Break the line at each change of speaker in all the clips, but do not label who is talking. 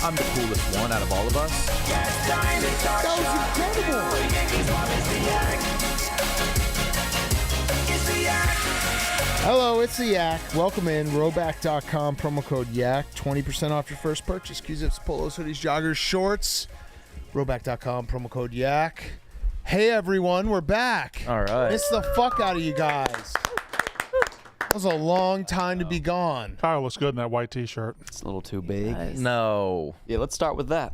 I'm the coolest one out of all of us.
That was incredible. Hello, it's the Yak. Welcome in. Roback.com, promo code Yak. 20% off your first purchase. Q-zips, polos, hoodies, joggers, shorts. Roback.com, promo code Yak. Hey, everyone. We're back.
All right.
Miss the fuck out of you guys. That was a long time to be gone.
Kyle looks good in that white T-shirt.
It's a little too big.
No.
Yeah, let's start with that.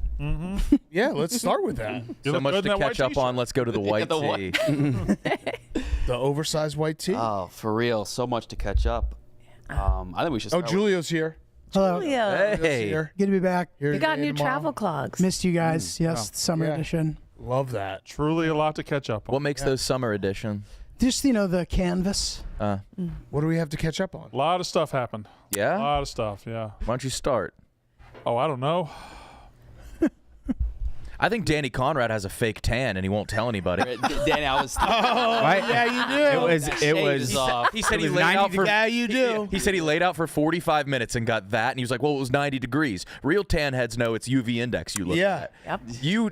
Yeah, let's start with that.
You
So
look
much
good in
to
that white
catch up
T-shirt.
on. Let's go to the white
the
tee.
The oversized white tee.
Oh, for real. So much to catch up. I think we should start
Julio's here.
Hello.
Hey.
Here.
Good to be back.
Here
You got
today
new
and tomorrow.
travel clogs.
Missed you guys. Yes, summer
Yeah.
edition.
Love that.
Truly a lot to catch up on.
What makes those summer edition?
Just, the canvas.
What do we have to catch up on?
A lot of stuff happened. A
Yeah?
lot of stuff, yeah.
Why don't you start?
Oh, I don't know.
I think Danny Conrad has a fake tan and he won't tell anybody.
Danny, I was.
Yeah, you do.
It was.
He said he laid out for
Yeah, you do.
He said he laid out for 45 minutes and got that, and he was like, "Well, it was 90 degrees." Real tan heads know it's UV index. You look at.
Yep.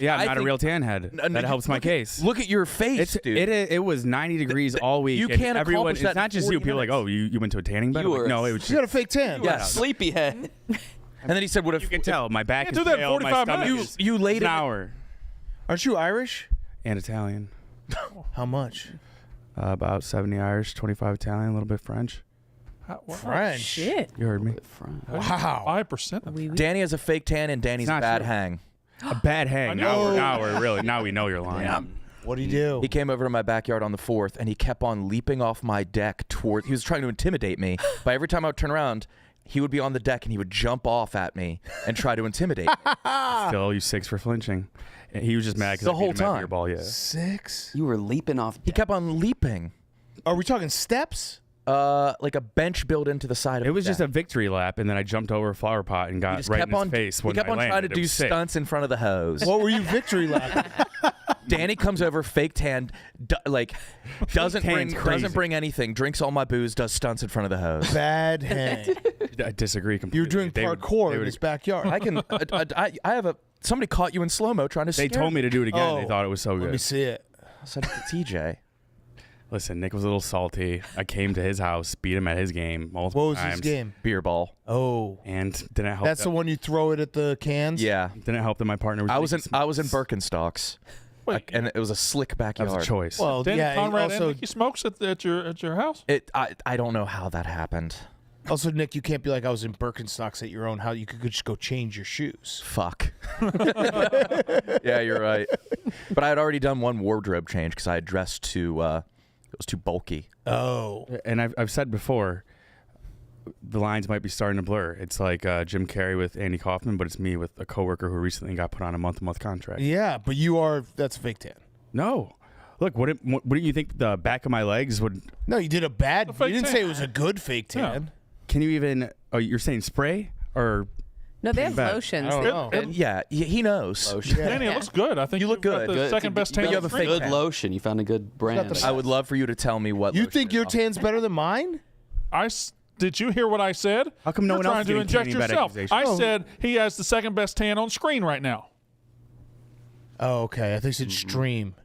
Yeah, I'm
I
not a
think-
real tan head.
No,
That helps my case.
Look at your face, dude.
It was 90 degrees all week.
you
and
can't
everyone.
accomplish that
It's not
in
just you.
40
People are like,
minutes.
oh, you went to a tanning bed?
You
I'm like,
were
no,
a-
it was
You got a fake tan.
Yes.
Sleepyhead.
And then he said, "What if
You can tell my back
You
is
can't do that in
pale, my
45
stomach
minutes.
is
you laid
an
it?"
hour
Aren't you Irish?
and Italian.
How much?
About 70 Irish, 25 Italian, a little bit French.
French.
Shit.
You heard me.
Wow.
5%.
Danny has a fake tan and Danny's
not
bad
true.
hang.
A bad hang. Now we know you're lying.
What do you do?
He came over to my backyard on the 4th, and he kept on leaping off my deck toward. He was trying to intimidate me. But every time I would turn around, he would be on the deck, and he would jump off at me and try to intimidate me.
Still, you 6 for flinching. And he was just mad because
The
I beat
whole
him at
time.
your ball. Yeah.
6?
You were leaping off.
He kept on leaping.
Are we talking steps?
Like a bench built into the side of
It was
the
just a
deck.
victory lap, and then I jumped over a flower pot and
He
got
just
right
kept
in his
on,
face
he
when
kept
I
on
landed.
trying to
It
do
was sick.
stunts in front of the hose.
What were you victory lapping?
Danny comes over, fake tan, doesn't bring anything, drinks all my booze, does stunts in front of the hose.
Bad hang.
I disagree completely.
You were doing
They would-
parkour
they
in
would-
his backyard.
I have a somebody caught you in slow mo trying to.
They told me to do it again.
Oh,
They thought it was so
Let me
good.
see it.
I said to TJ.
Listen, Nick was a little salty. I came to his house, beat him at his game multiple
What was
times.
his game?
Beer ball.
Oh.
And didn't help.
That's the one you throw it at the cans?
Yeah.
Didn't help that my partner was.
I was in
making some-
I was in Birkenstocks.
Wait.
And it was a slick
That
backyard.
was a choice.
Well,
Danny
yeah.
Conrad and
Also,
Nicky Smokes at your house?
I don't know how that happened.
also, Nick, you can't be like, I was in Birkenstocks at your own house. You could just go change your shoes.
Fuck. Yeah, you're right. But I had already done one wardrobe change because I had dressed too. It was too bulky.
Oh.
And I've said before, the lines might be starting to blur. It's like Jim Carrey with Andy Kaufman, but it's me with a coworker who recently got put on a month-to-month contract.
Yeah, but that's a fake tan.
No. Look, wouldn't you think the back of my legs would...
No, you did a bad. You
fake
didn't
tan.
say it was a good fake tan.
Can you even... Oh, you're saying spray? Or...
No, they have
Bad.
lotions.
I don't know.
Yeah, he knows.
Danny, it looks good. I think
You look
you've got
good.
the second best tan.
But you have a
on the
fake
street.
Good
tan.
lotion. You found a good brand.
I would love for you to tell me what.
You
lotion
think your
it is.
tan's better than mine?
Did you hear what I said?
How come no
You're
one else
trying
is
to
doing
inject
tanning bed
yourself? I
accusations?
said he has the second best tan on screen right now.
Oh, okay. I think you said stream.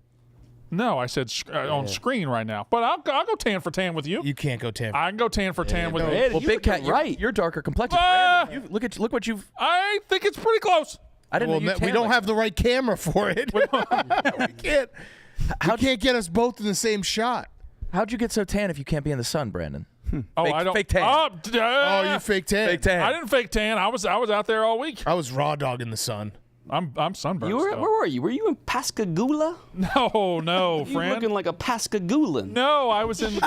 No, I said on screen right now. But I'll go tan for tan with you.
You can't go tan.
I can go tan for tan with you.
Hey,
Well,
you
Big
look
Cat,
right.
you're darker complexion.
Ah!
Brandon, look what you've.
I think it's pretty close.
I didn't
Well,
know you
we
tan
don't
like
have the right camera for it. we can't. You can't get us both in the same shot.
How'd you get so tan if you can't be in the sun, Brandon?
Oh,
Fake-
I don't.
fake tan.
Oh, you fake tan.
Fake tan.
I didn't fake tan. I was out there all week.
I was raw dog in the sun.
I'm sunburned.
Where
still.
were you? Were you in Pascagoula?
No,
You
friend.
looking like a Pascagoulan.
No, I was in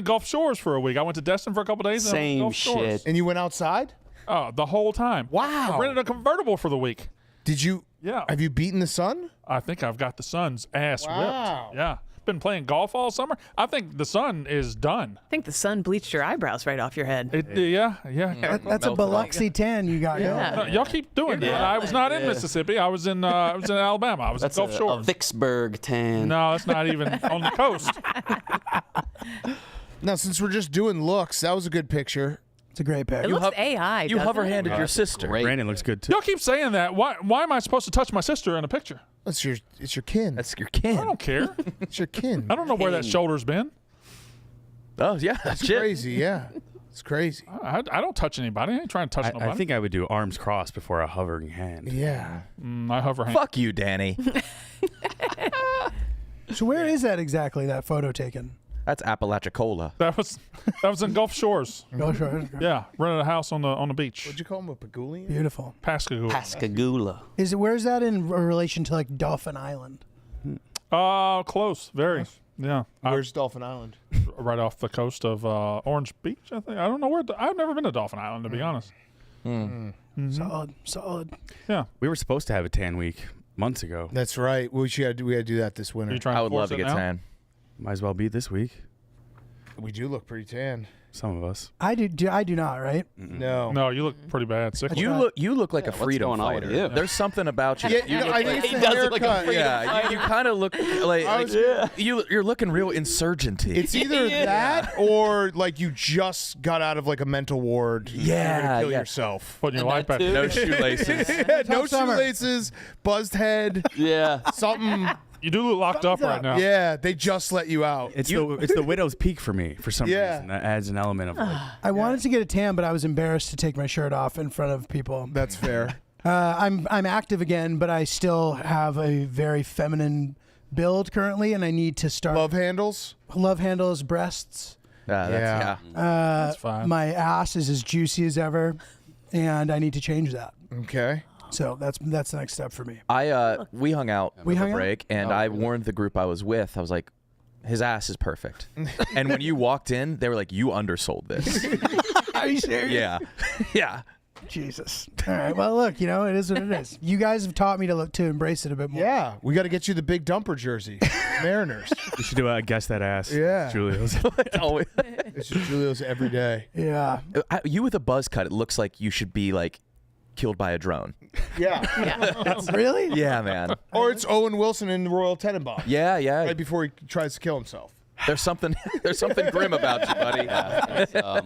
Gulf Shores for a week. I went to Destin for a couple days. And I was in
Same
Gulf Shores.
shit.
And you went outside?
Oh, the whole time.
Wow.
I rented a convertible for the week.
Did you?
Yeah.
Have you beaten the sun?
I think I've got the sun's ass
Wow.
whipped. Yeah. Been playing golf all summer. I think the sun is done.
I think the sun bleached your eyebrows right off your head.
Yeah.
That's a Biloxi tan you got.
Yeah.
Y'all keep doing that. I was not in Mississippi. I was in Alabama. I was
That's
in Gulf
a
Shores.
Vicksburg tan.
No, it's not even on the coast.
Now, since we're just doing looks, that was a good picture.
It's a great pic.
It looks AI.
You
doesn't
hover-handed
it?
your sister.
Great.
Brandon looks good too.
Y'all keep saying that. Why am I supposed to touch my sister in a picture?
It's your kin.
That's your kin.
I don't care.
It's your kin.
I don't know where that shoulder's been.
Oh yeah,
It's
shit.
crazy. Yeah, it's crazy.
I don't touch anybody. I ain't trying to touch nobody.
I think I would do arms crossed before a hovering hand.
Yeah.
I hover hand.
Fuck you, Danny.
So where is that exactly? That photo taken?
That's Apalachicola.
That was in Gulf Shores.
Oh, sure.
Yeah, rented a house on the beach.
What'd you call him? A Pagulian?
Beautiful.
Pascagoula.
Pascagoula.
Where's that in relation to like Dolphin Island?
Close. Very. Yeah.
Where's Dolphin Island?
Right off the coast of Orange Beach, I think. I don't know where. I've never been to Dolphin Island, to be honest.
Solid.
Yeah.
We were supposed to have a tan week months ago.
That's right. We had to do that this winter.
You trying
I
to
would
force
love to
it
get
now?
tan.
Might as well be this week.
We do look pretty tan.
Some of us.
I do not, right?
No.
No, you look pretty bad. Sick.
You look like a
what's
freedom
going on with
fighter.
you?
There's something about you.
Yeah,
you look
I think
like,
it's the
does look like a
haircut.
freedom
yeah, you kind of look like you're looking real insurgenty.
It's either that or like you just got out of like a mental ward.
Yeah,
You're gonna kill
yeah.
yourself.
Putting your life back.
too.
no shoelaces.
Yeah, no
Tough summer.
shoelaces, buzzed head,
Yeah.
something.
You do look locked up right now.
Yeah, they just let you out.
It's the widow's peak for me for some
Yeah.
reason. That adds an element of like,
I wanted to get a tan, but I was embarrassed to take my shirt off in front of people.
That's fair.
I'm active again, but I still have a very feminine build currently, and I need to start
Love handles.
love handles, breasts.
That's,
Yeah.
That's fine.
My ass is as juicy as ever, and I need to change that.
Okay.
So that's the next step for me.
We hung out
We
over
hung out?
break, and I warned the group I was with. I was like, his ass is perfect. And when you walked in, they were like, you undersold this.
Are you serious?
Yeah. Yeah.
Jesus. All right. Well, look, it is what it is. You guys have taught me to embrace it a bit more.
Yeah, we got to get you the big dumper jersey, Mariners.
we should do a guess that ass.
Yeah.
Julio's.
It's just Julio's every day.
Yeah.
You with a buzz cut, it looks like you should be like killed by a drone.
Yeah.
Really?
Yeah, man.
Or it's Owen Wilson in the Royal Tenenbaum.
Yeah, yeah.
Right before he tries to kill himself.
There's something grim about you, buddy.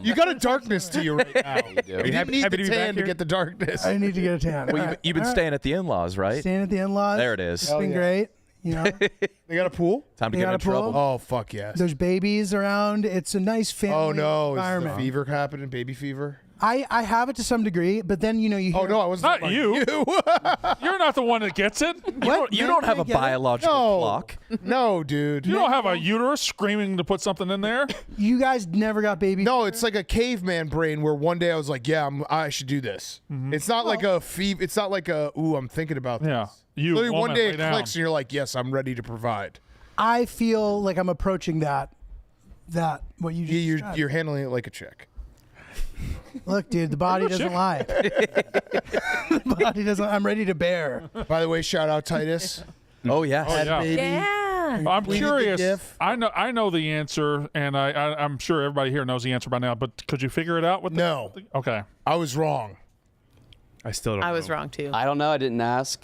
You got a darkness to you right now.
do.
You
Happy-
need
happy
the
to be back
tan to
here?
get the darkness.
I need to get a tan.
Well, you've been staying at the in-laws, right?
Staying at the in-laws.
There it is.
It's been great.
They got a pool?
Time to
You
get
got
in
a pool?
trouble.
Oh, fuck yes.
There's babies around. It's a nice family
Oh, no. Is the
environment.
fever happening? Baby fever?
I have it to some degree, but then you hear.
Oh, no. I wasn't.
Not you. You're not the one that gets it.
You don't have a biological
No.
clock.
No, dude.
You don't have a uterus screaming to put something in there.
You guys never got baby.
No, it's like a caveman brain where one day I was like, yeah, I should do this. It's not like a fever. It's not like I'm thinking about this.
Yeah. You.
Literally one
woman,
day
lay
it
down.
clicks and you're like, yes, I'm ready to provide.
I feel like I'm approaching that what you just described.
You're handling it like a chick.
Look, dude, the body doesn't lie. The body doesn't. I'm ready to bear.
By the way, shout out Titus.
Oh, yes.
Oh, yeah.
Baby.
Yeah.
I'm
We did the
curious.
GIF.
I know the answer, and I'm sure everybody here knows the answer by now. But could you figure it out? With
No,
Okay.
I was wrong.
I still don't
I was
know.
wrong too.
I don't know. I didn't ask.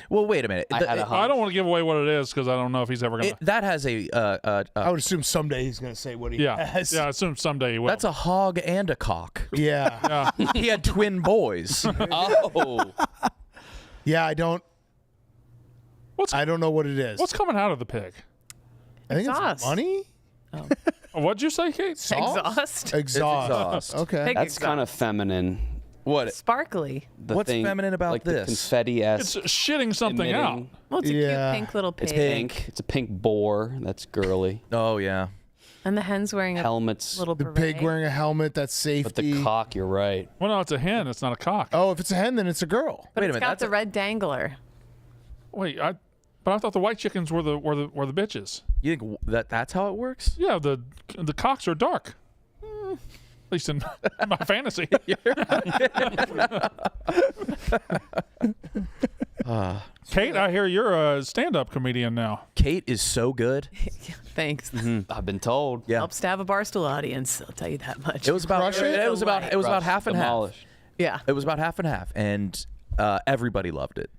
Well, wait a minute.
I had a hunch.
I don't want to give away what it is because I don't know if he's ever gonna.
That has a
I would assume someday he's going to say what he
Yeah.
has.
Yeah. I assume someday he will.
that's a hog and a cock.
Yeah.
Yeah.
He had twin boys.
Oh.
Yeah, I don't know what it is.
What's coming out of the pig?
I think
Exhaust.
it's money?
What'd you say, Kate?
Sauce?
Exhaust.
Exhaust.
Exhaust.
Okay.
Pig
That's kind of
exhaust.
feminine.
What?
Sparkly.
The
What's
thing,
feminine about
like
this?
The confetti-esque.
It's shitting something out.
emitting.
Well, it's a
Yeah.
cute pink little pig.
It's pink. It's a pink boar. That's girly.
Oh, yeah.
And the hen's wearing a
Helmets.
little
The
beret.
pig wearing a helmet, that's
But
safety.
the cock, you're right.
Well, no, it's a hen. It's not a cock.
Oh, if it's a hen, then it's a girl.
But
Wait a
it's
minute,
got
that's
the
a-
red dangler.
Wait, but I thought the white chickens were the bitches.
You think that's how it works?
Yeah, the cocks are dark. At least in my fantasy. Kate, I hear you're a stand-up comedian now.
Kate is so good.
Thanks.
I've been told.
Yeah.
Helps to have a Barstool audience. I'll tell you that much.
It was about
Crush it?
it was about half and half.
Demolished.
yeah.
It was about half and half, and everybody loved it.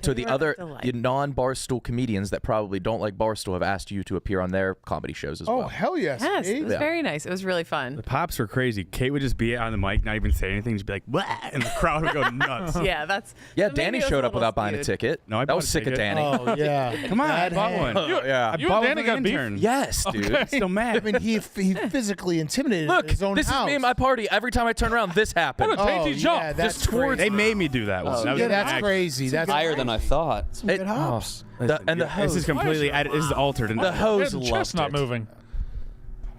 So
They
the
were a
other
delight.
non-Barstool comedians that probably don't like Barstool have asked you to appear on their comedy shows as
Oh,
well.
hell yes.
Yes,
Kate.
it was very nice. It was really fun.
The pops were crazy. Kate would just be on the mic, not even say anything, just be like, "What?" and the crowd would go nuts.
Yeah, that's.
Yeah,
so maybe
Danny
it was
showed
a
up
little
without buying a
skewed.
ticket.
No, I
that
bought
was
a
sick of
ticket.
Danny.
Oh, yeah.
Come on, I
Bad
bought
hand.
one.
You
I
and
bought one
Danny
for the
got beef?
intern.
Yes, dude.
I'm still mad.
I mean, he physically intimidated
Look,
his own
this
house.
is me and my party. Every time I turn around, this happens.
What a dainty jump.
Yeah, that's
Just towards-
They made me do that one. That was
yeah,
an
that's
act.
crazy. That's
Higher than I thought.
It-
Good hops.
and the
This
hose.
is completely. This is altered.
The hose
His
loved
chest not
it.
moving.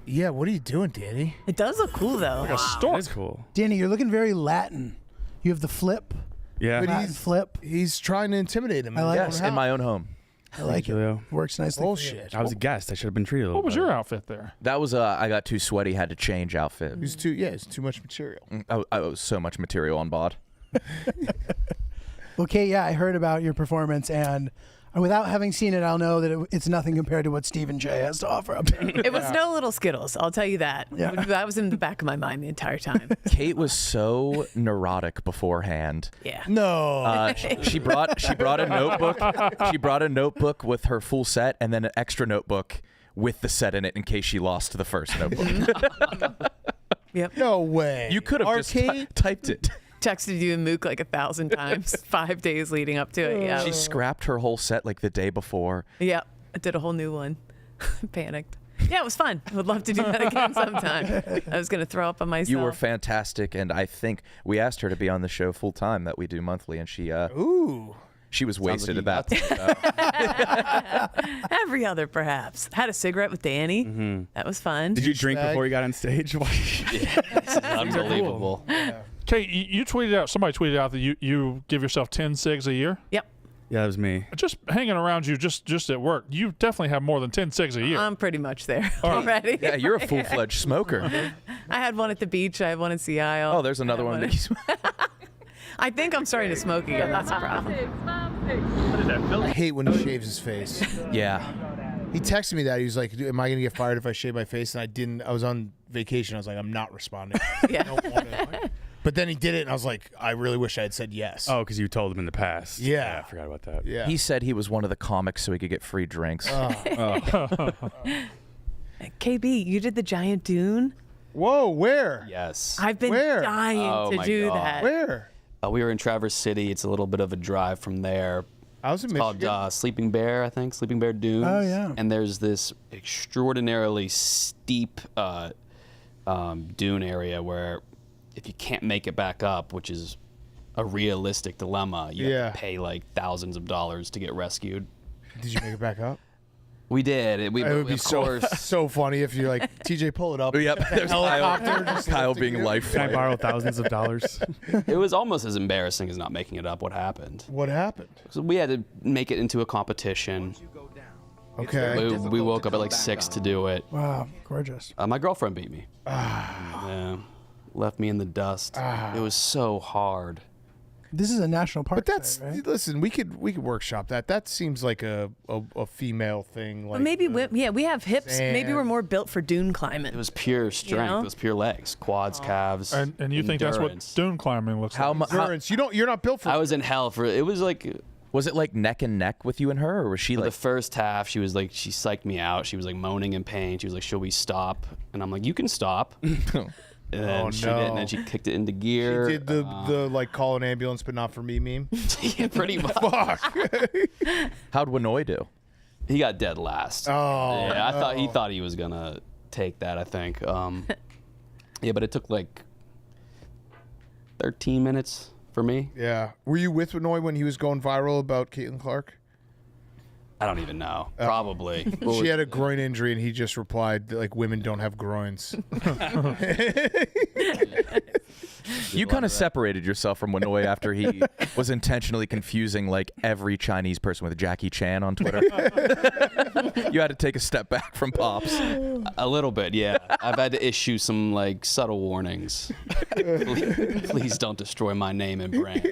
Yeah, what are you doing, Danny?
It does look cool though.
Like a stork.
That's cool.
Danny, you're looking very Latin. You have the flip.
Yeah.
But
Latin flip.
He's trying to intimidate him.
I like
Yes, in my own home.
I like it.
Leo.
Works nicely. for you.
Bullshit.
I was a guest. I should have been treated a little
What was
better.
your outfit there?
That was I got too sweaty, had to change outfit.
He's too. Yeah, it's too much material.
I was so much material on bod.
Okay, yeah, I heard about your performance, and without having seen it, I'll know that it's nothing compared to what Stephen J has to offer up there.
It was no little Skittles, I'll tell you that.
Yeah.
That was in the back of my mind the entire time.
Kate was so neurotic beforehand.
Yeah.
No.
She brought a notebook. She brought a notebook with her full set, and then an extra notebook with the set in it in case she lost the first notebook.
Yep.
No way.
You could have just
Arcade?
typed it.
Texted you and Mook like 1,000 times, 5 days leading up to it. Yeah.
She scrapped her whole set like the day before.
Yeah. I did a whole new one. Panicked. Yeah, it was fun. Would love to do that again sometime. I was going to throw up on myself.
You were fantastic, and I think we asked her to be on the show full time that we do monthly, and she
Ooh.
she was wasted
like
at that.
Every other, perhaps. Had a cigarette with Danny. That was fun.
Did you drink
Bag.
before you got on stage?
This is unbelievable.
Kate, you tweeted out, somebody tweeted out that you give yourself 10 cigs a year.
Yep.
Yeah, that was me.
Just hanging around you just at work, you definitely have more than 10 cigs a year.
I'm pretty much there already.
Yeah, you're a full-fledged smoker.
I had one at the beach. I had one in Sea Isle.
Oh, there's another one.
I think I'm starting to smoke again. That's a problem.
I hate when he shaves his face.
Yeah.
He texted me that. He was like, "Am I gonna get fired if I shave my face?" And I didn't. I was on vacation. I was like, "I'm not responding."
Yeah.
I don't want to. But then he did it, and I was like, "I really wish I had said yes."
Oh, because you told him in the past.
Yeah.
I forgot about that.
yeah.
He said he was one of the comics so he could get free drinks.
KB, you did the giant dune?
Whoa, where?
Yes.
I've been
Where?
dying
Oh
to
my
do
God.
that.
Where?
We were in Traverse City. It's a little bit of a drive from there.
I was in
It's
Michigan.
called Sleeping Bear, I think. Sleeping Bear Dunes.
Oh, yeah.
And there's this extraordinarily steep dune area where if you can't make it back up, which is a realistic dilemma, you
Yeah.
have to pay like thousands of dollars to get rescued.
Did you make it back up?
We did.
It would be
of
so
course.
so funny if you're like, TJ, pull it up.
Yep, there's
Helicopter just
Kyle
lifting
being
you.
life
Can I
flight.
borrow thousands of dollars?
It was almost as embarrassing as not making it up. What happened?
What happened?
So we had to make it into a competition.
Okay.
We woke up at like 6 to do it.
Wow, gorgeous.
My girlfriend beat me. Yeah. Left me in the dust. It was so hard.
This is a national park.
But that's
site, right?
listen. We could workshop that. That seems like a female thing. Like
But maybe, we have hips. Maybe we're
sand.
more built for dune climbing.
It was pure strength.
know?
It was pure legs, quads, calves.
and you think that's what
endurance.
dune climbing looks
How,
like?
mu- how
endurance. You're not built for.
I was in hell for it. Was like
was it like neck and neck with you and her, or was she
for
like?
the first half. She was like, she psyched me out. She was like moaning in pain. She was like, "Should we stop?" And I'm like, "You can stop." And then
Oh,
she did, and
no.
then she kicked it into gear.
Did the like call an ambulance but not for me meme?
Yeah, pretty much.
How'd Winoy do?
He got dead last.
Oh,
Yeah, I thought he was gonna take that. I think. Yeah, but it took like 13 minutes for me.
Yeah. Were you with Winoy when he was going viral about Caitlin Clark?
I don't even know. Probably.
She had a groin injury, and he just replied that, like, women don't have groins.
You kind of separated yourself from Winoy after he was intentionally confusing like every Chinese person with Jackie Chan on Twitter. You had to take a step back from Pops.
A little bit, yeah. I've had to issue some like subtle warnings. Please don't destroy my name and brand.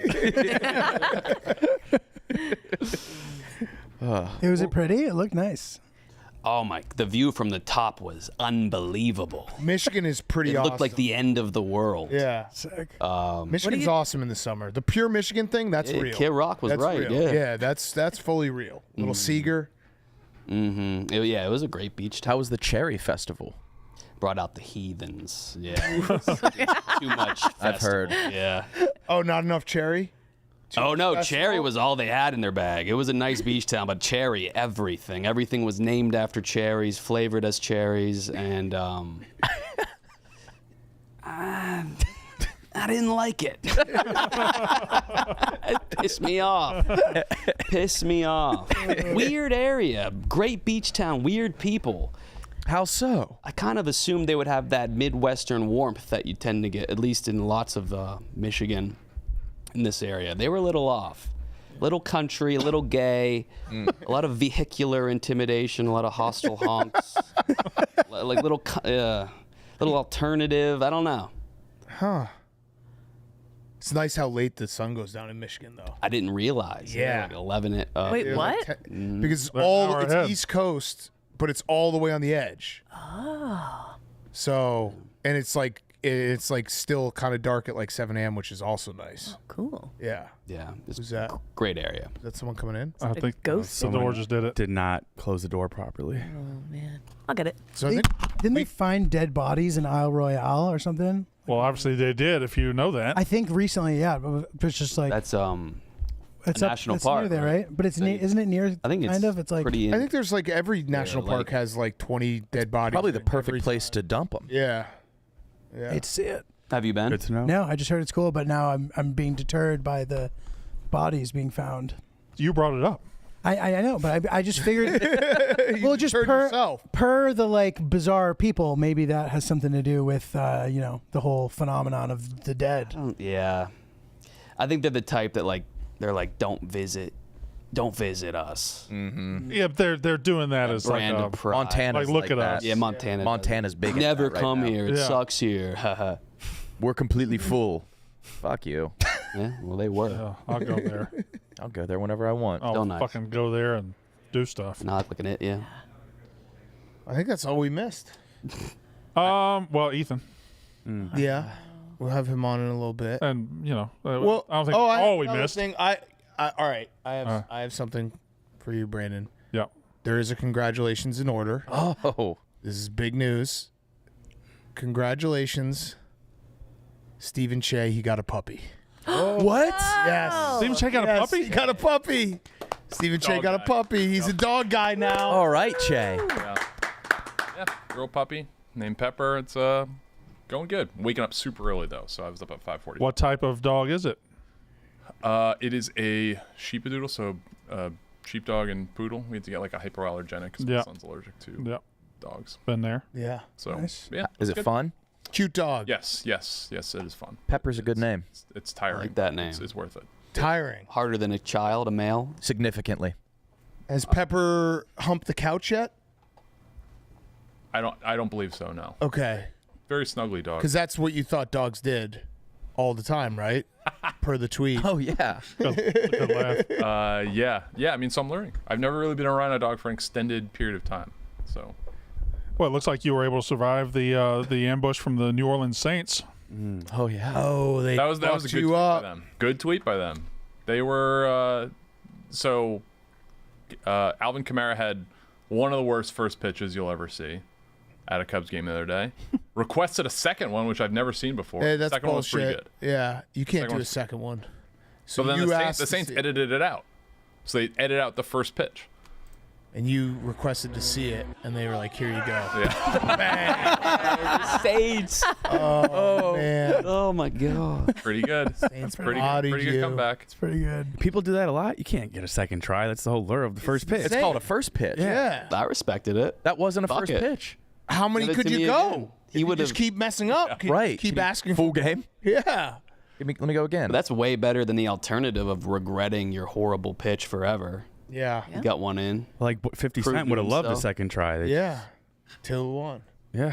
Was it pretty? It looked nice.
the view from the top was unbelievable.
Michigan is pretty
It
awesome.
looked like the end of the world.
Yeah.
Sick.
Michigan's awesome in the summer. The pure Michigan thing, that's
Yeah,
real.
Kid Rock was
That's
right,
real.
yeah.
Yeah, that's fully real. Little Seeger.
Mm-hmm. It was a great beach town.
How was the Cherry Festival?
Brought out the heathens. Yeah. Too much.
I've heard.
Yeah.
Oh, not enough cherry?
Oh no,
Festival?
cherry was all they had in their bag. It was a nice beach town, but cherry, everything. Everything was named after cherries, flavored as cherries, and I didn't like it. It pissed me off. Weird area, great beach town, weird people.
How so?
I kind of assumed they would have that Midwestern warmth that you tend to get, at least in lots of Michigan in this area. They were a little off. A little country, a little gay, a lot of vehicular intimidation, a lot of hostile honks, like little alternative. I don't know.
Huh. It's nice how late the sun goes down in Michigan, though.
I didn't realize.
Yeah.
Like 11.
Wait,
It was
what?
like because
They're an hour
it's
ahead.
East Coast, but it's all the way on the edge.
Oh.
So, and it's like still kind of dark at like 7 a.m., which is also nice.
Cool.
Yeah.
Yeah, it's
Who's that?
great area.
Is that someone coming in?
I think
ghost
the door just did it.
Did not close the door properly.
Oh man, I'll get it.
So I
They-
think
Didn't they find dead bodies in Isle Royale or something?
Well, obviously they did. If you know that.
I think recently, yeah. But it's just like
That's
it's
a
up,
national
it's
park,
near there,
right?
right? But it's isn't it near?
I think it's
kind of. It's like
pretty.
I think there's like every national
like-
park has like 20 dead bodies.
Probably the
in
perfect
every
place
town.
to dump them.
Yeah. Yeah.
it's it.
Have you been?
Good to know.
No, I just heard it's cool, but now I'm being deterred by the bodies being found.
You brought it up.
I know, but I just figured.
You
Well, just
deterred yourself.
per the like bizarre people, maybe that has something to do with the whole phenomenon of the dead.
Yeah, I think they're the type that they're like don't visit us.
Yeah, but they're doing that as like
Brand
a,
of pride.
Montana's
Like, look
like
at
that.
us.
Yeah, Montana.
Montana's big. at
Never
that right
come
now.
here. It
Yeah.
sucks here.
We're completely full. Fuck you.
Yeah, well they were.
Yeah, I'll go there.
I'll go there whenever I want.
I'll
Still nice.
fucking go there and do stuff.
Not looking at yeah.
I think that's all we missed.
Well, Ethan,
Yeah. We'll have him on in a little bit.
and
Well,
I don't think
I have
all we
another
missed.
thing. All right. I have something for you, Brandon.
Yeah.
There is a congratulations in order.
Oh,
This is big news. Congratulations, Stephen Che. He got a puppy.
what?
Yes.
Steven Che got a
Yes,
puppy?
He got a puppy. Stephen Che
Dog
got a
guy.
puppy. He's a dog guy now.
All right, Che.
Yeah, girl puppy named Pepper. It's going good. Waking up super early though, so I was up at 5:40.
What type of dog is it?
It is a sheepadoodle, so sheepdog and poodle. We had to get like a hypoallergenic because
Yeah.
my son's allergic to
Yep,
dogs.
been there.
Yeah.
So
Nice.
yeah,
Is
it's
it
good.
fun?
Cute dog.
Yes, it is fun.
Pepper's a good name.
It's tiring.
I like that
but
name.
It's worth it.
Tiring.
Harder than a child, a male.
Significantly.
Has Pepper humped the couch yet?
I don't believe so. No.
Okay.
Very snuggly dog.
Because that's what you thought dogs did all the time, right? Per the tweet.
Oh yeah.
Good laugh.
Yeah. I mean, so I'm learning. I've never really been around a dog for an extended period of time. So
Well, it looks like you were able to survive the ambush from the New Orleans Saints.
Oh yeah.
Oh, they
that was a
fucked
good
you
tweet
up.
by them. Good tweet by them. They were Alvin Kamara had one of the worst first pitches you'll ever see at a Cubs game the other day. Requested a second one, which I've never seen before.
Hey, that's
second one was pretty
bullshit.
good.
Yeah, you can't
Second
do a
one's-
second one. So
So then
you
the
asked
Saints
to see-
edited it out. So they edited out the first pitch.
and you requested to see it, and they were like, "Here you go."
Yeah,
Saints.
Oh man,
Oh my god.
pretty good.
Saints
Pretty
bodied
good
you.
comeback.
It's pretty good.
People do that a lot. You can't get a second try. That's the whole lure of the first pitch.
It's called a first pitch.
Yeah.
I respected it.
That wasn't a
Fuck
first
it.
pitch.
How many
Give it
could
to
you
me
go?
again.
He would just keep messing up.
Right.
Keep
Can you-
asking
full
for
game.
Yeah.
Let me go again.
But that's way better than the alternative of regretting your horrible pitch forever.
Yeah.
You got one in.
Like 50
Proved
Cent would have loved a
himself.
second try.
Yeah. Till one.
Yeah.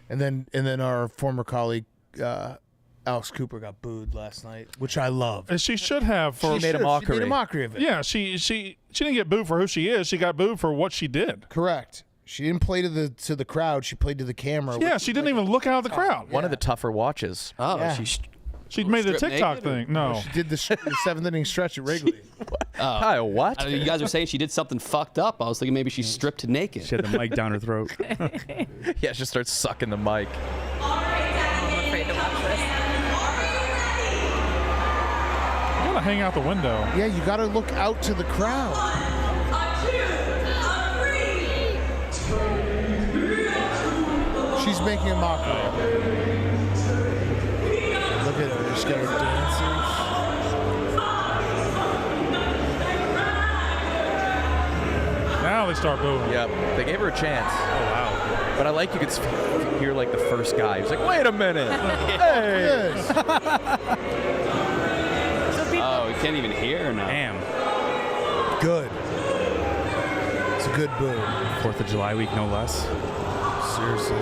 And then our former colleague Alex Cooper got booed last night, which I love.
And she should have for
She made a mockery.
She made a mockery of it.
Yeah, she didn't get booed for who she is. She got booed for what she did.
Correct. She didn't play to the crowd. She played to the camera.
Yeah, she didn't even look out of the crowd.
One of the tougher watches.
Oh,
Yeah.
She made the
strip
TikTok
naked,
thing. No.
She did the 7th inning stretch at Wrigley.
Kyle, what?
You guys are saying she did something fucked up. I was thinking maybe she stripped naked.
She had the mic down her throat.
Yeah, she starts sucking the mic.
I'm afraid to watch this.
You gotta hang out the window.
Yeah, you got to look out to the crowd. She's making a mockery. Look at her. She's got her dancing.
Now they start booing.
Yep, they gave her a chance.
Oh, wow.
But I like you could hear like the first guy. He was like, "Wait a minute, hey!"
Yes.
Oh, we can't even hear now.
Damn.
Good. It's a good boo.
4th of July week, no less.
Seriously.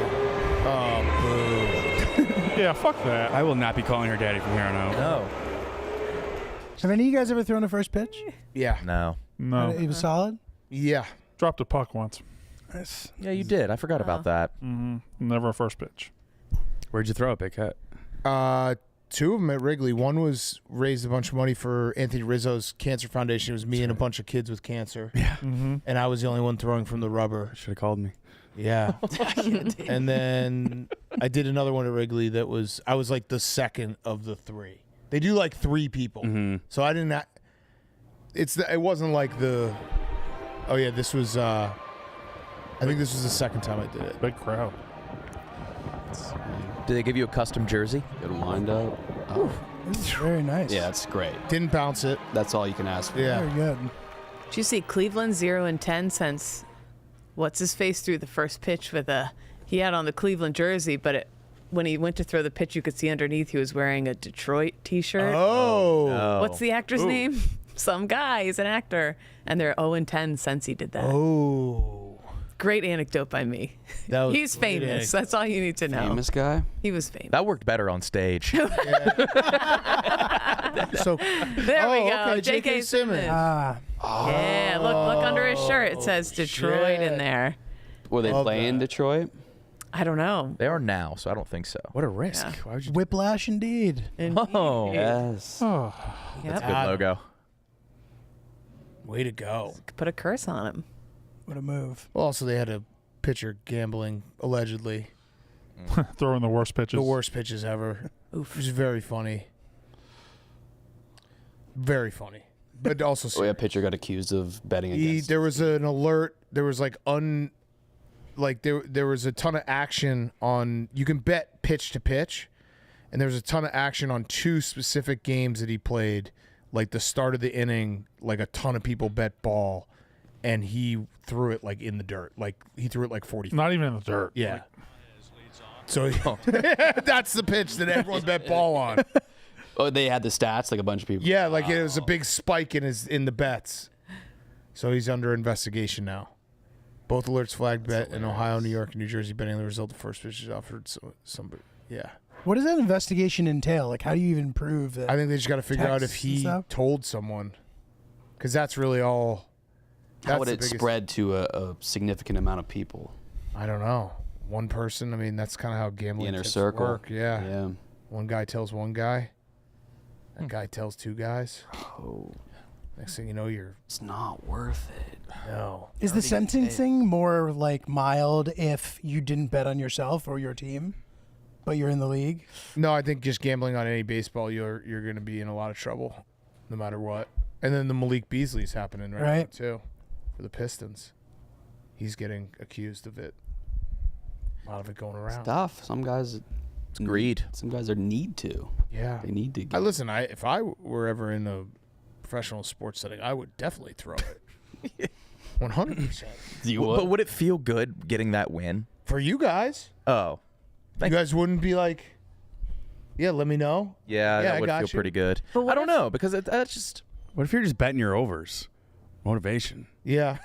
Oh, boo.
Yeah, fuck that.
I will not be calling her daddy from here on out.
No,
Have any of you guys ever thrown a first pitch?
Yeah.
no.
No.
It was solid.
Yeah.
Dropped a puck once.
Nice.
Yeah, you did. I forgot about that.
Never a first pitch.
Where'd you throw it, Big Cat?
2 of them at Wrigley. One was raised a bunch of money for Anthony Rizzo's Cancer Foundation. It was me and a bunch of kids with cancer.
Yeah.
And I was the only one throwing from the rubber.
Should have called me.
Yeah. And then I did another one at Wrigley that was, I was like the second of the 3. They do like 3 people. So I didn't, it wasn't like oh yeah, this was, I think this was the second time I did it.
Big crowd.
Did they give you a custom jersey?
Good wind up. Oh.
This is very nice.
Yeah, it's great.
Didn't bounce it.
That's all you can ask for.
Yeah.
Very good.
Did you see Cleveland 0-10 since what's his face threw the first pitch with he had on the Cleveland jersey, but when he went to throw the pitch, you could see underneath he was wearing a Detroit T-shirt.
Oh.
What's the actor's name? Some guy. He's an actor, and they're 0-10 since he did that.
Oh.
Great anecdote by me.
That was
He's
great
famous.
anecdote.
That's all you need to know.
Famous guy?
He was famous.
That worked better on stage.
So,
There we go.
okay, J.K. Simmons.
Yeah, look under his shirt. It says Detroit in there.
Were they
Love
playing
that.
Detroit?
I don't know.
They are now, so I don't think so.
What a risk.
Yeah.
Why would you
Whiplash indeed.
Oh,
Yes.
Oh.
that's a
Yep.
good logo.
Way to go.
Put a curse on him.
What a move.
Well, also they had a pitcher gambling, allegedly.
Throwing the worst pitches.
The worst pitches ever. It was very funny. Very funny. But also,
Oh, yeah, pitcher got accused of betting against.
there was an alert. There was like there was a ton of action on. You can bet pitch to pitch, and there was a ton of action on 2 specific games that he played. Like the start of the inning, like a ton of people bet ball, and he threw it like in the dirt. Like he threw it like 40.
Not even in the dirt.
Yeah. So that's the pitch that everyone bet ball on.
Oh, they had the stats, like a bunch of people.
Yeah, like it was a big spike in the bets. So he's under investigation now. Both alerts flagged bet in Ohio, New York, and New Jersey betting the result of the first pitch is offered. Somebody, yeah.
What does that investigation entail? Like, how do you even prove that?
I think they just got to figure out if
Texts and
he
stuff?
told someone, because that's really all.
How would
that's the
it
biggest-
spread to a significant amount of people?
I don't know. One person. I mean, that's kind of how
The
gambling
inner
tips
circle.
work. Yeah.
Yeah.
One guy tells one guy. That guy tells 2 guys.
Oh,
Next thing you know, you're
it's not worth it.
no.
Is the sentencing more like mild if you didn't bet on yourself or your team, but you're in the league?
No, I think just gambling on any baseball, you're going to be in a lot of trouble, no matter what. And then the Malik Beasley's happening right now
Right.
too, for the Pistons. He's getting accused of it. A lot of it going around.
Tough. Some guys.
It's greed.
Some guys are need to.
Yeah.
They need to.
I
Get,
listen. If I were ever in a professional sports setting, I would definitely throw it. 100%.
you
But
would?
would it feel good getting that win?
For you guys,
Oh,
you guys wouldn't be like, yeah, let me know.
yeah,
Yeah, I
that would
got
feel
you.
pretty good.
But what
I don't
if-
know because that's just
What if you're just betting your overs? Motivation.
Yeah.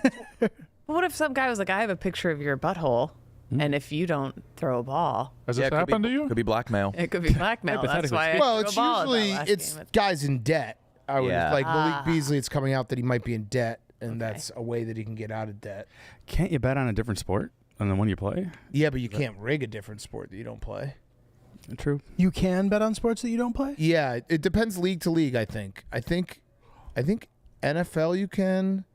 What if some guy was like, I have a picture of your butthole, and if you don't throw a ball,
Has
yeah,
this
it could
happened
be,
to you?
Could be blackmail.
it could be blackmail. That's why I
Well,
threw
it's
a ball at that
usually
last
it's
game.
guys in debt. I would
Yeah.
like Malik Beasley. It's coming out that he might be in debt, and that's a way that he can get out of debt.
Can't you bet on a different sport than the one you play?
Yeah, but you can't rig a different sport that you don't play.
True.
You can bet on sports that you don't play?
Yeah, it depends league to league, I think. I think NFL you can.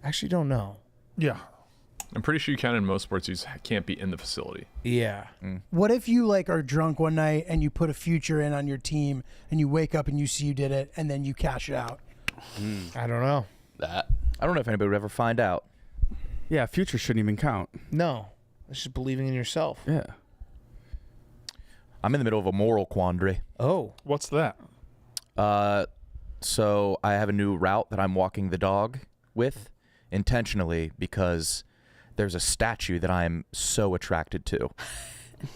Actually, don't know.
Yeah.
I'm pretty sure you can in most sports. You just can't be in the facility.
Yeah.
What if you like are drunk one night and you put a future in on your team and you wake up and you see you did it and then you cash it out?
I don't know.
That.
I don't know if anybody would ever find out.
Yeah, future shouldn't even count.
No. It's just believing in yourself.
Yeah.
I'm in the middle of a moral quandary.
Oh.
What's that?
So I have a new route that I'm walking the dog with intentionally because there's a statue that I'm so attracted to.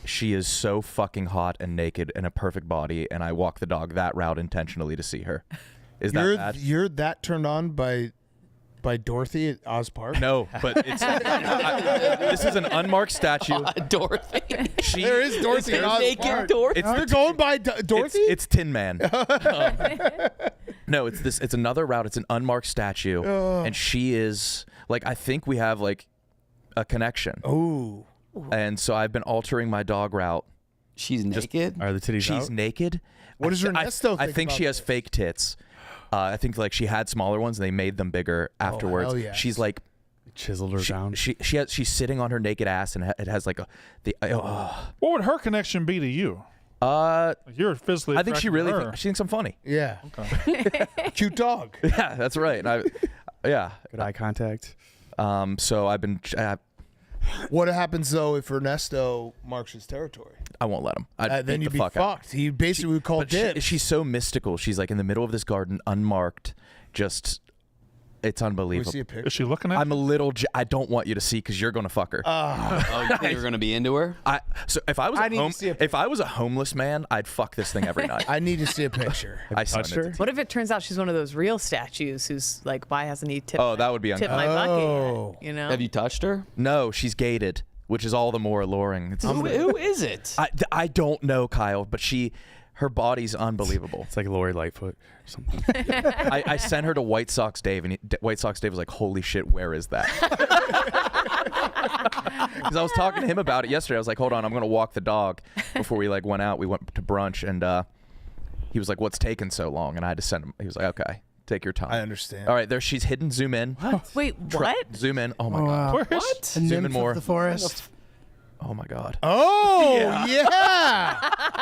She is so fucking hot and naked and a perfect body, and I walk the dog that route intentionally to see her. Is that bad?
You're that turned on by Dorothy at Oz Park?
No, but it's this is an unmarked statue.
Dorothy.
There is Dorothy at Oz
Naked
Park.
Dorothy.
You're going by Dorothy?
It's Tin Man. No, it's another route. It's an unmarked statue, and she is like, I think we have like a connection.
Ooh.
And so I've been altering my dog route.
She's naked.
Are the titties
She's
out?
naked.
What does Ernesto
I
think
think
about
she has
this?
fake tits. I think like she had smaller ones and they made them bigger afterwards.
hell yes.
She's like
Chiseled her down.
she's sitting on her naked ass and it has like
What would her connection be to you? You're physically.
I think she
attracted
really
to her.
she thinks I'm funny.
Yeah. Cute dog.
Yeah, that's right. And yeah.
Good eye contact.
So I've been
What happens, though, if Ernesto marks his territory?
I won't let him. I'd
Then
beat
you'd
the
be
fuck out.
fucked. He basically would call
But
dibs.
she's so mystical. She's like in the middle of this garden, unmarked. Just, it's
Can we
unbelievable.
see a picture?
Is she looking at?
I'm a little. I don't want you to see because you're gonna fuck her.
Oh, you think you're gonna be into her?
So if I was
I need to see a
if I was a homeless man, I'd fuck this thing every night.
I need to see a picture.
I
touched
sent it
her?
to-
What if it turns out she's one of those real statues who's like, why hasn't he tipped?
Oh, that would be
tipped my
Oh.
bucket. You know.
Have you touched her?
No, she's gated, which is all the more alluring. It's,
Who is it?
I don't know, Kyle, but her body's unbelievable.
It's like Lori Lightfoot or something.
I sent her to White Sox Dave, and White Sox Dave was like, "Holy shit, where is that?" Because I was talking to him about it yesterday. I was like, "Hold on, I'm gonna walk the dog." Before we like went out, we went to brunch, and he was like, "What's taking so long?" And I had to send him. He was like, "Okay, take your time."
I understand.
All right, there she's hidden. Zoom in.
Wait, what?
Zoom in. Oh my
Oh,
god.
wow.
Where's
A
Zoom in
nymph
more.
of the forest.
Oh my god.
Oh, yeah.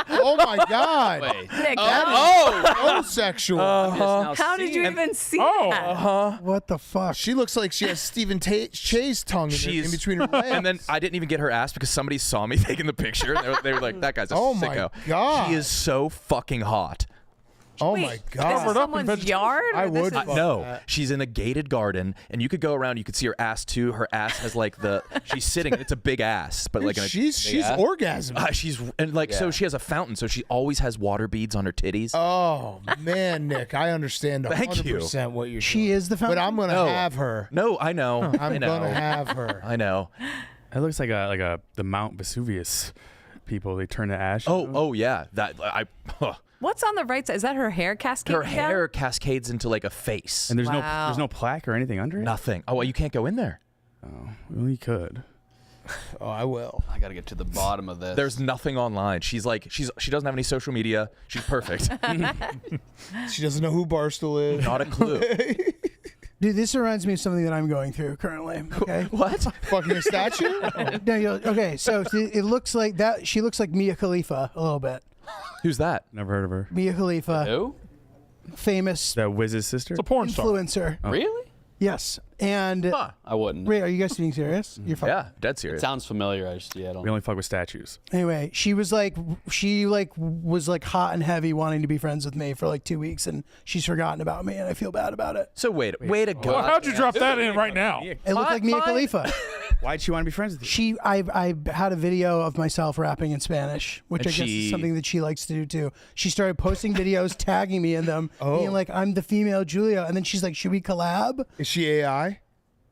Oh, my God.
Wait.
Nick,
So sexual.
how did you even see that?
What the fuck?
She looks like she has Stephen Che's tongue in between her legs.
And then I didn't even get her ass because somebody saw me taking the picture. And they were like, "That guy's a
Oh my
sicko."
God.
She is so fucking hot.
Oh,
Wait,
my
This
God.
is
up in
someone's
vegetation.
yard?
I
or this
would
is-
fuck
No,
that.
she's in a gated garden, and you could go around. You could see her ass too. Her ass has like she's sitting. It's a big ass, but like in a,
she's
ass?
orgasming.
she's and like so
Yeah.
she has a fountain, so she always has water beads on her titties.
Oh, man, Nick. I understand 100%
Thank you.
what you're
She
doing.
is the fountain.
But I'm going to
No.
have her.
No, I know.
I'm
I know.
going to have her.
I know.
It looks like the Mount Vesuvius people. They turn to ash.
Oh yeah. That
What's on the right side? Is that her hair cascading
her
down?
hair cascades into like a face.
And there's
Wow.
no plaque or anything under it.
Nothing. Oh, well, you can't go in there.
Well, you could.
Oh, I will.
I gotta get to the bottom of this.
There's nothing online. She doesn't have any social media. She's perfect.
She doesn't know who Barstool is.
Not a clue.
Dude, this reminds me of something that I'm going through currently. Okay.
What?
Fucking a statue?
Okay, so it looks like that. She looks like Mia Khalifa a little bit.
Who's that?
Never heard of her.
Mia Khalifa,
Who?
famous
That Wiz's sister.
It's a porn star.
influencer.
Really?
Yes. And
I wouldn't.
Ray, are you guys being serious? You're fine.
Yeah, dead
It
serious.
sounds familiar. I don't.
We only fuck with statues.
Anyway, she was like hot and heavy, wanting to be friends with me for like 2 weeks, and she's forgotten about me, and I feel bad about it.
So wait to go.
Well, how'd you drop that in right now?
It looked like Mia Khalifa.
Why'd she want to be friends with you?
I had a video of myself rapping in Spanish, which
And
I guess
she-
is something that she likes to do too. She started posting videos, tagging me in them, being like, "I'm the female Julia," and then she's like, "Should we collab?"
Is she AI?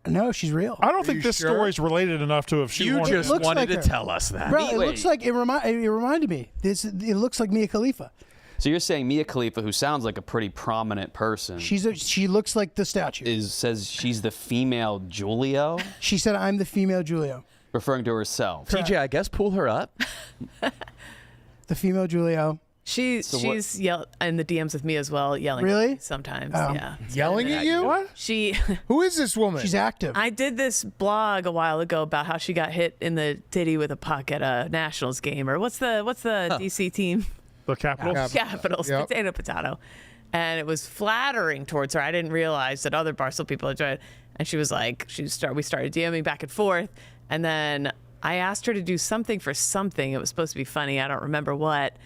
No, she's real.
I don't think
you
this
sure?
story's related enough to if she
You
wanted
just
looks
wanted
like
to
her.
tell us that.
Bro, it
Wait.
looks like it reminded me. It looks like Mia Khalifa.
So you're saying Mia Khalifa, who sounds like a pretty prominent person,
She looks like the statue.
says she's the female Julio,
She said, "I'm the female Julio."
referring to herself.
TJ, I guess pull her up.
The female Julio.
She's in the DMs with me as well, yelling.
Really?
At me sometimes,
Oh.
yeah.
Yelling at you?
What?
She.
Who is this woman?
She's active.
I did this blog a while ago about how she got hit in the titty with a puck at a Nationals game, or what's the DC team?
The Capitals.
Capitals.
Yep.
Potato. And it was flattering towards her. I didn't realize that other Barstool people enjoyed it. And she was like, we started DMing back and forth, and then I asked her to do something for something. It was supposed to be funny. I don't remember what.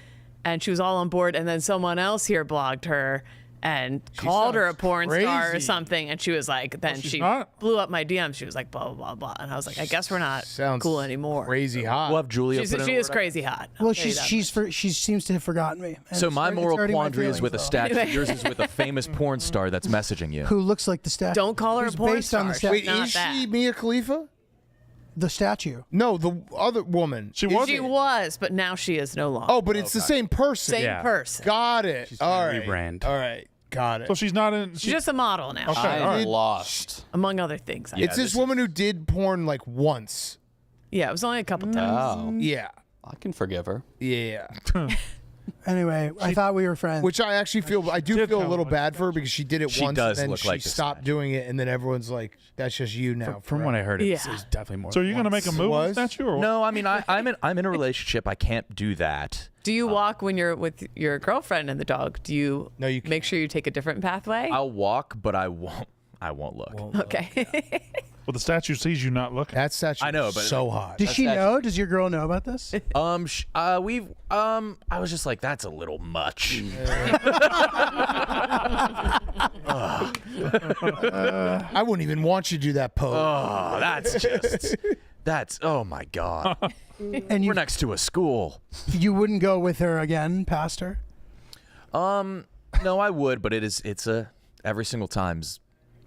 And she was all on board, and then someone else here blogged her and called her a porn star or
crazy.
something, and she was like, then
she's
she
not?
blew up my DM. She was like, blah, blah, blah, blah. And I was like, I guess we're not
Sounds
cool anymore.
Crazy hot.
We'll have Julia.
She
put in a
is
word.
crazy hot. I'll
Well,
tell you that
she seems to have forgotten me. And
So
it's
my
hurt- it's
moral
hurting my
quandary is with a
feelings,
statue.
Anyway.
Yours is with a famous porn star that's messaging you.
though. Who looks like the statue?
Don't call her
Who's
a porn
based on the
star.
statue.
Wait,
not
is
that.
she Mia Khalifa?
The statue.
No, the other woman.
She was.
She was, but now she is no longer.
Oh, but it's the same person.
Same
Yeah.
person.
Got it.
She's
All
trying
right.
to rebrand.
All right. Got it.
So she's not in.
She's just a model now,
Okay. all
I'm
right.
lost.
among other things.
It's this woman who did porn like once.
Yeah, it was only a couple times.
Oh,
Yeah.
I can forgive her.
Yeah.
Anyway, I thought we were friends.
Which I actually feel, I do
did
feel a
kinda
little
look
bad for her because she did it
She
once
does
and then
look
she
like the
stopped doing it, and then everyone's like, that's just you now.
From what I heard, it's
Yeah.
definitely more.
So you're gonna make a move with
Was?
the statue, or what?
No, I mean I'm in a relationship. I can't do that.
Do you walk when you're with your girlfriend and the dog? Do you,
No, you
make sure you take a different pathway?
I'll walk, but I won't look.
Okay.
Well, the statue sees you not looking.
That statue
I know,
is
but-
so hot.
Does she know? Does your girl know about this?
I was just like, that's a little much.
I wouldn't even want you to do that pose.
Oh, that's oh my god.
And
We're next to a school.
you wouldn't go with her again, past her?
No, I would, but it's every single time's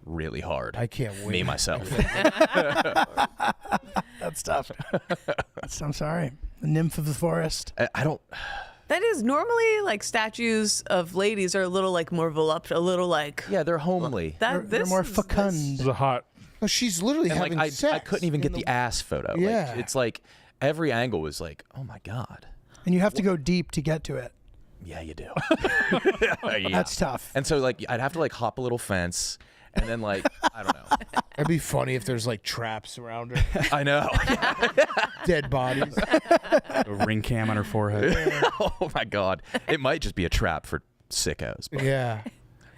really hard.
I can't wait.
Me myself.
That's tough. I'm sorry. The nymph of the forest.
I don't.
That is normally like statues of ladies are a little like more voluptuous, a little like
Yeah, they're homely.
that.
They're
This
more
is-
fecund.
This is a hot.
Oh, she's literally
And
having
like
sex.
I couldn't even
in
get the ass photo.
Yeah.
Like, it's like every angle was like, oh my god.
And you have to go deep to get to it.
Yeah, you do.
That's tough.
And so like I'd have to like hop a little fence, and then like I don't know.
It'd be funny if there's like traps around her,
I know.
dead bodies.
A ring cam on her forehead.
Oh my god. It might just be a trap for sickos. But
Yeah.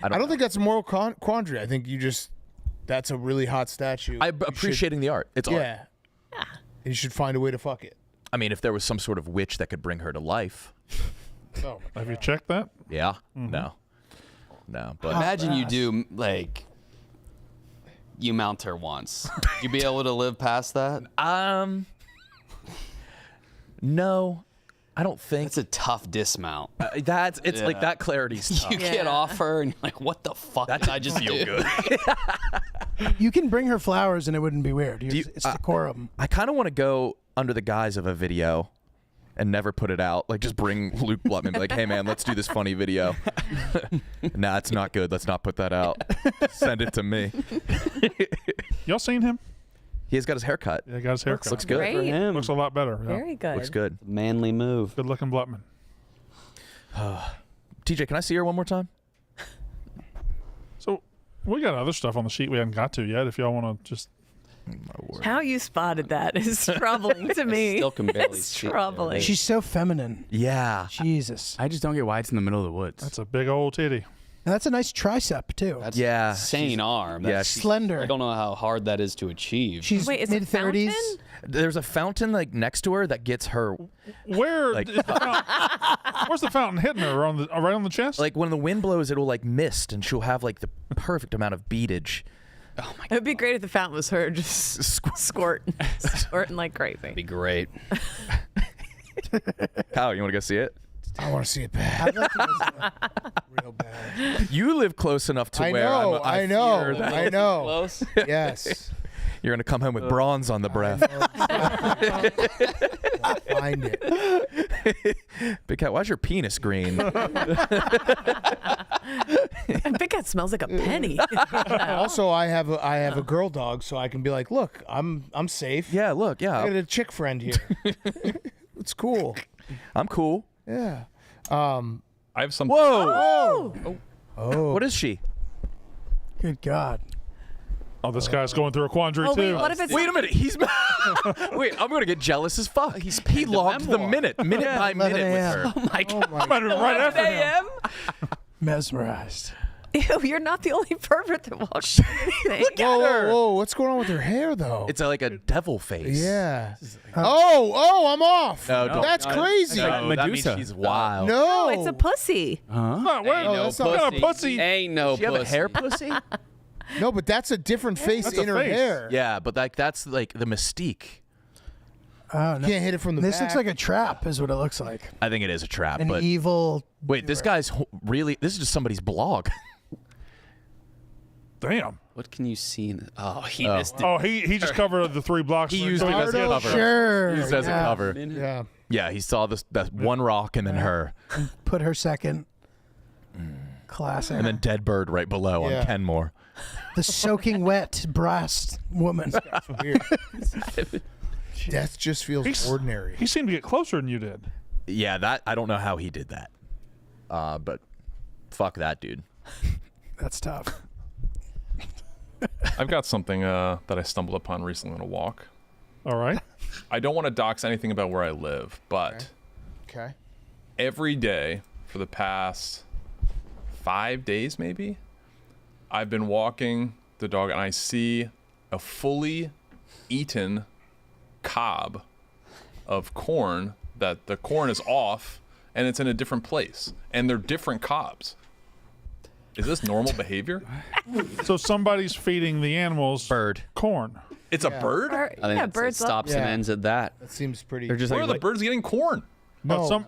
I
I
don't
don't think that's a moral quandary. I think that's a really hot statue.
I'm appreciating the art. It's art.
Yeah. And you should find a way to fuck it.
I mean, if there was some sort of witch that could bring her to life.
Oh,
Have you checked that?
Yeah. No. But
Imagine you do you mount her once. You be able to live past that?
no, I don't think
It's a tough dismount.
it's like that clarity's tough.
You get
Yeah.
off her and you're like, what the fuck
That
did I just
feel
do?
good.
You can bring her flowers and it wouldn't be weird. It's decorum.
I kind of want to go under the guise of a video and never put it out. Like, just bring Luke Blutman, be like, hey, man, let's do this funny video. Nah, it's not good. Let's not put that out. Send it to me.
Y'all seen him?
He's got his hair cut.
Yeah, got his haircut.
Looks good.
Great.
For him.
Looks a lot better. Yeah.
Very good.
Looks good.
Manly move.
Good looking Blutman.
TJ, can I see her one more time?
So we got other stuff on the sheet we haven't got to yet. If y'all want to just.
How you spotted that is troubling to me.
Still can barely
It's
see it.
troubling.
She's so feminine.
Yeah.
Jesus.
I just don't get why it's in the middle of the woods.
That's a big old titty.
And that's a nice tricep, too.
That's
Yeah,
insane arm.
yeah,
That's,
she's-
Slender.
I don't know how hard that is to achieve.
She's
Wait, is it
mid-30s.
fountain?
There's a fountain like next to her that gets her
Where?
Like-
is the fountain, where's the fountain hitting her? Right on the chest?
like when the wind blows, it'll like mist, and she'll have like the perfect amount of beadage.
It would be great if the fountain was her just squirting like crazy.
be great.
Kyle, you want to go see it?
I want to see it bad. Real bad.
You live close enough to
I
where
know.
I
I know.
fear that-
I know.
Close.
Yes.
You're gonna come home with bronze on the breath.
Find it.
Big Cat, why's your penis green?
Big Cat smells like a penny.
Also, I have a girl dog, so I can be like, look, I'm safe.
Yeah, look,
I
yeah,
got a chick friend here. It's cool.
I'm cool.
Yeah.
I have some.
Whoa!
Oh.
What is she?
Good God.
Oh, this guy's going through a quandary
Oh,
too.
wait, what if it's
Wait a minute, he's. Wait, I'm gonna get jealous as fuck. He logged the minute by
11
minute with
a.m.
her.
Oh my God.
I might have been right after him.
a.m.?
Mesmerized.
Ew, you're not the only pervert that walks anything.
Whoa, what's going on with her hair, though?
It's like a devil face.
Yeah. Oh, I'm off.
No, don't.
That's crazy.
No, that means
Medusa.
she's wild.
No.
Oh, it's a pussy.
No, wait,
Ain't no
that's
what
not-
kind of pussy?
Ain't no
Does she have a
pussy.
hair pussy?
No, but that's a different face
That's
in
a
her
face.
hair.
Yeah, but that's like the mystique.
Oh, no.
Can't hit it from the
This
back.
looks like a trap, is what it looks like.
I think it is a trap.
An
but
evil.
wait, this guy's really. This is just somebody's blog.
Damn.
What can you see in the, oh, he missed it.
Oh, he just covered the 3 blocks.
He used it as a cover.
Sure.
He used it as a
yeah.
cover.
Yeah.
Yeah, he saw that one rock and then her,
Put her second. Classic.
and then Dead Bird right below
Yeah.
on Kenmore.
The soaking wet brass woman.
Weird. Death just feels
He's-
ordinary.
He seemed to get closer than you did.
Yeah, that I don't know how he did that. But fuck that dude.
That's tough.
I've got something that I stumbled upon recently on a walk.
All right.
I don't want to dox anything about where I live, but
Okay.
every day for the past 5 days, maybe, I've been walking the dog and I see a fully eaten cob of corn that the corn is off and it's in a different place and they're different cobs. Is this normal behavior?
So somebody's feeding the animals
Bird.
corn.
It's a bird?
I think
Yeah,
it
birds love.
stops and
Yeah.
ends at that.
That seems pretty.
They're just
Where
like,
are the birds getting corn?
no.
some-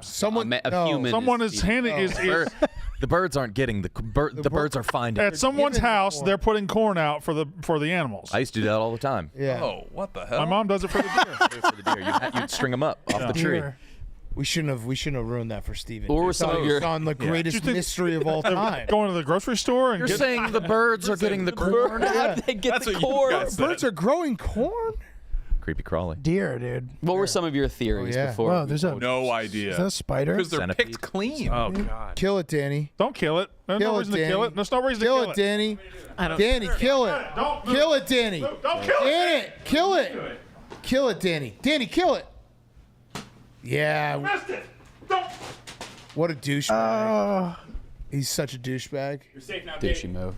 no.
human.
Someone is handing
Bird- the birds aren't getting the birds are finding.
at
it.
someone's
giving
house.
corn.
They're putting corn out for the animals.
I used to do that all the time.
Yeah.
Oh, what the hell?
My mom does it for the deer.
For the deer, you'd string them up off the tree.
Deer.
We shouldn't have ruined that for Steven.
What were some of your-
on the greatest
think-
mystery of all time?
Going to the grocery store and
You're
get
saying the birds are getting the corn?
How did they get
That's
the
what you
corn?
guys said.
Birds are growing corn?
Creepy crawly.
Deer, dude.
What were some of your theories
yeah.
before?
Whoa, there's a.
No
Is that
idea.
a spider?
Because they're
Centipede.
picked clean.
oh god.
Kill it, Danny.
Don't kill it. There's
Kill
no
it,
reason to kill
Danny.
it. There's no reason
Kill
to
it,
kill it.
Danny.
I don't.
Danny, kill it.
Don't
Kill it, Danny.
Don't kill it.
Danny, kill it. Kill it, Danny. Danny, kill it. Yeah.
Missed it. Don't.
What a douchebag. He's such a douchebag.
Douchey move.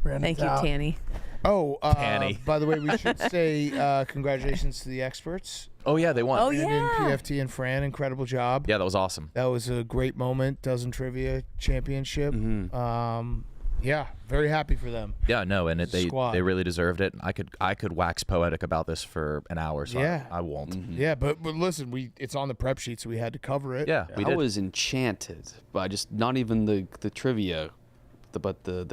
Thank you, Tanny.
Oh,
Tanny.
by the way, we should say congratulations to the experts.
Oh yeah, they won.
Oh,
Brandon,
yeah.
PFT, and Fran. Incredible job.
Yeah, that was awesome.
That was a great moment. Dozen Trivia Championship.
Mm-hmm.
Yeah, very happy for them.
Yeah, no, and they
Squad.
really deserved it. I could wax poetic about this for an hour, so
Yeah.
I won't.
Yeah, but listen, it's on the prep sheet, so we had to cover it.
Yeah, we
I
did.
was enchanted by just not even the trivia, but the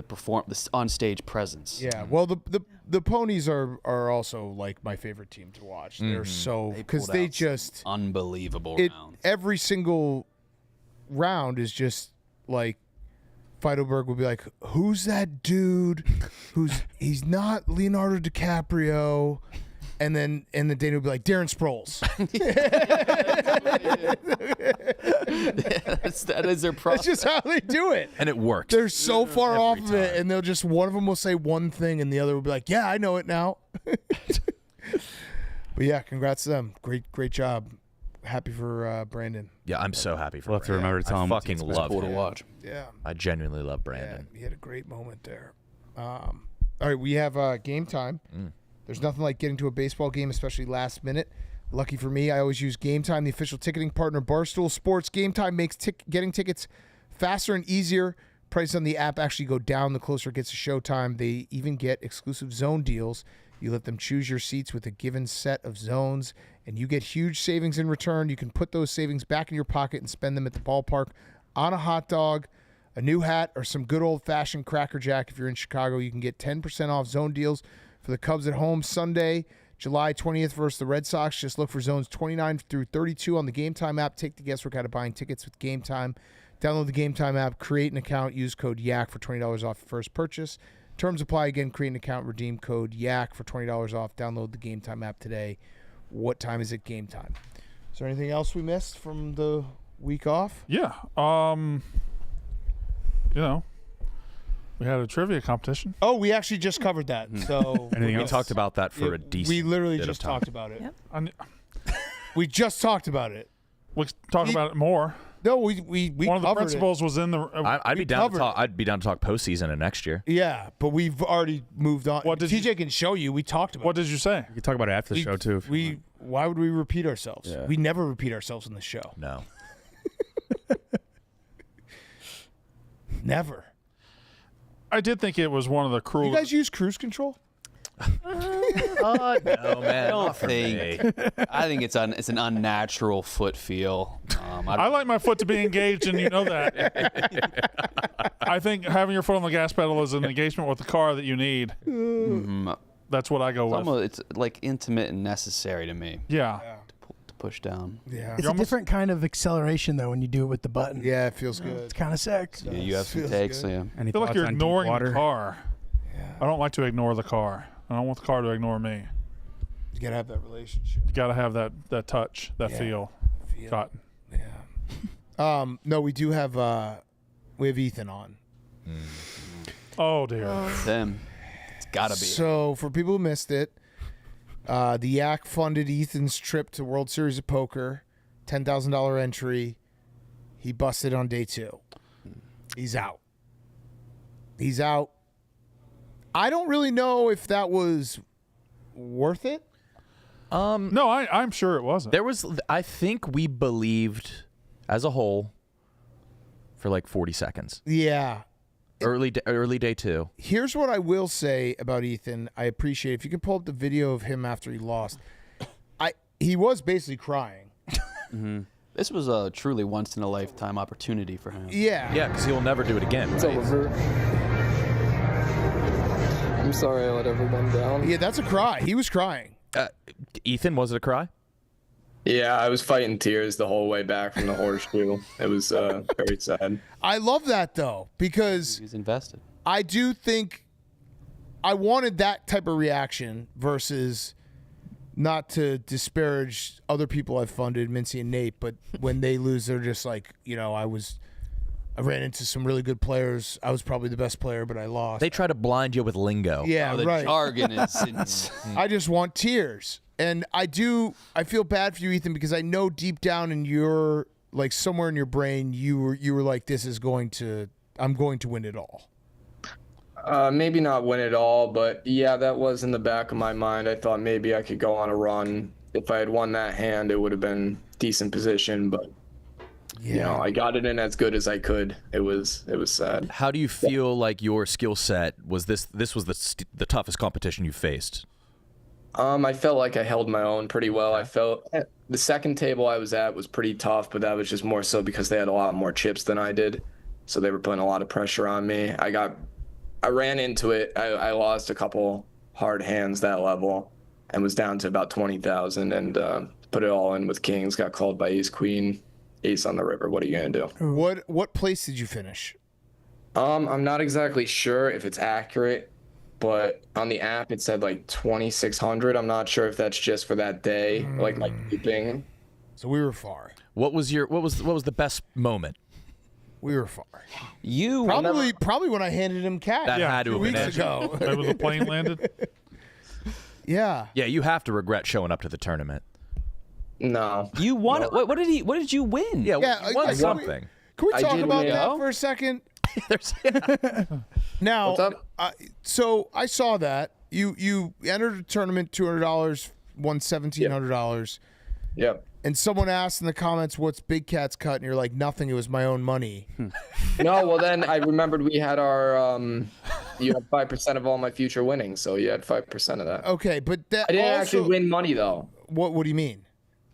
on stage presence.
Yeah. Well, the ponies are also like my favorite team to watch. They're so because
pulled
they
out
just
Unbelievable rounds.
every single round is just like Feidelberg would be like, "Who's that dude? He's not Leonardo DiCaprio." And then Dana would be like, Darren Sproles.
that is their process.
That's just how they do it.
and it worked.
They're so far
Every
off of it,
time.
and they'll just one of them will say one thing, and the other will be like, "Yeah, I know it now." But yeah, congrats to them. Great job. Happy for Brandon.
Yeah, I'm so happy for
We'll have to
Brandon.
remember to tell
I
him
fucking
it's
love
cool to
him.
watch.
Yeah,
I genuinely love
yeah,
Brandon.
he had a great moment there. All right, we have game time. There's nothing like getting to a baseball game, especially last minute. Lucky for me, I always use Game Time, the official ticketing partner of Barstool Sports. Game Time makes getting tickets faster and easier. Prices on the app actually go down the closer it gets to showtime. They even get exclusive zone deals. You let them choose your seats with a given set of zones, and you get huge savings in return. You can put those savings back in your pocket and spend them at the ballpark on a hot dog, a new hat, or some good old-fashioned Cracker Jack. If you're in Chicago, you can get 10% off zone deals for the Cubs at home Sunday, July 20th versus the Red Sox. Just look for zones 29 through 32 on the Game Time app. Take the guesswork out of buying tickets with Game Time. Download the Game Time app, create an account, use code YAK for $20 off your first purchase. Terms apply. Again, create an account, redeem code YAK for $20 off. Download the Game Time app today. What time is it Game Time? Is there anything else we missed from the week off?
Yeah. You know, we had a trivia competition.
Oh, we actually just covered that. So
Anything
We
else?
talked about that for a decent
we literally
bit
just
of time.
talked about it.
Yep.
We just talked about it.
We talked about it more.
No, we
One of the
covered
principles was in the.
I'd be down to
covered
talk. I'd be down to talk postseason and next year.
it. Yeah, but we've already moved on.
What did
TJ can show you. We talked about
what did you say?
You can talk about it after the
it.
show too. if you want.
Why would we repeat ourselves?
Yeah.
We never repeat ourselves in the show.
No.
Never.
I did think it was one of the
You
cruel.
guys use cruise control?
No, man.
I don't
not for me.
think. I think it's an unnatural foot feel.
I like my foot to be engaged, and you know that. I think having your foot on the gas pedal is an engagement with the car that you need. That's what I go with.
It's like intimate and necessary to me
Yeah.
to push down.
Yeah.
It's a different kind of acceleration though when you do it with the button.
Yeah, it feels good.
It's kind of sick.
Yeah, you have some
Feels
takes.
good.
Yeah.
Any
I feel like
thoughts
you're
on deep
ignoring
water?
the car. I don't like to ignore the car. I don't want the car to ignore me.
You gotta have that relationship.
You got to have that touch, that feel. Got.
Yeah. No, we do have Ethan on.
Oh dear.
It's him. It's gotta be.
So for people who missed it, the Yak funded Ethan's trip to World Series of Poker, $10,000 entry. He busted on day 2. He's out. He's out. I don't really know if that was worth it.
No, I'm sure it wasn't.
There was. I think we believed, as a whole, for like 40 seconds.
Yeah.
Early day 2.
Here's what I will say about Ethan. I appreciate if you can pull up the video of him after he lost. He was basically crying.
This was a truly once in a lifetime opportunity for him.
Yeah.
Yeah, because he'll never do it again.
It's over. I'm sorry I let everyone down.
Yeah, that's a cry. He was crying.
Ethan, was it a cry?
Yeah, I was fighting tears the whole way back from the horseshoe. It was very sad.
I love that though, because
He's invested.
I do think I wanted that type of reaction versus, not to disparage other people I've funded, Mincy and Nate, but when they lose, they're just like, I ran into some really good players. I was probably the best player, but I lost.
They try to blind you with lingo.
Yeah,
The
right.
jargon is.
I just want tears. And I feel bad for you, Ethan, because I know deep down in your, like somewhere in your brain, you were like, I'm going to win it all.
Maybe not win it all, but yeah, that was in the back of my mind. I thought maybe I could go on a run. If I had won that hand, it would have been decent position, but I got it in as good as I could. It was sad.
How do you feel like your skill set was this was the toughest competition you faced?
I felt like I held my own pretty well. I felt the second table I was at was pretty tough, but that was just more so because they had a lot more chips than I did. So they were putting a lot of pressure on me. I ran into it. I lost a couple hard hands that level and was down to about 20,000 and put it all in with kings. Got called by ace queen, ace on the river. What are you going to do?
What place did you finish?
I'm not exactly sure if it's accurate, but on the app it said like 2,600. I'm not sure if that's just for that day, like keeping.
So we were far.
What was the best moment?
We were far.
You
Probably when I handed him cash
That had to
2
have been
weeks
it.
ago.
Right when the plane landed.
Yeah.
Yeah, you have to regret showing up to the tournament.
No.
You won. What did you win?
Yeah,
Yeah,
you won
I-
something.
Can we
I
talk
did
about
win.
that for a second?
There's
Now,
What's up?
so I saw that you entered a tournament, $200, won $1,700,
Yep.
and someone asked in the comments, "What's Big Cat's cut?" And you're like, "Nothing. It was my own money."
No, well then I remembered we had our you had 5% of all my future winnings, so you had 5% of that.
Okay, but that
I didn't
also,
actually win money though.
What do you mean?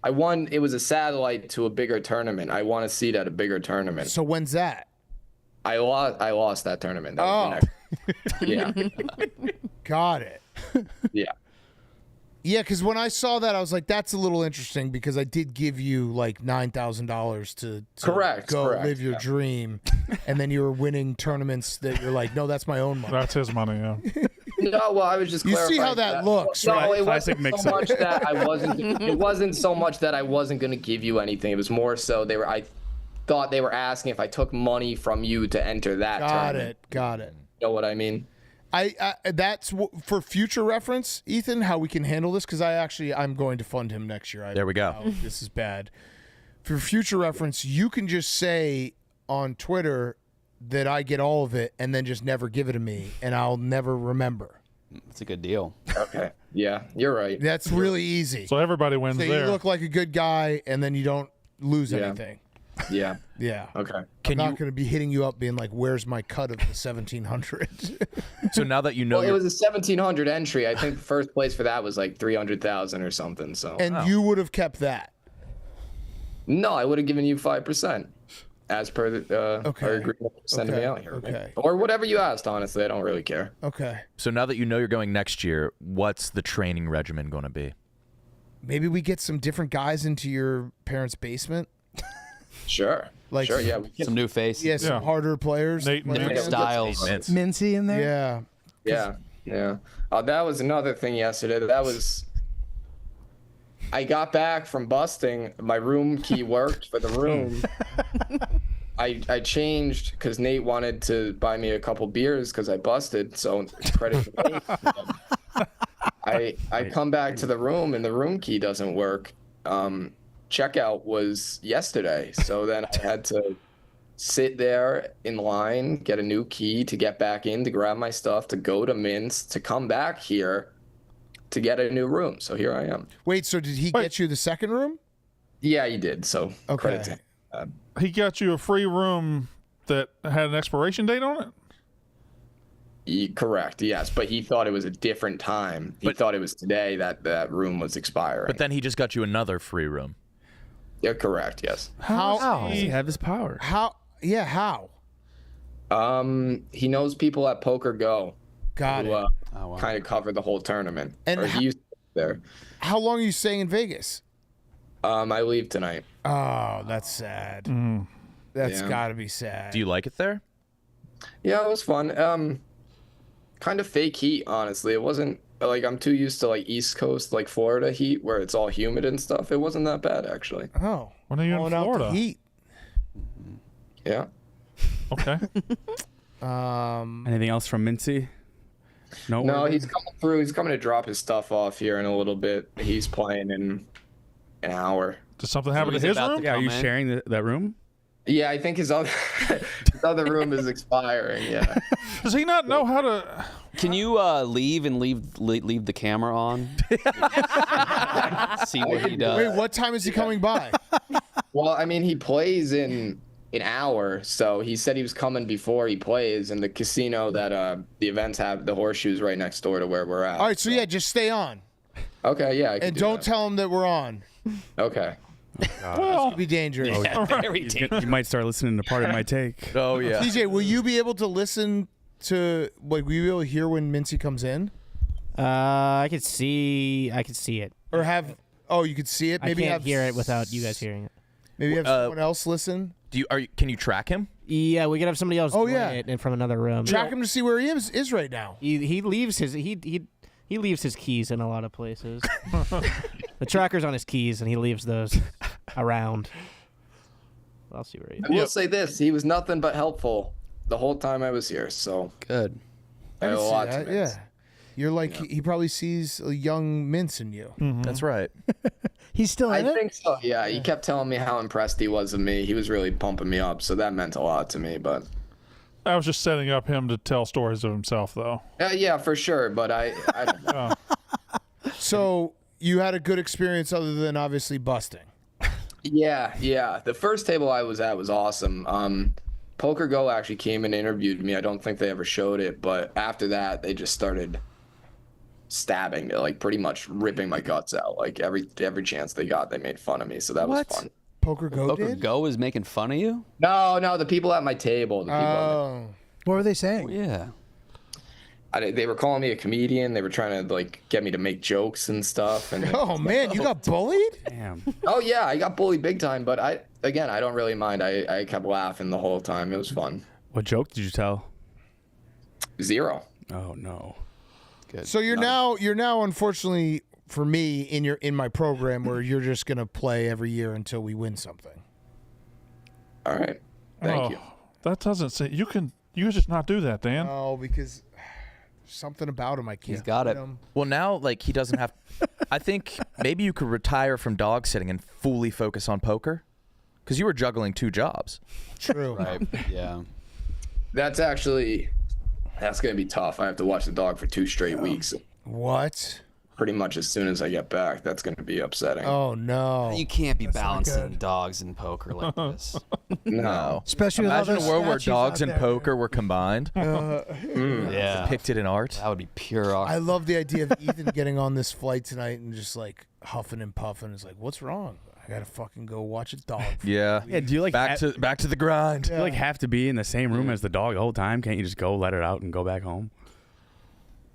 I won. It was a satellite to a bigger tournament. I won a seat at a bigger tournament.
So when's that?
I lost that tournament. That was the next.
Got it.
Yeah.
Yeah, because when I saw that, I was like, "That's a little interesting," because I did give you like $9,000 to go live your dream, and then you were winning tournaments that you're like, "No, that's my own money."
That's his money. Yeah.
No, well, I was just.
You see how that looks,
no,
right?
it wasn't so much that I wasn't. It wasn't so much that I wasn't going to give you anything. It was more so I thought they were asking if I took money from you to enter that tournament.
Got it.
You know what I mean?
That's for future reference, Ethan, how we can handle this, because I'm going to fund him next year.
There we go.
This is bad. For future reference, you can just say on Twitter that I get all of it and then just never give it to me, and I'll never remember.
That's a good deal.
Okay. Yeah, you're right.
That's really easy.
So everybody wins
So
there.
you look like a good guy, and then you don't lose anything.
Yeah.
Yeah.
Okay.
I'm not going to be hitting you up being like, "Where's my cut of the 1,700?"
So now that you know,
Well, it was a 1,700 entry. I think the first place for that was like 300,000 or something. So.
And you would have kept that.
No, I would have given you 5%, as per the our agreement sending me out here.
Okay.
Or whatever you asked. Honestly, I don't really care.
Okay.
So now that you know you're going next year, what's the training regimen going to be?
Maybe we get some different guys into your parents' basement.
Sure.
Like
sure. Yeah.
Some new faces.
Yeah, some harder players.
Nate and
Different
Mincy.
styles.
Mincy in there.
Yeah.
Yeah. Yeah. That was another thing yesterday. That was. I got back from busting. My room key worked for the room. I changed because Nate wanted to buy me a couple beers because I busted. So credit to Nate. I come back to the room and the room key doesn't work. Checkout was yesterday, so then I had to sit there in line, get a new key to get back in to grab my stuff, to go to Mince, to come back here to get a new room. So here I am.
Wait, so did he get you the second room?
Yeah, he did. So credit to him.
He got you a free room that had an expiration date on it?
Correct, yes. But he thought it was a different time. He thought it was today that room was expiring.
But then he just got you another free room.
Yeah, correct, yes.
How
does he have his power?
How? Yeah, how?
He knows people at Poker Go.
Got
who,
it.
kind of cover the whole tournament.
And
or he used to be there.
How long are you staying in Vegas?
I leave tonight.
Oh, that's sad. That's got to be sad.
Do you like it there?
Yeah, it was fun. Kind of fake heat, honestly. It wasn't like I'm too used to like East Coast, like Florida heat, where it's all humid and stuff. It wasn't that bad, actually.
Oh,
when are you in
Blowing out
Florida?
the heat.
Yeah.
Okay.
Anything else from Mincy?
No, he's coming through. He's coming to drop his stuff off here in a little bit. He's playing in an hour.
Did something happen to
he's
his
about
room?
to
Yeah, are you
Come in.
sharing that room?
Yeah, I think his other room is expiring. Yeah.
Does he not know how to?
Can you leave and leave the camera on? See what he does.
Wait, what time is he coming by?
Well, I mean, he plays in an hour, so he said he was coming before he plays, and the casino that the events have, the Horseshoe's right next door to where we're at.
All right, so yeah, just stay on.
Okay, yeah. I can
And
do
don't
that.
tell him that we're on.
Okay.
Well,
It'd be dangerous.
You might start listening to part of my take.
Oh yeah.
DJ, will you be able to listen to, like, will you be able to hear when Mincy comes in?
I could see it.
Or have, you could see it? Maybe
I can't
have
hear it without you guys hearing it.
Maybe have someone else listen?
Can you track him?
Yeah, we could have somebody else
Oh,
doing
yeah.
it and from another room.
Track him to see where he is right now.
He leaves his he leaves his keys in a lot of places. The tracker's on his keys and he leaves those around. I'll see where he is.
I will say this: he was nothing but helpful the whole time I was here. So
Good.
I
I
had
can
a
see
lot
that,
to miss.
yeah. You're like, he probably sees a young Mince in you.
That's right.
He's still
I
in it.
think so. Yeah, he kept telling me how impressed he was of me. He was really pumping me up, so that meant a lot to me. But
I was just setting up him to tell stories of himself, though.
yeah, for sure. But I don't know.
So you had a good experience other than obviously busting.
Yeah. The first table I was at was awesome. Poker Go actually came and interviewed me. I don't think they ever showed it, but after that, they just started stabbing me, like pretty much ripping my guts out. Like every chance they got, they made fun of me. So that was fun.
Poker Go
Poker
did?
Go is making fun of you?
No, the people at my table. The people
Oh.
What were they saying?
Yeah.
they were calling me a comedian. They were trying to like get me to make jokes and stuff. And
Oh man, you got bullied?
Damn.
oh yeah, I got bullied big time. But I don't really mind. I kept laughing the whole time. It was fun.
What joke did you tell?
0.
Oh no.
Good.
So you're now unfortunately for me in my program where you're just gonna play every year until we win something.
All right. Thank you.
That doesn't say you can just not do that, Dan.
Oh, because something about him I can't.
He's got
beat
it.
him.
Well, now like he doesn't have. I think maybe you could retire from dog sitting and fully focus on poker, because you were juggling 2 jobs.
True.
Right. Yeah.
That's gonna be tough. I have to watch the dog for 2 straight weeks.
What?
Pretty much as soon as I get back. That's gonna be upsetting.
Oh no.
You can't be
not
balancing
good.
dogs in poker like this.
No.
Especially with all
Imagine
those
a world where
statues
dogs
out
and
there.
poker were combined,
Yeah.
depicted in art.
That would be pure art.
I love the idea of Ethan getting on this flight tonight and just like huffing and puffing. It's like, what's wrong? I gotta fucking go watch a dog.
Yeah.
Yeah. Do you like
Back to the grind.
do you like have to be in the same room as the dog the whole time? Can't you just go let it out and go back home?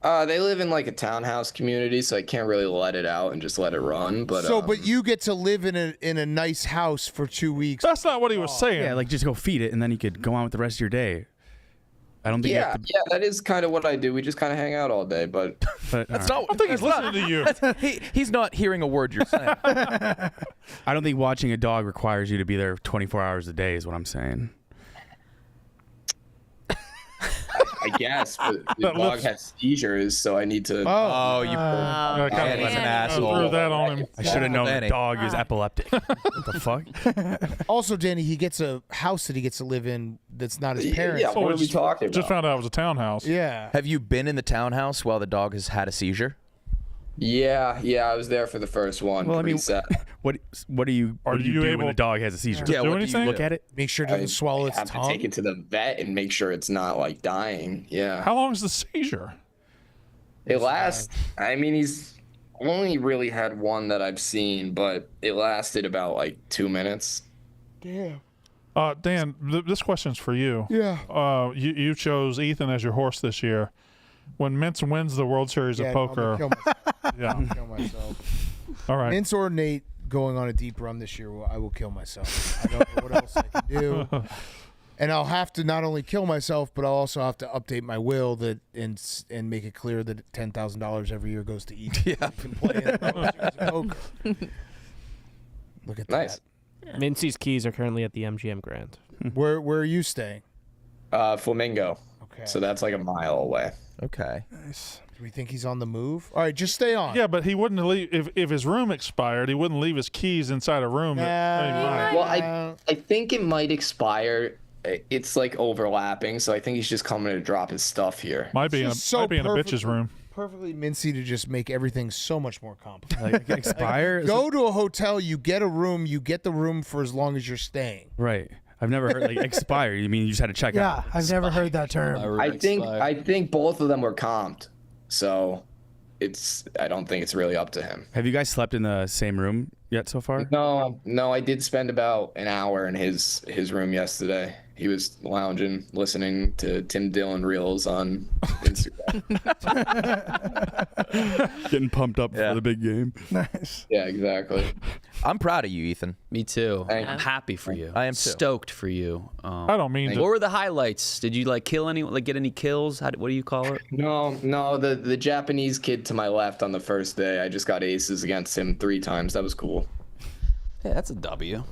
They live in like a townhouse community, so I can't really let it out and just let it run. But
But you get to live in a nice house for 2 weeks.
That's not what he was saying.
Yeah, like just go feed it and then you could go on with the rest of your day. I don't think you
yeah,
have to.
yeah, that is kind of what I do. We just kind of hang out all day, but
But,
That's
all right.
not.
I think he's listening to you.
He's not hearing a word you're saying.
I don't think watching a dog requires you to be there 24 hours a day. Is what I'm saying.
I guess. But the dog has seizures, so I need to.
Oh, you.
I kinda
Danny's an asshole.
threw that on him.
I should have known
Danny.
the dog is epileptic. What the fuck?
Also, Danny, he gets a house that he gets to live in that's not his parents.
Yeah, what are we talking about?
Just found out it was a townhouse.
Yeah.
Have you been in the townhouse while the dog has had a seizure?
Yeah, I was there for the first one.
Well, I
Pretty
mean,
sad.
what do you
Are
do
you
when
able
the dog has a seizure?
Yeah,
do
what do you
anything?
Look at it.
Make sure it doesn't swallow its
have to
tongue.
take it to the vet and make sure it's not like dying. Yeah.
How long is the seizure?
It lasts. I mean, he's only really had one that I've seen, but it lasted about like 2 minutes.
Damn.
Dan, this question's for you.
Yeah.
You chose Ethan as your horse this year. When Mince wins the World Series of
I'm
poker,
gonna
yeah.
kill myself.
All right.
Mince or Nate going on a deep run this year, I will kill myself. I don't know what else I can do. And I'll have to not only kill myself, but I'll also have to update my will and make it clear that $10,000 every year goes to each.
Yeah.
Poker. Look at
Nice.
Mincy's keys are currently at the MGM Grand.
that. Where are you staying?
Flamingo.
Okay.
So that's like a mile away.
Okay.
Nice. Do we think he's on the move? All right, just stay on.
Yeah, but he wouldn't leave if his room expired. He wouldn't leave his keys inside a room. that he might.
Well, I think it might expire. It's like overlapping, so I think he's just coming to drop his stuff here.
Might be in a
Just so
might be in a
perfect.
bitch's room.
Perfectly Mincy to just make everything so much more complicated.
Like, it can expire.
Go to a hotel, you get a room, you get the room for as long as you're staying.
Right. I've never heard like expire. You mean you just had to check
Yeah,
out?
I've never heard that term.
I think both of them were comped, so I don't think it's really up to him.
Have you guys slept in the same room yet so far?
No, I did spend about an hour in his room yesterday. He was lounging, listening to Tim Dillon reels on Instagram.
Getting pumped up for the big game.
Nice.
Yeah, exactly.
I'm proud of you, Ethan.
Me too.
Thank
I'm
you.
happy for you.
I am too.
Stoked for you.
I don't mean
What
to.
were the highlights? Did you like kill any? Like get any kills? What do you call it?
No, the Japanese kid to my left on the first day, I just got aces against him 3 times. That was cool.
Yeah, that's a W.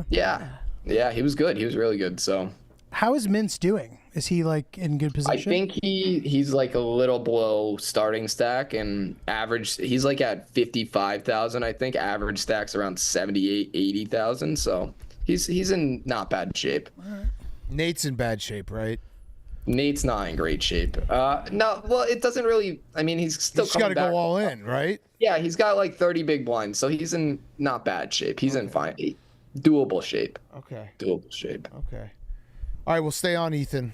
Yeah, he was good. He was really good. So
How is Mince doing? Is he like in good
I
position?
think he's like a little below starting stack and average. He's like at 55,000. I think average stack's around 78, 80,000. So he's in not bad shape.
Nate's in bad shape, right?
Nate's not in great shape. No, well, it doesn't really. I mean, he's still
He's got to
coming back.
go all in, right?
Yeah, he's got like 30 big blinds, so he's in not bad shape. He's in fine, doable shape.
Okay.
Doable shape.
Okay. All right, we'll stay on, Ethan.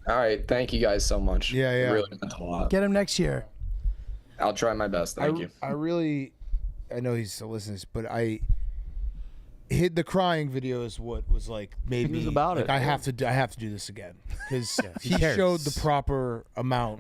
All right, thank you guys so much.
Yeah.
It really meant a lot.
Get him next year.
I'll try my best. Thank you.
I know he's still listening, but the crying video is what was like made me
about
like
it.
I have to do this again because
he
he
cares.
showed the proper amount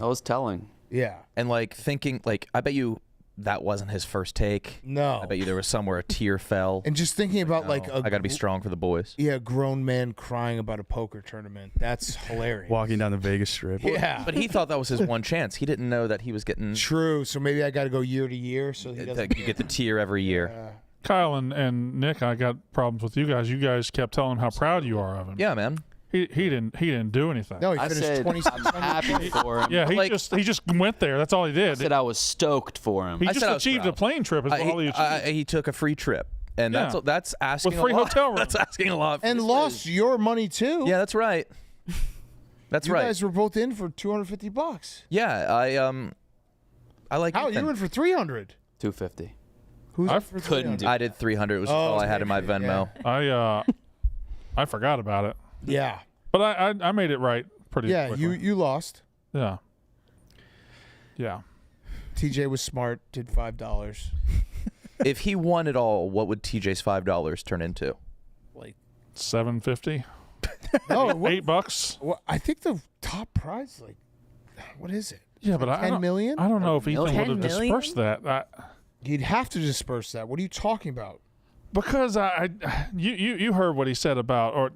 That was telling.
yeah.
And like thinking, like I bet you that wasn't his first take.
No.
I bet you there was somewhere a tear fell.
And just thinking about like
I got to be strong for the boys.
a grown man crying about a poker tournament. That's hilarious.
Walking down the Vegas Strip.
Yeah.
But he thought that was his one chance. He didn't know that he was getting
True. So maybe I got to go year to year so he doesn't.
that you get the tear every year.
Kyle and Nick, I got problems with you guys. You guys kept telling him how proud you are of him.
Yeah, man.
He didn't do anything.
No, he
I
finished
said
2600.
I'm happy for him.
Yeah, he
like-
just went there. That's all he
I
did.
said I was stoked for him.
He
I
just
said I was
achieved a
proud.
plane trip. Is all he achieved.
He took a free trip, and
Yeah.
that's asking
With free
a lot.
hotel room.
That's asking a lot.
And lost your money too.
Yeah, that's right. That's
You
right.
guys were both in for $250.
Yeah, I like.
How
Ethan.
you in for 300?
250.
Who's
I
in for
couldn't
300?
do
I did 300. It was all I had in my Venmo.
I forgot about it,
Yeah.
but I made it right pretty
Yeah,
quickly.
you lost.
Yeah.
TJ was smart, did $5.
If he won it all, what would TJ's $5 turn into?
Like
$750.
no, what,
$8.
well, I think the top prize like what is it?
Yeah, but I
10
don't,
million?
I don't know if Ethan would
10
have
million?
dispersed that.
You'd have to disperse that. What are you talking about?
Because you heard what he said about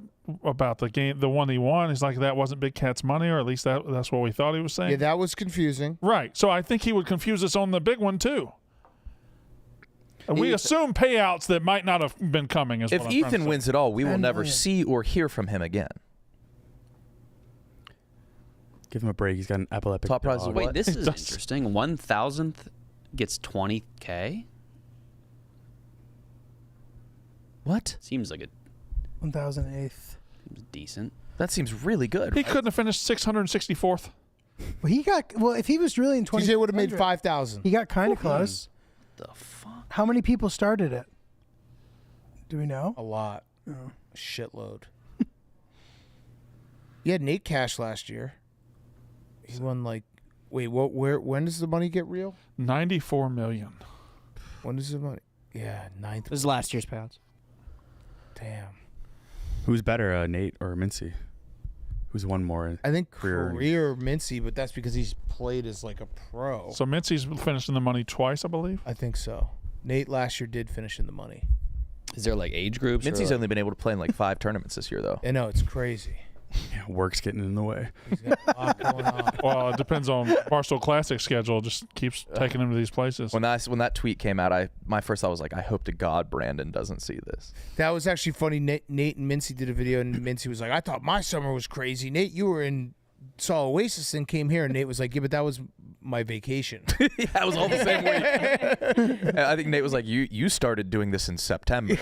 the game, the one he won. He's like, that wasn't Big Cat's money, or at least that's what we thought he was saying.
Yeah, that was confusing.
Right. So I think he would confuse us on the big one too. And we assume payouts that might not have been coming. Is
If
what I'm trying to
Ethan
say.
wins it all, we will
10
never
million.
see or hear from him again.
Give him a break. He's got an epileptic
Top prize is
dog.
what?
Wait, this
It
is
does.
interesting. 1,000th gets 20K.
What?
Seems like it
1008th.
seems decent.
That seems really good.
He couldn't have finished 664th.
Well, he got. Well, if he was really in 20,
TJ would have made 5,000.
He got kind of close.
The fuck?
How many people started it? Do we know?
A lot. A shitload. You had Nate Cash last year. He won like wait, what when does the money get real?
94 million.
When does the money Yeah, ninth.
This is last year's pounds.
Damn.
Who's better, Nate or Mincy? Who's won more?
I think
Career
career Mincy, but that's because he's played as like a pro.
So Mincy's finished in the money twice, I believe.
I think so. Nate last year did finish in the money.
Is there like age groups? or,
Mincy's
like-
only been able to play in like 5 tournaments this year, though.
I know, it's crazy.
Yeah, work's getting in the way.
He's got a lot going on.
Well, it depends on Barstool Classic schedule. Just keeps taking him to these places.
When that tweet came out, my first thought was like, I hope to God Brandon doesn't see this.
That was actually funny. Nate and Mincy did a video, and Mincy was like, I thought my summer was crazy. Nate, you were saw Oasis and came here. And Nate was like, yeah, but that was my vacation.
Yeah, it was all the same week. I think Nate was like, you started doing this in September.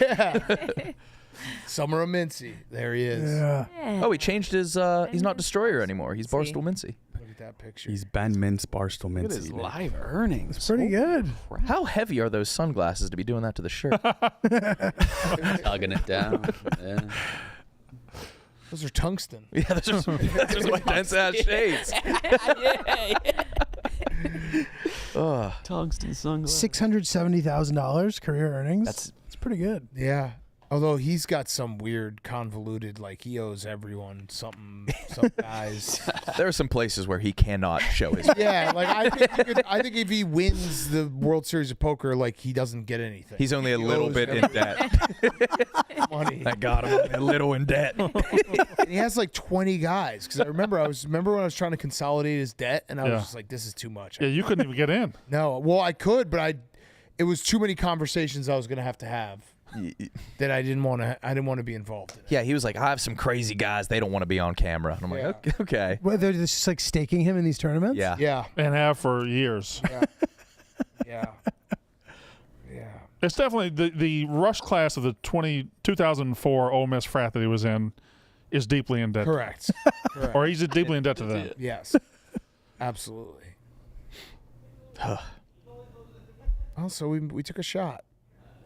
Summer of Mincy. There he is.
Yeah.
Oh, he changed his, he's not Destroyer anymore. He's Barstool Mincy.
Look at that picture.
He's Ben Mintz, Barstool
Look at his
Mincy.
live earnings.
It's pretty good.
How heavy are those sunglasses to be doing that to the shirt?
Tugging it down. Yeah.
Those are tungsten.
Yeah, those are like dense ass shades.
Tungsten sunglasses.
$670,000 career earnings.
That's-
it's pretty good.
Yeah. Although he's got some weird convoluted, like he owes everyone something, some guys.
There are some places where he cannot show his.
Yeah, like I think if he wins the World Series of Poker, like he doesn't get anything.
He's only a
He
little
owes
bit in
everyone
debt.
money.
I got him a little in debt.
And he has like 20 guys. Because I remember when I was trying to consolidate his debt, and I was
Yeah.
just like, this is too much.
Yeah, you couldn't even get in.
No, well I could, but it was too many conversations I was gonna have that I didn't want to be involved in.
Yeah, he was like, I have some crazy guys. They don't want to be on camera. And I'm
Yeah.
like, okay.
Well, they're just like staking him in these tournaments.
Yeah.
Yeah,
And have for years.
yeah.
It's definitely the rush class of the 2004 Ole Miss frat that he was in is deeply in debt.
Correct.
Or he's deeply in debt to them.
Yes, absolutely. Also, we took a shot.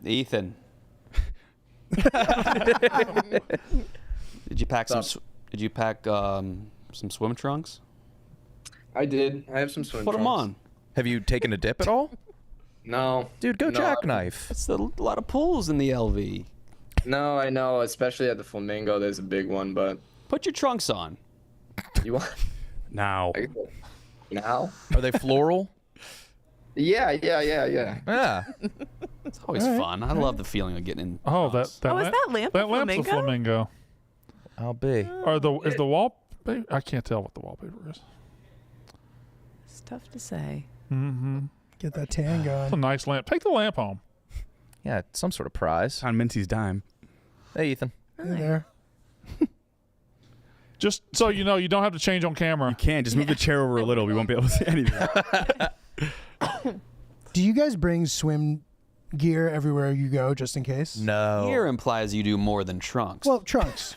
Ethan. Did you pack some? Did you pack some swim trunks?
I did. I have some swim
Put them
trunks.
on.
Have you taken a dip at all?
No.
Dude, go
No,
jackknife.
It's a lot of pools in the LV.
No, I know, especially at the Flamingo, there's a big one, but
Put your trunks on.
you want
Now.
now?
Are they floral?
Yeah.
Yeah.
It's always fun. I love the feeling of getting in.
Oh,
trunks.
that
Oh, is
lamp,
that lamp a
that lamp's a
flamingo?
flamingo.
I'll be.
Or is the wallpaper? I can't tell what the wallpaper is.
It's tough to say.
Mm-hmm.
Get that tan
It's a
going.
nice lamp. Take the lamp home.
Yeah, some sort of prize.
On Mincy's dime.
Hey, Ethan.
Hey there.
Just so you know, you don't have to change on camera.
You can just move the chair over a little. We won't be able to see anything.
Do you guys bring swim gear everywhere you go, just in case?
No.
Gear implies you do more than trunks.
Well, trunks.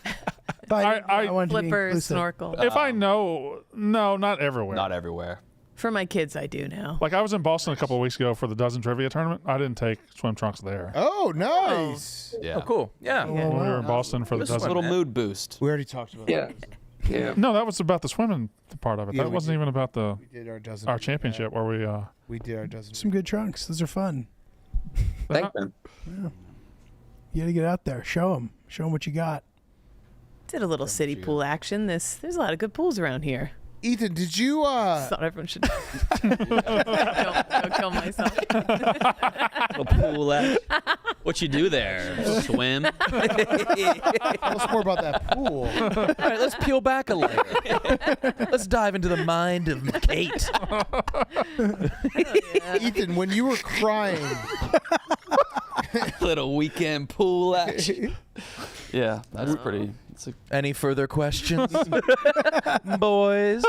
But
I
wanted to be
Flippers,
inclusive.
snorkel.
If I know, no, not everywhere.
Not everywhere.
For my kids, I do now.
Like I was in Boston a couple of weeks ago for the dozen trivia tournament. I didn't take swim trunks there.
Oh, nice.
Yeah.
Oh, cool. Yeah.
When we were in Boston for the
Just a
dozen.
little mood boost.
We already talked about
Yeah. Yeah.
No, that was about the swimming part of it.
Yeah,
that
we
wasn't
did.
even about the
We did our dozen.
our championship where we.
We did our dozen.
Some good trunks. Those are fun.
Thanks, man.
You got to get out there. Show them. Show them what you got.
Did a little city pool action. There's a lot of good pools around here.
Ethan, did you
Thought everyone should. don't kill myself.
A pool action. What you do there? Swim?
tell us more about that pool?
All right, let's peel back a layer. Let's dive into the mind of Kate.
Ethan, when you were crying,
Little weekend pool action. Yeah, that's pretty. It's a,
Any further questions, boys?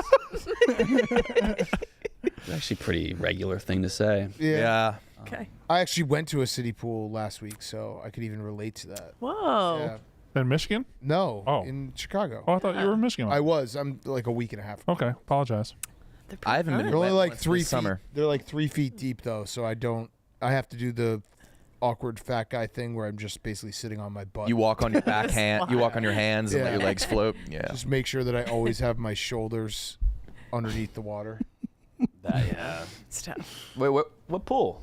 it's actually a pretty regular thing to say.
Yeah.
Okay.
I actually went to a city pool last week, so I could even relate to that.
Whoa.
Yeah.
In Michigan?
No,
Oh.
in Chicago.
Oh, I thought you were in Michigan.
I was. I'm like a week and a half.
Okay, apologize.
They're pretty
I haven't been.
fun.
They're only
went
like
once
3
this
feet.
summer.
They're like 3 feet deep though, so I have to do the awkward fat guy thing where I'm just basically sitting on my butt.
You walk on your back hand. You walk on your hands and let
Yeah.
your legs float. Yeah.
Just make sure that I always have my shoulders underneath the water.
Yeah.
It's tough.
Wait, what pool?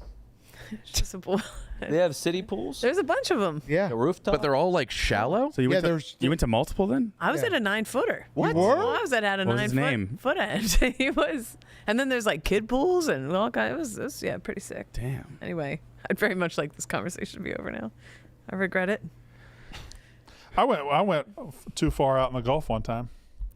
It's just a pool.
They have city pools?
There's a bunch of them.
Yeah.
A rooftop?
But they're all like shallow.
So you
Yeah,
went to,
there's-
you went to multiple then?
I was
Yeah.
at a 9-footer.
What? You were?
Well, I was at a
What was his
9
name?
foot edge. He was. And then there's like kid pools and all kinds. It was yeah, pretty sick.
Damn.
Anyway, I'd very much like this conversation to be over now. I regret it.
I went too far out in the Gulf one time.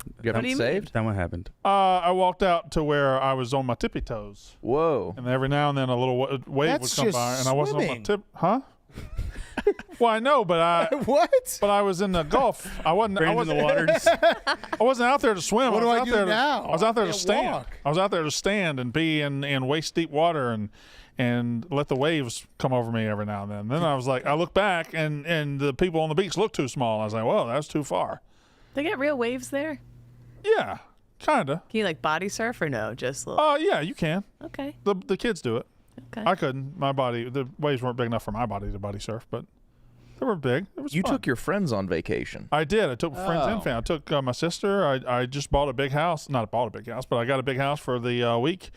You
What
haven't
do you
saved?
Then what happened?
I walked out to where I was on my tippy toes,
Whoa.
and every now and then a little wave
That's
would come
just
by, and I wasn't on my
swimming.
tip. Huh? Well, I know, but
What?
I was in the Gulf. I wasn't
Brains in the water.
I wasn't out there to swim.
What do
was
I
out
do
there
now?
I was out there
I
to
can't
stand.
walk.
I was out there to stand and be in waist deep water and let the waves come over me every now and then. Then I was like, I look back and the people on the beach look too small. I was like, well, that's too far.
They get real waves there.
Yeah, kinda.
Can you like body surf or no? Just little.
Yeah, you can.
Okay.
The kids do it.
Okay.
I couldn't. The waves weren't big enough for my body to body surf, but they were big. It was
You
fun.
took your friends on vacation.
I did. I took friends and family. I took my sister. I just bought a big house. Not bought a big house, but I got a big house for the week.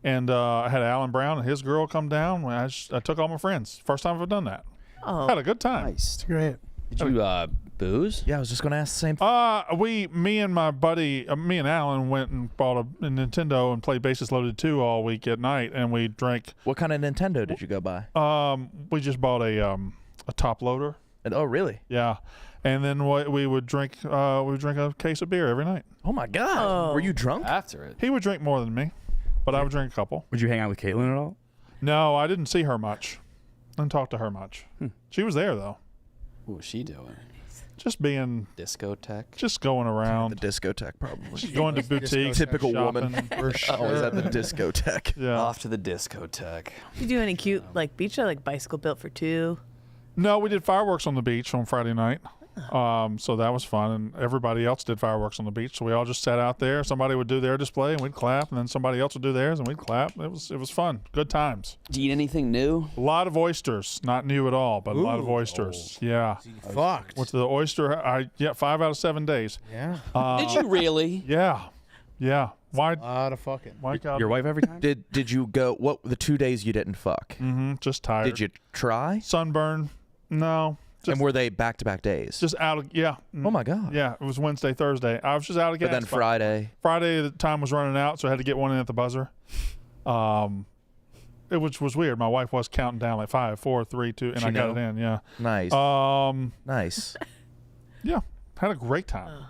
And I had Alan Brown and his girl come down. I took all my friends. First time I've done that.
Oh.
Had a good time.
Nice.
It's great.
Did you booze?
Yeah, I was just gonna ask the same thing.
Me and my buddy, me and Alan went and bought a Nintendo and played Bases Loaded 2 all week at night, and we drank.
What kind of Nintendo did you go buy?
We just bought a top loader.
And, oh, really?
Yeah, and then we would drink. We would drink a case of beer every night.
Oh my God.
Oh.
Were you drunk?
After it.
He would drink more than me, but I would drink a couple.
Would you hang out with Caitlin at all?
No, I didn't see her much. Didn't talk to her much. She was there though,
What was she doing?
just being,
Discotheque?
just going
The
around,
discotheque, probably.
going to boutiques,
Typical woman.
shopping.
For sure.
Always at the discotheque.
Yeah.
Off to the discotheque.
Did you do any cute like beach like bicycle built for two?
No, we did fireworks on the beach on Friday night. So that was fun, and everybody else did fireworks on the beach. So we all just sat out there. Somebody would do their display, and we'd clap, and then somebody else would do theirs, and we'd clap. It was fun. Good times.
Did you eat anything new?
A lot of oysters, not new at all, but a lot of oysters. Yeah.
Fucked.
With the oyster, 5 out of 7 days.
Yeah.
Did you really?
Yeah. Why?
A lot of fucking.
Why?
Your wife every time?
Did you go? What the 2 days you didn't fuck?
Just tired.
Did you try?
Sunburn? No.
And were they back-to-back days?
Just out of Oh
my God.
Yeah, it was Wednesday, Thursday. I was just out of gas.
But then Friday.
Friday, the time was running out, so I had to get one in at the buzzer. It was weird. My wife was counting down like 5, 4, 3, 2, and
She
I got
know?
it in. Yeah.
Nice. Nice.
Yeah, had a great time.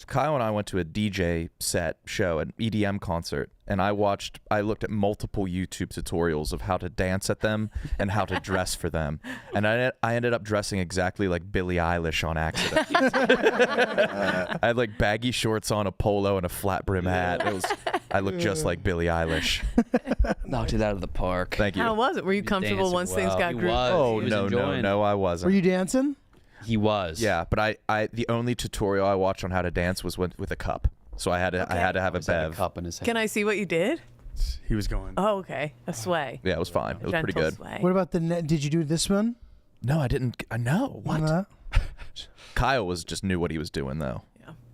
Kyle and I went to a DJ set show, an EDM concert, and I looked at multiple YouTube tutorials of how to dance at them and how to dress for them. And I ended up dressing exactly like Billie Eilish on accident. I had like baggy shorts on, a polo, and a flat brim hat. I looked just like Billie Eilish.
Knocked it out of the park.
Thank you.
How was it? Were you comfortable
dancing
once things
well.
got
He
groovy?
was.
Oh,
He was
no,
enjoying.
no, I wasn't.
Were you dancing?
He was.
Yeah, but I the only tutorial I watched on how to dance was with a cup. So I had to have a
Always had
bev.
cup in his hand.
Can I see what you did?
He was going.
Oh, okay. A sway.
Yeah, it was fine. It was pretty
Gentle
good.
sway.
What about the net? Did you do this one?
No, I didn't. No, what?
Uh,
Kyle just knew what he was doing though.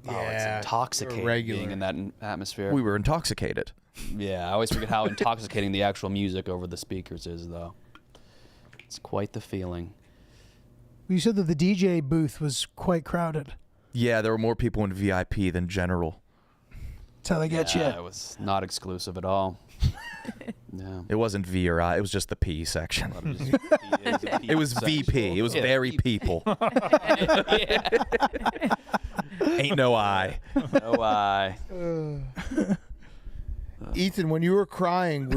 Oh, it's intoxicating
regular.
being in that atmosphere.
We were intoxicated.
Yeah, I always forget how intoxicating the actual music over the speakers is, though. It's quite the feeling.
You said that the DJ booth was quite crowded.
Yeah, there were more people in VIP than general.
That's how they get
Yeah,
you.
it was not exclusive at all. Yeah.
It wasn't V or I. It was just the P section.
It
It was VP. It was very people. Ain't no I.
No I.
Ethan, when you were crying,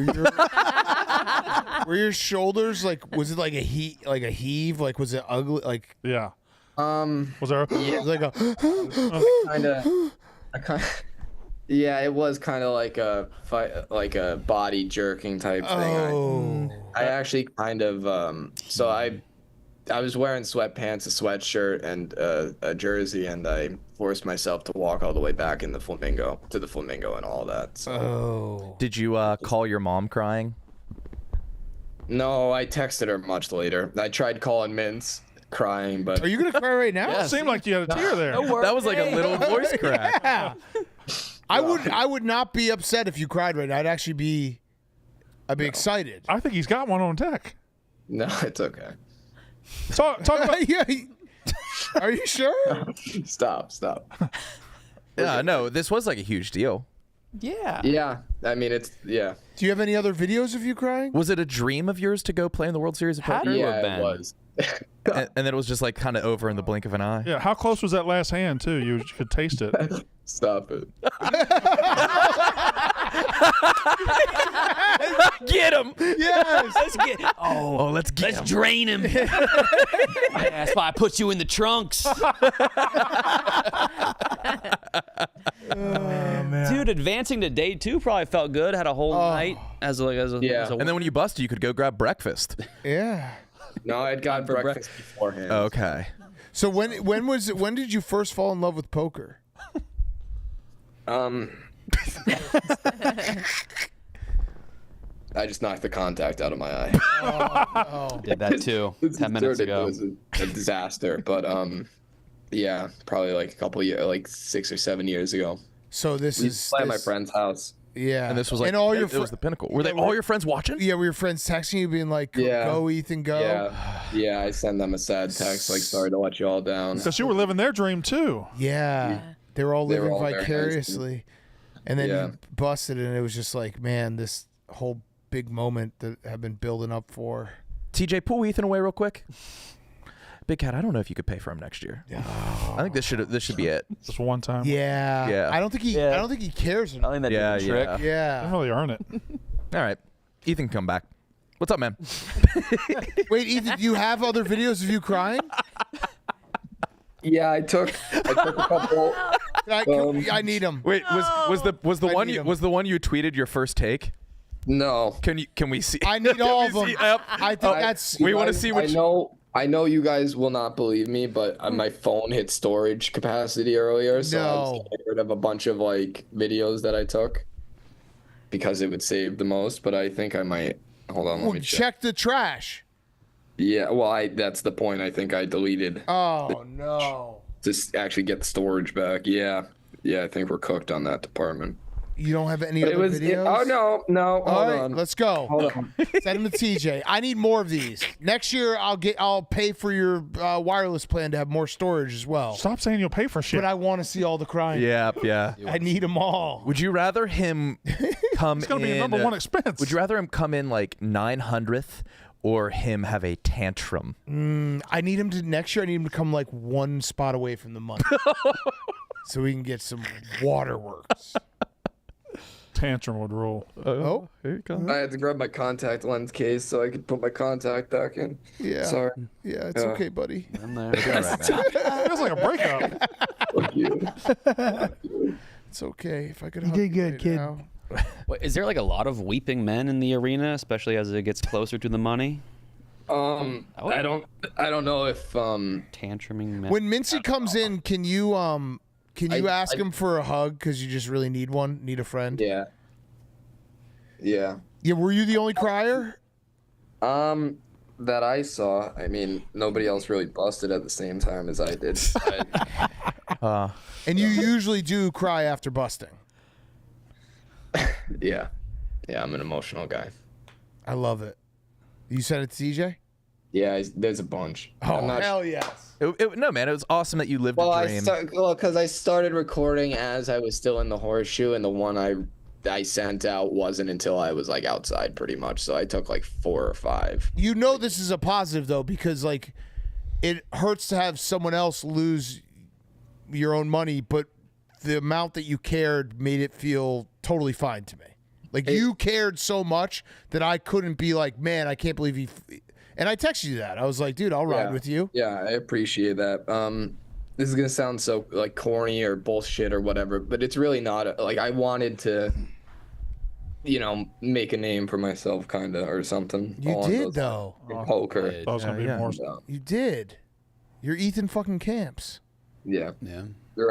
were your shoulders like? Was it like a heave? Like was it ugly? Like
Yeah. Was there?
it was like a.
Yeah, it was kind of like a fight, like a body jerking type thing.
Oh.
I actually kind of so I was wearing sweatpants, a sweatshirt, and a jersey, and I forced myself to walk all the way back in the flamingo and all that. So.
Oh.
Did you call your mom crying?
No, I texted her much later. I tried calling Mince, crying, but
Are you gonna cry right now?
It seemed like you had a tear there.
That was like a little voice crack.
Yeah. I would not be upset if you cried right now. I'd be excited.
I think he's got one on deck.
no, it's okay.
Talk about.
Yeah. Are you sure?
Stop.
Yeah, no, this was like a huge deal.
Yeah.
Yeah, I mean it's
Do you have any other videos of you crying?
Was it a dream of yours to go play in the World Series of
Had
Poker?
to
yeah,
have been.
it was.
And then it was just like kind of over in the blink of an eye.
Yeah. How close was that last hand too? You could taste it.
Stop it.
Get him!
Yes.
Let's get.
Oh, let's get him.
Drain him. That's why I put you in the trunks. Dude, advancing to day 2 probably felt good. Had a whole night as a
Yeah.
And then when you busted, you could go grab breakfast.
Yeah.
No, I'd got breakfast beforehand.
Okay.
So when did you first fall in love with poker?
I just knocked the contact out of my eye.
did that too 10 minutes
It
ago.
was a disaster, but yeah, probably like a couple years, like 6 or 7 years ago.
So this
We
is
used to play at my
this-
friend's house.
Yeah.
And this was like,
and all your
it was the pinnacle. Were they all your friends watching?
yeah, were your friends texting you being like,
Yeah.
"Go Ethan, go"?
Yeah, I send them a sad text like, sorry to let you all down.
Because you were living their dream too.
Yeah. They were all
They were
living
all very nice to me.
vicariously. And then
Yeah.
you busted, and it was just like, man, this whole big moment that I've been building up for.
TJ, pull Ethan away real quick. Big Cat, I don't know if you could pay for him next year. I think this should be it.
Just one time.
Yeah.
Yeah.
I don't think he cares
I
enough.
think that
Yeah,
did the trick.
yeah.
Didn't
Yeah.
really earn it.
All right. Ethan, come back. What's up, man?
Wait, Ethan, do you have other videos of you crying?
Yeah, I took a couple.
I need them.
Wait, was the
I
one
need
you,
'em.
was the one you tweeted your first take?
No.
Can we see?
I need all of
we
them.
see- yep.
I think that's.
We want to see what.
I know you guys will not believe me, but my phone hit storage capacity earlier, so I was
No.
getting rid of a bunch of like videos that I took because it would save the most. But I think I might. Hold on, let
Well,
me check.
check the trash.
Yeah, well, that's the point. I think I deleted
Oh no.
to actually get the storage back. Yeah, I think we're cooked on that department.
You don't have any other
Oh
videos?
no.
All
Hold
right,
on.
let's go.
Hold on.
Send them to TJ. I need more of these. Next year, I'll pay for your wireless plan to have more storage as well.
Stop saying you'll pay for shit.
But I want to see all the crying.
Yeah, yeah.
I need them all.
Would you rather him come
it's gonna be
in?
a number one expense.
Would you rather him come in like 900th or him have a tantrum?
I need him to next year. I need him to come like one spot away from the money, so we can get some waterworks.
Tantrum would rule.
Oh,
here you go.
I had to grab my contact lens case so I could put my contact back in.
yeah.
Sorry.
Yeah, it's okay, buddy.
In there.
Feels like a breakup.
Fuck you.
It's okay. If I could.
You
hug
did good,
right
kid.
now.
Wait, is there like a lot of weeping men in the arena, especially as it gets closer to the money?
I don't know if
Tantruming men.
When Mincy comes in, can you ask him for a hug because you just really need one? Need a friend?
yeah. Yeah.
Yeah. Were you the only crier?
That I saw. I mean, nobody else really busted at the same time as I did.
And you usually do cry after busting.
Yeah. Yeah, I'm an emotional guy.
I love it. You sent it to TJ?
Yeah, there's a bunch.
Oh,
I'm not
hell yes.
No, man, it was awesome that you lived
Well,
a dream.
because I started recording as I was still in the horseshoe, and the one I sent out wasn't until I was like outside pretty much. So I took like 4 or 5.
You know this is a positive though, because like it hurts to have someone else lose your own money, but the amount that you cared made it feel totally fine to me. Like you cared so much that I couldn't be like, man, I can't believe he. And I texted you that. I was like, dude, I'll ride with you.
Yeah, I appreciate that. This is gonna sound so like corny or bullshit or whatever, but it's really not. Like I wanted to, make a name for myself, kind of, or something.
You did though.
Poker.
That was gonna be more.
You did. You're Ethan fucking Camps.
Yeah.
Yeah.
You're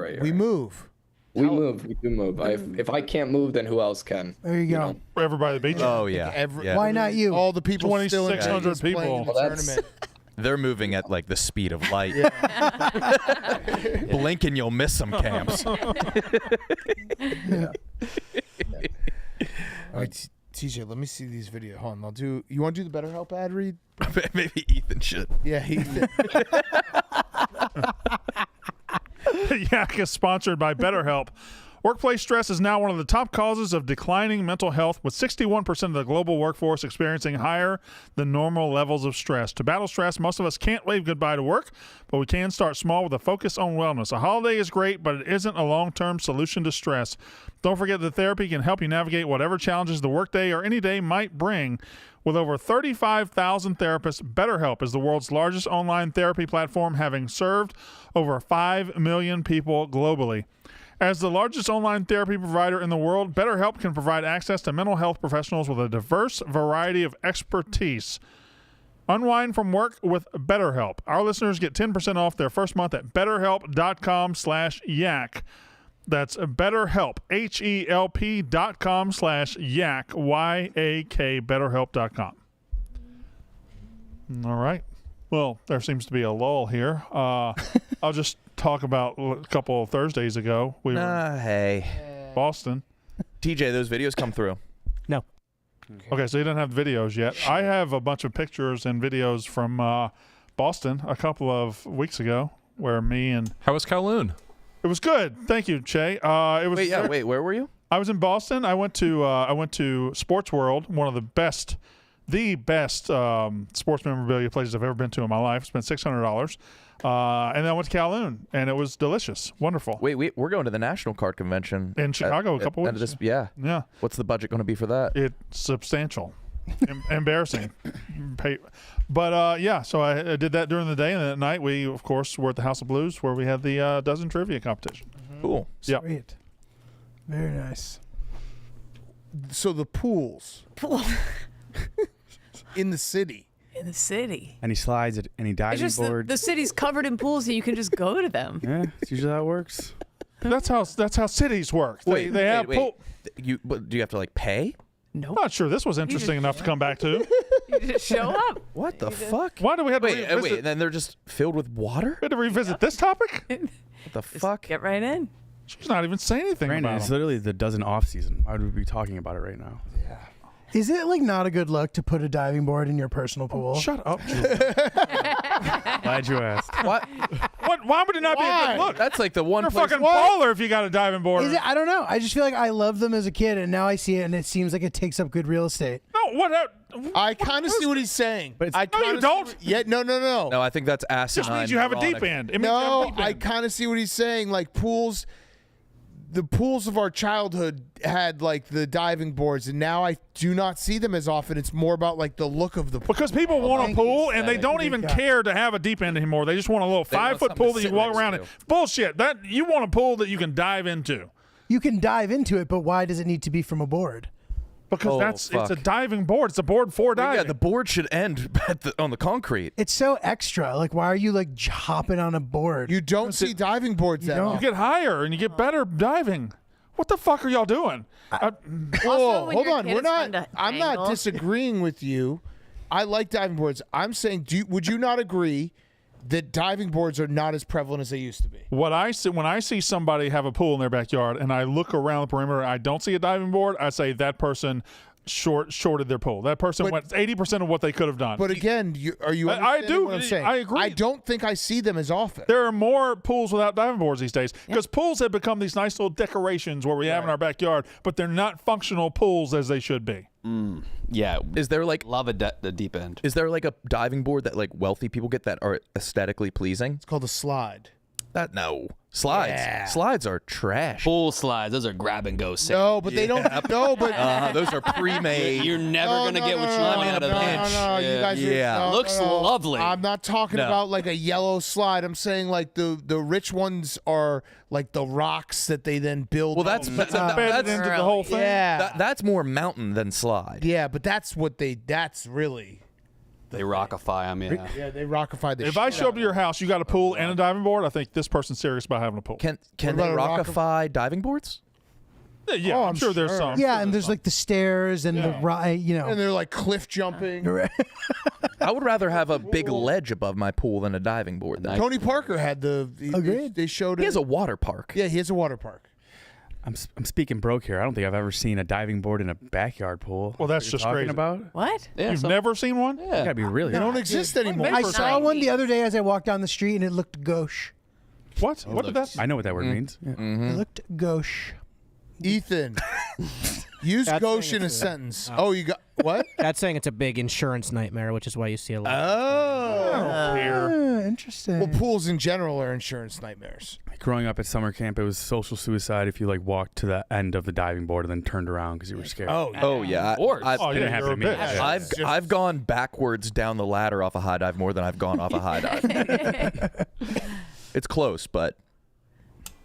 right.
We move.
We move. We do move. If I can't move, then who else can?
There you go.
Everybody at the beach.
Oh yeah.
Why not you?
All the people still in
2,600
Vegas playing in the
people.
Well, that's-
tournament.
They're moving at like the speed of light. Blink and you'll miss some camps.
All right, TJ, let me see these videos. Hold on, you want to do the BetterHelp ad read?
Maybe Ethan should.
Yeah, Ethan.
Yak is sponsored by BetterHelp. Workplace stress is now one of the top causes of declining mental health, with 61% of the global workforce experiencing higher than normal levels of stress. To battle stress, most of us can't wave goodbye to work, but we can start small with a focus on wellness. A holiday is great, but it isn't a long-term solution to stress. Don't forget that therapy can help you navigate whatever challenges the workday or any day might bring. With over 35,000 therapists, BetterHelp is the world's largest online therapy platform, having served over 5 million people globally. As the largest online therapy provider in the world, BetterHelp can provide access to mental health professionals with a diverse variety of expertise. Unwind from work with BetterHelp. Our listeners get 10% off their first month at BetterHelp.com/yak. That's BetterHelp, HELP.com/yak, YAK, BetterHelp.com. All right. Well, there seems to be a lull here. I'll just talk about a couple of Thursdays ago. We were
Hey.
in Boston.
TJ, those videos come through.
No.
Okay, so you didn't have videos yet. I have a bunch of pictures and videos from Boston a couple of weeks ago where me and...
How was Kowloon?
It was good. Thank you, Che. It was
Wait, where were you?
I was in Boston. I went to Sports World, one of the best sports memorabilia places I've ever been to in my life. Spent $600, and then I went to Kowloon, and it was delicious, wonderful.
Wait, we're going to the National Card Convention
In Chicago a couple weeks.
Yeah.
Yeah,
What's the budget going to be for that?
it's substantial, embarrassing. But yeah, so I did that during the day, and then at night we, of course, were at the House of Blues where we had the dozen trivia competition.
Cool.
Yeah.
Sweet. Very nice.
So the pools in the city.
In the city.
Any slides, any
It's
diving
just
boards.
the city's covered in pools, and you can just go to them.
Yeah, it's usually how it works.
That's how cities work. They have pool.
Do you have to like pay?
Nope.
Not sure this was interesting enough to come back to.
You just show up.
What the fuck?
Why do we have to
Wait,
revisit?
and then they're just filled with water?
We had to revisit this topic?
What the fuck?
Get right in.
She's not even saying anything
Brandon,
about
it's
him.
literally the dozen off season. Why would we be talking about it right now?
Is it like not a good look to put a diving board in your personal pool?
Shut up, Julie.
Glad you asked.
What?
Why would it not be a good look?
That's like the one
You're
place.
fucking baller if you got a diving board.
Is it? I don't know. I just feel like I loved them as a kid, and now I see it, and it seems like it takes up good real estate.
No, what?
I kind of see what he's saying.
But
I
No, you
kinda
don't.
see what- Yeah, no.
No, I think that's asinine.
just means you have a
moronic.
deep end. It means you have a
No,
deep
I
end.
kind of see what he's saying. Like pools, the pools of our childhood had like the diving boards, and now I do not see them as often. It's more about like the look of the pool.
Because people want a
thank you.
pool and they don't even care to have a deep end anymore. They just want a little
They want
5-foot
something
pool
to
that you
sit
walk
next
around
to.
in. Bullshit. That you want a pool that you can dive into.
You can dive into it, but why does it need to be from a board?
Because
Oh,
it's a
fuck.
diving board. It's a board for
Well,
diving.
yeah, the board should end on the concrete.
It's so extra. Like, why are you like hopping on a board?
You don't see diving boards that
don't.
you
often.
get higher and you get better diving. What the fuck are y'all doing?
Also,
Whoa,
when
hold
your
on.
kid
We're
is fun
not.
to
I'm not
angle.
disagreeing with you. I like diving boards. I'm saying, would you not agree that diving boards are not as prevalent as they used to be?
What I see when I see somebody have a pool in their backyard and I look around the perimeter, I don't see a diving board. I say that person shorted their pool. That person
But-
went 80% of what they could have done.
But again, are you?
I
understanding
do.
What I'm saying?
I agree.
I don't think I see them as often.
There are more pools without diving boards these days because pools have become these nice little decorations where we have in our backyard, but they're not functional pools as they should be.
Yeah.
Is there like
Love the deep end.
Is there like a diving board that like wealthy people get that are aesthetically pleasing?
It's called a slide.
That no slides.
Yeah.
Slides are trash.
Pool slides. Those are grab and go.
No, but they don't. No, but
Those are pre-made.
You're never
No,
gonna
no,
get
no,
what you
no,
want
no,
out of
no,
that.
no, you guys are,
Yeah.
no,
Looks
no.
lovely.
I'm not talking
No.
about like a yellow slide. I'm saying like the rich ones are like the rocks that they then build.
Well, that's
Embedded
that's
into the whole thing.
yeah,
that's more mountain than slide.
yeah, but that's really.
They rockify them. Yeah.
Yeah, they rockified the
If
shit
I show
out
up to your house, you got a pool and a diving board, I think this person's serious about having a pool.
Can they
What about a
rockify diving boards?
Yeah,
Oh,
I'm
I'm
sure there's
sure.
some.
Yeah, and there's like the stairs and the ride. You know,
and they're like cliff jumping.
I would rather have a big ledge above my pool than a diving board. Though.
Tony Parker had
Agreed.
They showed
He
it.
has a water park.
Yeah, he has a water park.
I'm speaking broke here. I don't think I've ever seen a diving board in a backyard pool.
Well, that's
What
just
you're talking
crazy.
about?
What?
Yeah,
You've
so-
never seen one?
You
Yeah.
gotta be really.
They don't exist anymore.
I saw one the other day as I walked down the street, and it looked gauche.
What? What did that?
I know what that word means. Yeah.
It looked gauche.
Ethan, use
That's
gauche
saying
in a
it's a-
sentence. Oh, you got what?
That's saying it's a big insurance nightmare, which is why you see a lot.
Interesting.
Well, pools in general are insurance nightmares.
Growing up at summer camp, it was social suicide if you like walked to the end of the diving board and then turned around because you were scared.
Oh yeah.
course.
I've,
Oh,
didn't
yeah,
happen
you're a
to me.
bitch.
Yeah.
I've gone backwards down the ladder off a high dive more than I've gone off a high dive. It's close, but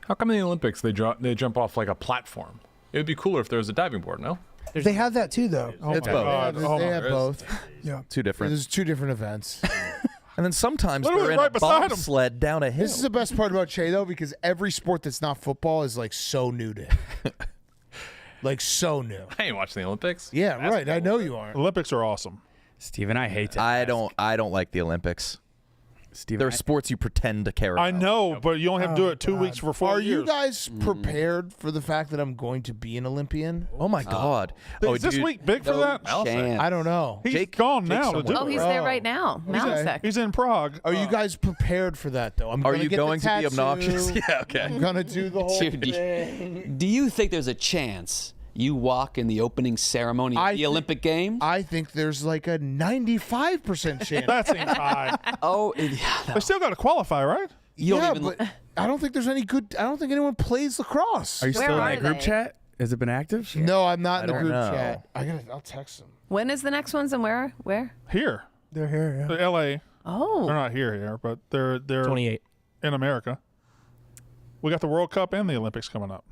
How come in the Olympics they jump off like a platform? It would be cooler if there was a diving board, no?
They have that too, though.
Oh
It's
my
both.
God.
They
Oh my
have
there is.
both.
Yeah.
two different.
There's two different events.
And then sometimes
Literally
they're in
right
a
beside 'em.
bobsled down a hill.
This is the best part about Che though, because every sport that's not football is like so new to him. Like so new.
I ain't watching the Olympics.
Yeah, right. I know you aren't.
Olympics are awesome.
Steven, I hate to.
I don't like the Olympics.
Steven,
They're sports you pretend to care about.
I know, but you only have to do it 2 weeks for 4
Are
years.
you guys prepared for the fact that I'm going to be an Olympian?
Oh my god.
Is this
dude,
week big for
No
that?
chance.
I don't know.
He's
Jake-
gone
Jake's
now to do
somewhere.
Oh,
it.
he's there right now. Mountain
okay.
Sec.
He's in Prague.
Are you guys prepared for that though? I'm
Are
gonna
you
get the
going to be
tattoo.
obnoxious? Yeah, okay.
I'm gonna do the whole
Dude,
thing.
Do you think there's a chance you walk in the opening ceremony of
I
the
thi-
Olympic Games?
I think there's like a 95% chance.
That seems high.
Oh, yeah.
They still got to qualify, right?
You don't
yeah,
even-
but I don't think there's any good. I don't think anyone plays lacrosse.
are you
Where
still in
are
that group
they?
chat? Has it been active?
No, I'm not in the
don't
group
know.
chat. I'll text them.
When is the next ones and where? Where?
Here,
They're here. Yeah.
the LA.
Oh.
They're not here, but they're
28.
in America. We got the World Cup and the Olympics coming up.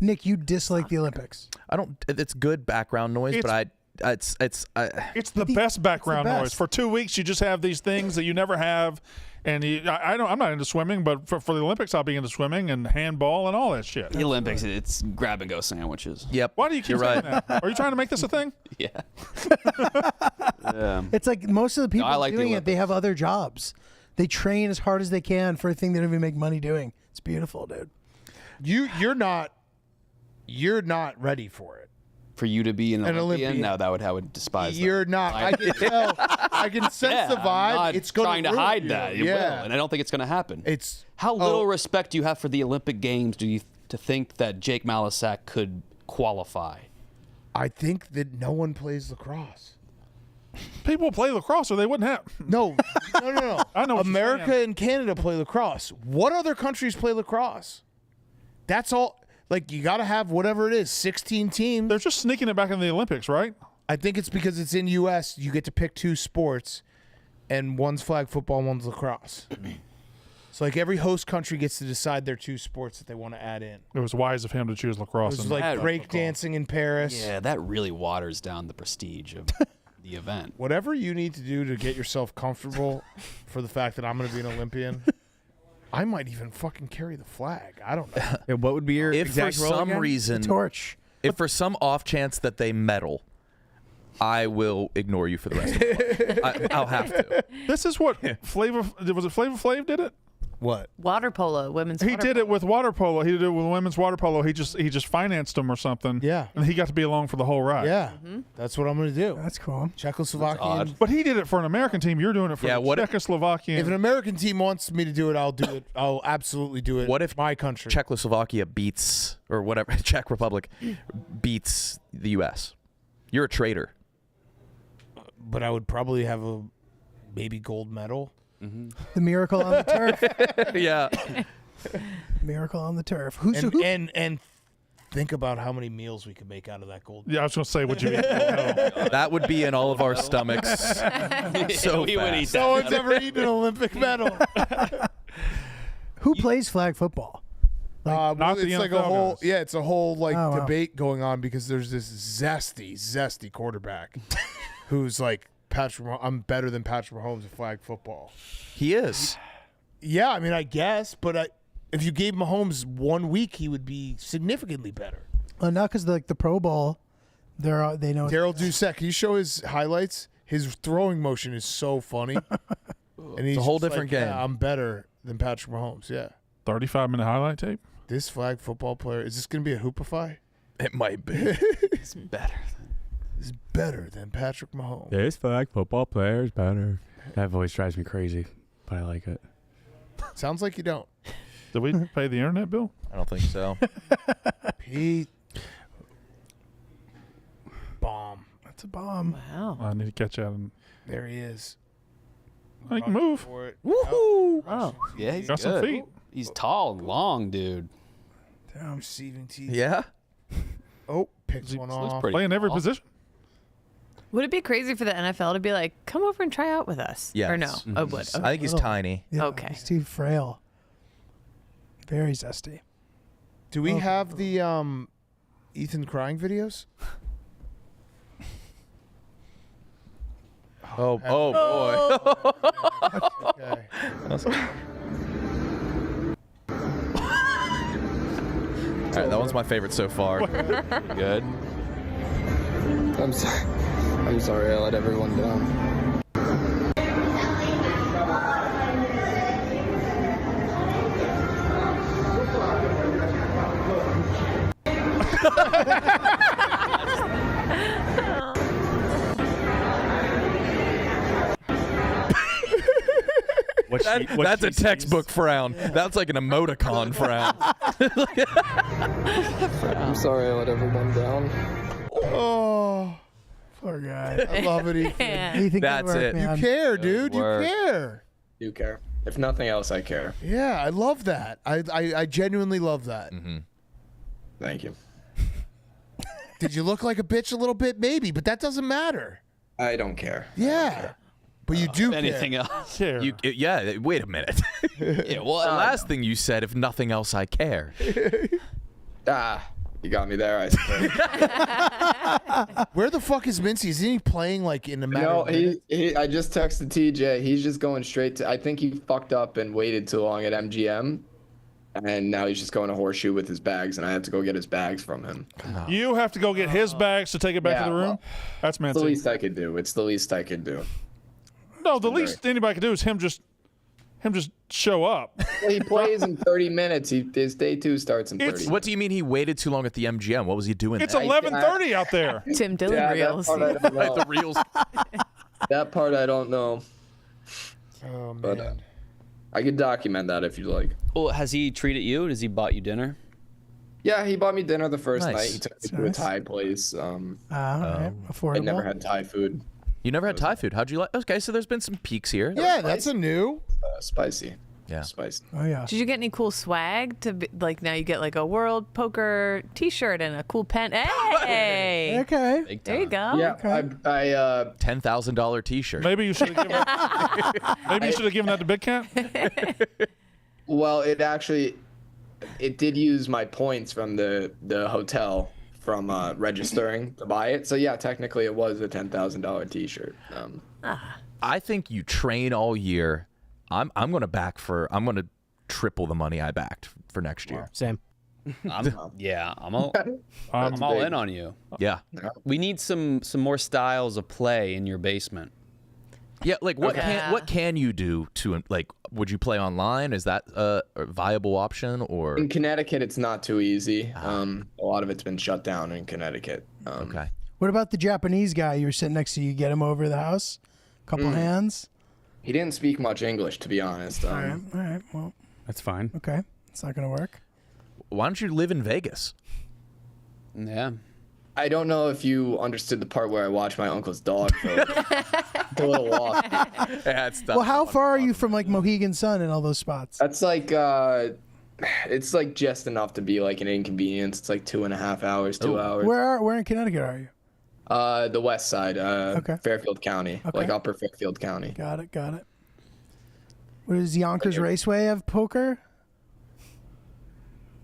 Nick, you dislike the Olympics.
I don't. It's good background noise, but it's
It's the best background
best.
noise. For 2 weeks, you just have these things that you never have. And I'm not into swimming, but for the Olympics, I'll be into swimming and handball and all that shit.
The Olympics, it's grab and go sandwiches.
Yep.
Why do you keep
You're
saying
right.
that? Are you trying to make this a thing?
Yeah.
It's like most of the people
I like the
doing it, they
Olympics.
have other jobs. They train as hard as they can for a thing they don't even make money doing. It's beautiful, dude.
You're not ready for it.
For you to be an Olympian? No, I would despise
You're
that.
not. I can tell. I can sense the vibe.
I'm not
it's going
trying to hide that. It will, and I don't think it's going to happen.
It's
How little respect do you have for the Olympic Games to think that Jake Malisak could qualify?
I think that no one plays lacrosse.
People play lacrosse, or they wouldn't have.
No.
I know.
America and Canada play lacrosse. What other countries play lacrosse? That's all. Like, you got to have whatever it is, 16 teams.
They're just sneaking it back in the Olympics, right?
I think it's because it's in U.S. You get to pick 2 sports, and one's flag football, one's lacrosse. So, like, every host country gets to decide their 2 sports that they want to add in.
It was wise of him to choose lacrosse.
It was like breakdancing in Paris.
Yeah, that really waters down the prestige of the event.
Whatever you need to do to get yourself comfortable for the fact that I'm going to be an Olympian, I might even fucking carry the flag. I don't know.
Yeah, what would be your
If for
exact role
some
again?
reason,
Torch.
if for some off chance that they medal, I will ignore you for the rest of the life. I'll have to.
This is what Flavor Flav did it?
What?
Water polo, women's.
He
water
did
polo.
it with water polo. He did it with women's water polo. He just financed them or something.
Yeah.
And he got to be along for the whole ride.
Yeah. That's what I'm going to do.
That's cool.
Czechoslovakian.
But he did it for an American team. You're doing it for
Yeah, what if-
Czechoslovakian.
If an American team wants me to do it, I'll do it. I'll absolutely do it.
What if
my country?
Czechoslovakia beats, or whatever, Czech Republic beats the U.S.? You're a traitor.
But I would probably have a maybe gold medal.
The miracle on the turf.
Yeah.
Miracle on the turf.
And think about how many meals we could make out of that gold.
Yeah, I was going to say, would you eat?
That would be in all of our stomachs. So
We would eat
fast.
No one's ever eaten an Olympic medal.
Who plays flag football?
Not
Well,
the
it's like a
NFL
whole
guys.
it's a whole like
Oh, wow.
debate going on because there's this zesty quarterback who's like I'm better than Patrick Mahomes at flag football.
He is.
Yeah, I mean I guess, but if you gave Mahomes 1 week, he would be significantly better.
Not because the Pro Bowl, they know.
Daryl Doucette, can you show his highlights? His throwing motion is so funny, and he's
a whole
just
different
like,
game.
Yeah, I'm better than Patrick Mahomes. Yeah,
35-minute highlight tape?
this flag football player is this going to be a hoopify?
It might be.
It's better.
Is better than Patrick Mahomes.
This flag football player is better. That voice drives me crazy, but I like it.
Sounds like you don't.
Did we pay the internet bill?
I don't think so.
Pete. Bomb.
That's a bomb.
Wow.
I need to catch out and
There he is.
I can move.
For it.
Oh.
Yeah, he's
Got some
good.
feet.
He's tall and long, dude.
Down receiving team.
Yeah.
Oh, picks
He
one
looks
off.
pretty
Play in every
tall.
position.
Would it be crazy for the NFL to be like, come over and try out with us?
Yes.
Or no?
Mhm.
I would.
I think he's
little.
tiny.
Yeah,
Okay.
He's too frail. Very zesty.
Do we have the Ethan crying videos?
Oh boy.
Okay.
All right, that one's my favorite so far.
Good.
I'm sorry I let everyone down.
That's a textbook frown. That's like an emoticon frown.
I'm sorry I let everyone down.
Oh,
Poor guy.
I love it, Ethan.
Yeah.
Ethan, good
That's
work,
it.
You
man.
care, dude. You
work.
care.
You care. If nothing else, I care.
Yeah, I love that. I genuinely love that.
Mm-hmm.
Thank you.
Did you look like a bitch a little bit? Maybe, but that doesn't matter.
I don't care.
Yeah. But you do
If
care.
anything else.
Here.
Yeah. Wait a minute.
Yeah, what?
The last thing you said, if nothing else, I care.
You got me there, I suppose.
Where the fuck is Mincy? Isn't he playing like in the matter
No,
of minutes?
I just texted TJ. He's just going straight to. I think he fucked up and waited too long at MGM, and now he's just going to Horseshoe with his bags, and I have to go get his bags from him.
You have to go get his bags to take it back
Yeah,
to the room?
well,
That's
It's the
Mincy.
least I could do. It's the least I could do.
No, the least anybody could do is him him just show up.
Well, he plays in 30 minutes. His day 2 starts in 30.
What do you mean he waited too long at the MGM? What was he doing
It's
there?
11:30 out there.
Tim Dillon reels.
That part I don't know.
The reels.
That part I don't know.
Oh man.
But I could document that if you'd like.
Well, has he treated you? Has he bought you dinner?
Yeah, he bought me dinner the first
Nice.
night. He took me to a
nice.
Thai place.
All right. Affordable.
I never had Thai food.
You never had Thai food. How'd you like? Okay, so there's been some peaks here.
Yeah, that's a new.
Spicy.
Yeah.
Spicy.
Oh yeah.
Did you get any cool swag to be, like now you get like a World Poker T-shirt and a cool pen? Hey,
Okay.
Big
there you
time.
go.
Yeah, I
$10,000 T-shirt.
Maybe you should have given. Maybe you should have given that to Big Cat.
well, it did use my points from the hotel from registering to buy it. So yeah, technically it was a $10,000 T-shirt.
I think you train all year. I'm gonna triple the money I backed for next year.
Same.
I'm all
big.
in on you.
Yeah.
We need some more styles of play in your basement.
Yeah, like what
Okay.
what can you do to like? Would you play online? Is that a viable option or?
In Connecticut, it's not too easy. A lot of it's been shut down in Connecticut.
Okay.
What about the Japanese guy you were sitting next to? You get him over to the house? Couple hands?
He didn't speak much English, to be honest.
All right. Well,
That's fine.
okay. It's not going to work.
Why don't you live in Vegas?
Yeah.
I don't know if you understood the part where I watched my uncle's dog. So it's a little lost.
Yeah, it's
Well, how far are you from like Mohegan Sun and all those spots?
That's like, it's like just enough to be like an inconvenience. It's like 2.5 hours, 2 hours.
Where in Connecticut are you?
The west side,
Okay.
Fairfield County,
Okay.
like upper Fairfield County.
Got it. What does Yonkers Raceway have poker?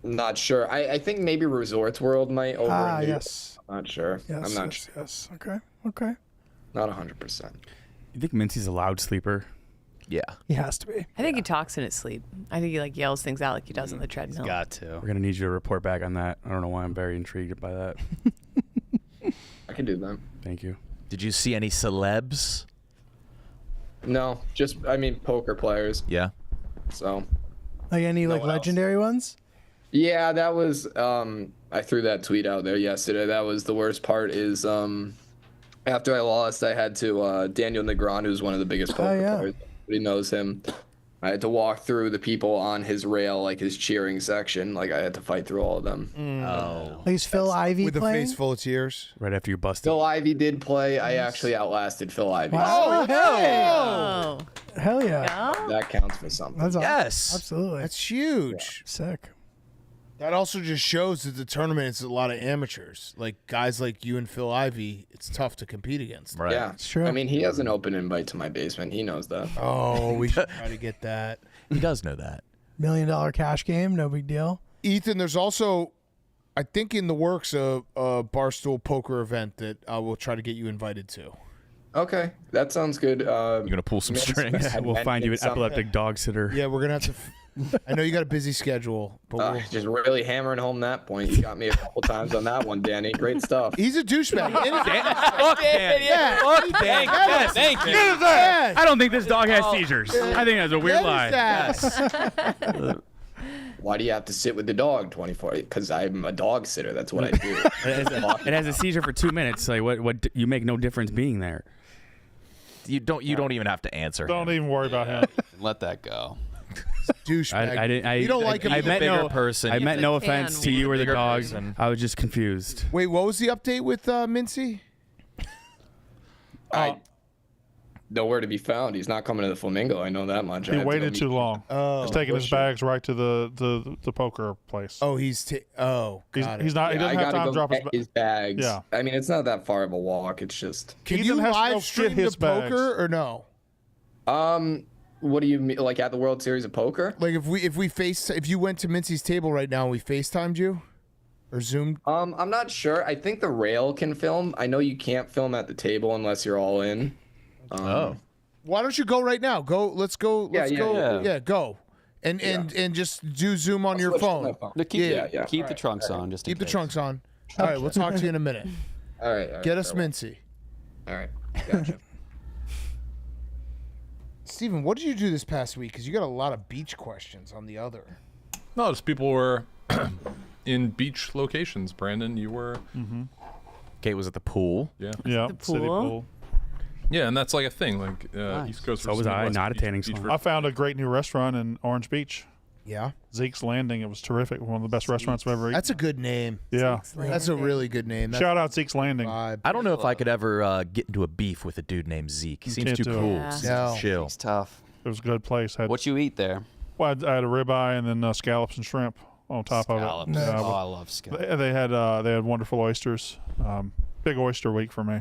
Not sure. I think maybe Resorts World might over in New York.
Yes.
I'm not sure.
Yes.
I'm not
yes,
sure.
yes. Okay.
Not 100%.
You think Mincy's a loud sleeper?
Yeah.
He has to be.
I think he talks in his sleep. I think he like yells things out like he does on the treadmill.
Got to.
We're gonna need you to report back on that. I don't know why I'm very intrigued by that.
I can do that.
Thank you.
Did you see any celebs?
No, just, poker players.
Yeah.
So,
Like any like
one else.
legendary ones?
yeah, that was, I threw that tweet out there yesterday. That was the worst part is, after I lost, I had to, Daniel Negron, who's one of the biggest poker
yeah.
players. Everybody knows him. I had to walk through the people on his rail, like his cheering section. Like I had to fight through all of them.
Oh.
Like is Phil Ivey
With a
playing?
face full of tears.
Right after you busted.
Phil Ivey did play. I actually outlasted Phil Ivey.
Wow.
Oh,
Hell yeah.
yeah.
That counts for something.
That's awesome.
Yes.
Absolutely.
That's huge.
Sick.
That also just shows that the tournament is a lot of amateurs. Like guys like you and Phil Ivey, it's tough to compete against.
Right.
Yeah,
It's true.
I mean, he has an open invite to my basement. He knows that.
Oh, we should try to get that.
He does know that.
$1 million cash game, no big deal.
Ethan, there's also, I think, in the works a Barstool poker event that I will try to get you invited to.
Okay, that sounds good.
You're gonna pull some strings.
We'll find you an epileptic dog sitter.
Yeah, we're gonna have to. I know you got a busy schedule, but we'll,
Just really hammering home that point. You got me a couple times on that one, Danny. Great stuff.
he's a douchebag.
Fuck Danny.
Yeah,
Thank you.
yeah.
I don't think this dog has seizures. I think that's a weird lie.
Yes.
Why do you have to sit with the dog 24? Because I'm a dog sitter. That's what I do.
It has a seizure for 2 minutes. Like what? You make no difference being there.
You don't even have to answer.
Don't
him.
even worry about him.
Let that go.
Douchebag.
I didn't.
You don't like him.
I
He's a
meant
bigger
no
person.
I
He's
meant
a
no
can
offense to you or the
bigger
dog.
person.
I was just confused.
Wait, what was the update with Mincy?
Nowhere to be found. He's not coming to the Flamingo. I know that much. I
He
have to go
waited
meet
too
him.
long.
Oh,
He's taking his bags right to the poker place.
oh, he's got it.
He's not. He
Yeah,
doesn't
I
have
gotta
time to
go
drop his.
get his bags.
Yeah.
I mean, it's not that far of a walk. It's just.
Can
Ethan
you
has to go
live
get
stream
his
the poker
bags.
or no?
What do you mean? Like at the World Series of Poker?
Like if you went to Mincy's table right now and we FaceTimed you or Zoomed.
I'm not sure. I think the rail can film. I know you can't film at the table unless you're all in.
Why don't you go right now? Go. Let's go. Let's
Yeah,
go.
yeah.
Yeah, go. And just do Zoom on your
Switch to
phone.
my phone.
No, keep
Yeah.
keep the trunks on just in
Keep the
case.
trunks on. All right, we'll talk to you in a minute.
All right.
Get us Mincy.
All right. Gotcha.
Steven, what did you do this past week? Because you got a lot of beach questions on the other.
No, just people were in beach locations. Brandon, you were.
Kate was at the pool.
Yeah.
Yeah.
The
City
pool?
pool.
Yeah, and that's like a thing. Like East Coast.
So was I, not a tanning salon.
I found a great new restaurant in Orange Beach.
Yeah.
Zeke's Landing. It was terrific. One of the best restaurants I've ever eaten.
That's a good name.
Yeah.
That's a really good name. That's
Shout out Zeke's Landing.
vibe.
I don't know if I could ever get into a beef with a dude named Zeke. He
You
seems
can't
too
do it.
cool.
Yeah.
Seems
No.
chill.
It's tough.
It was a good place. Had,
What you eat there?
well, I had a ribeye and then scallops and shrimp on top
Scallops.
of it. Yeah,
Oh, I love scallops.
they had wonderful oysters. Big oyster week for me.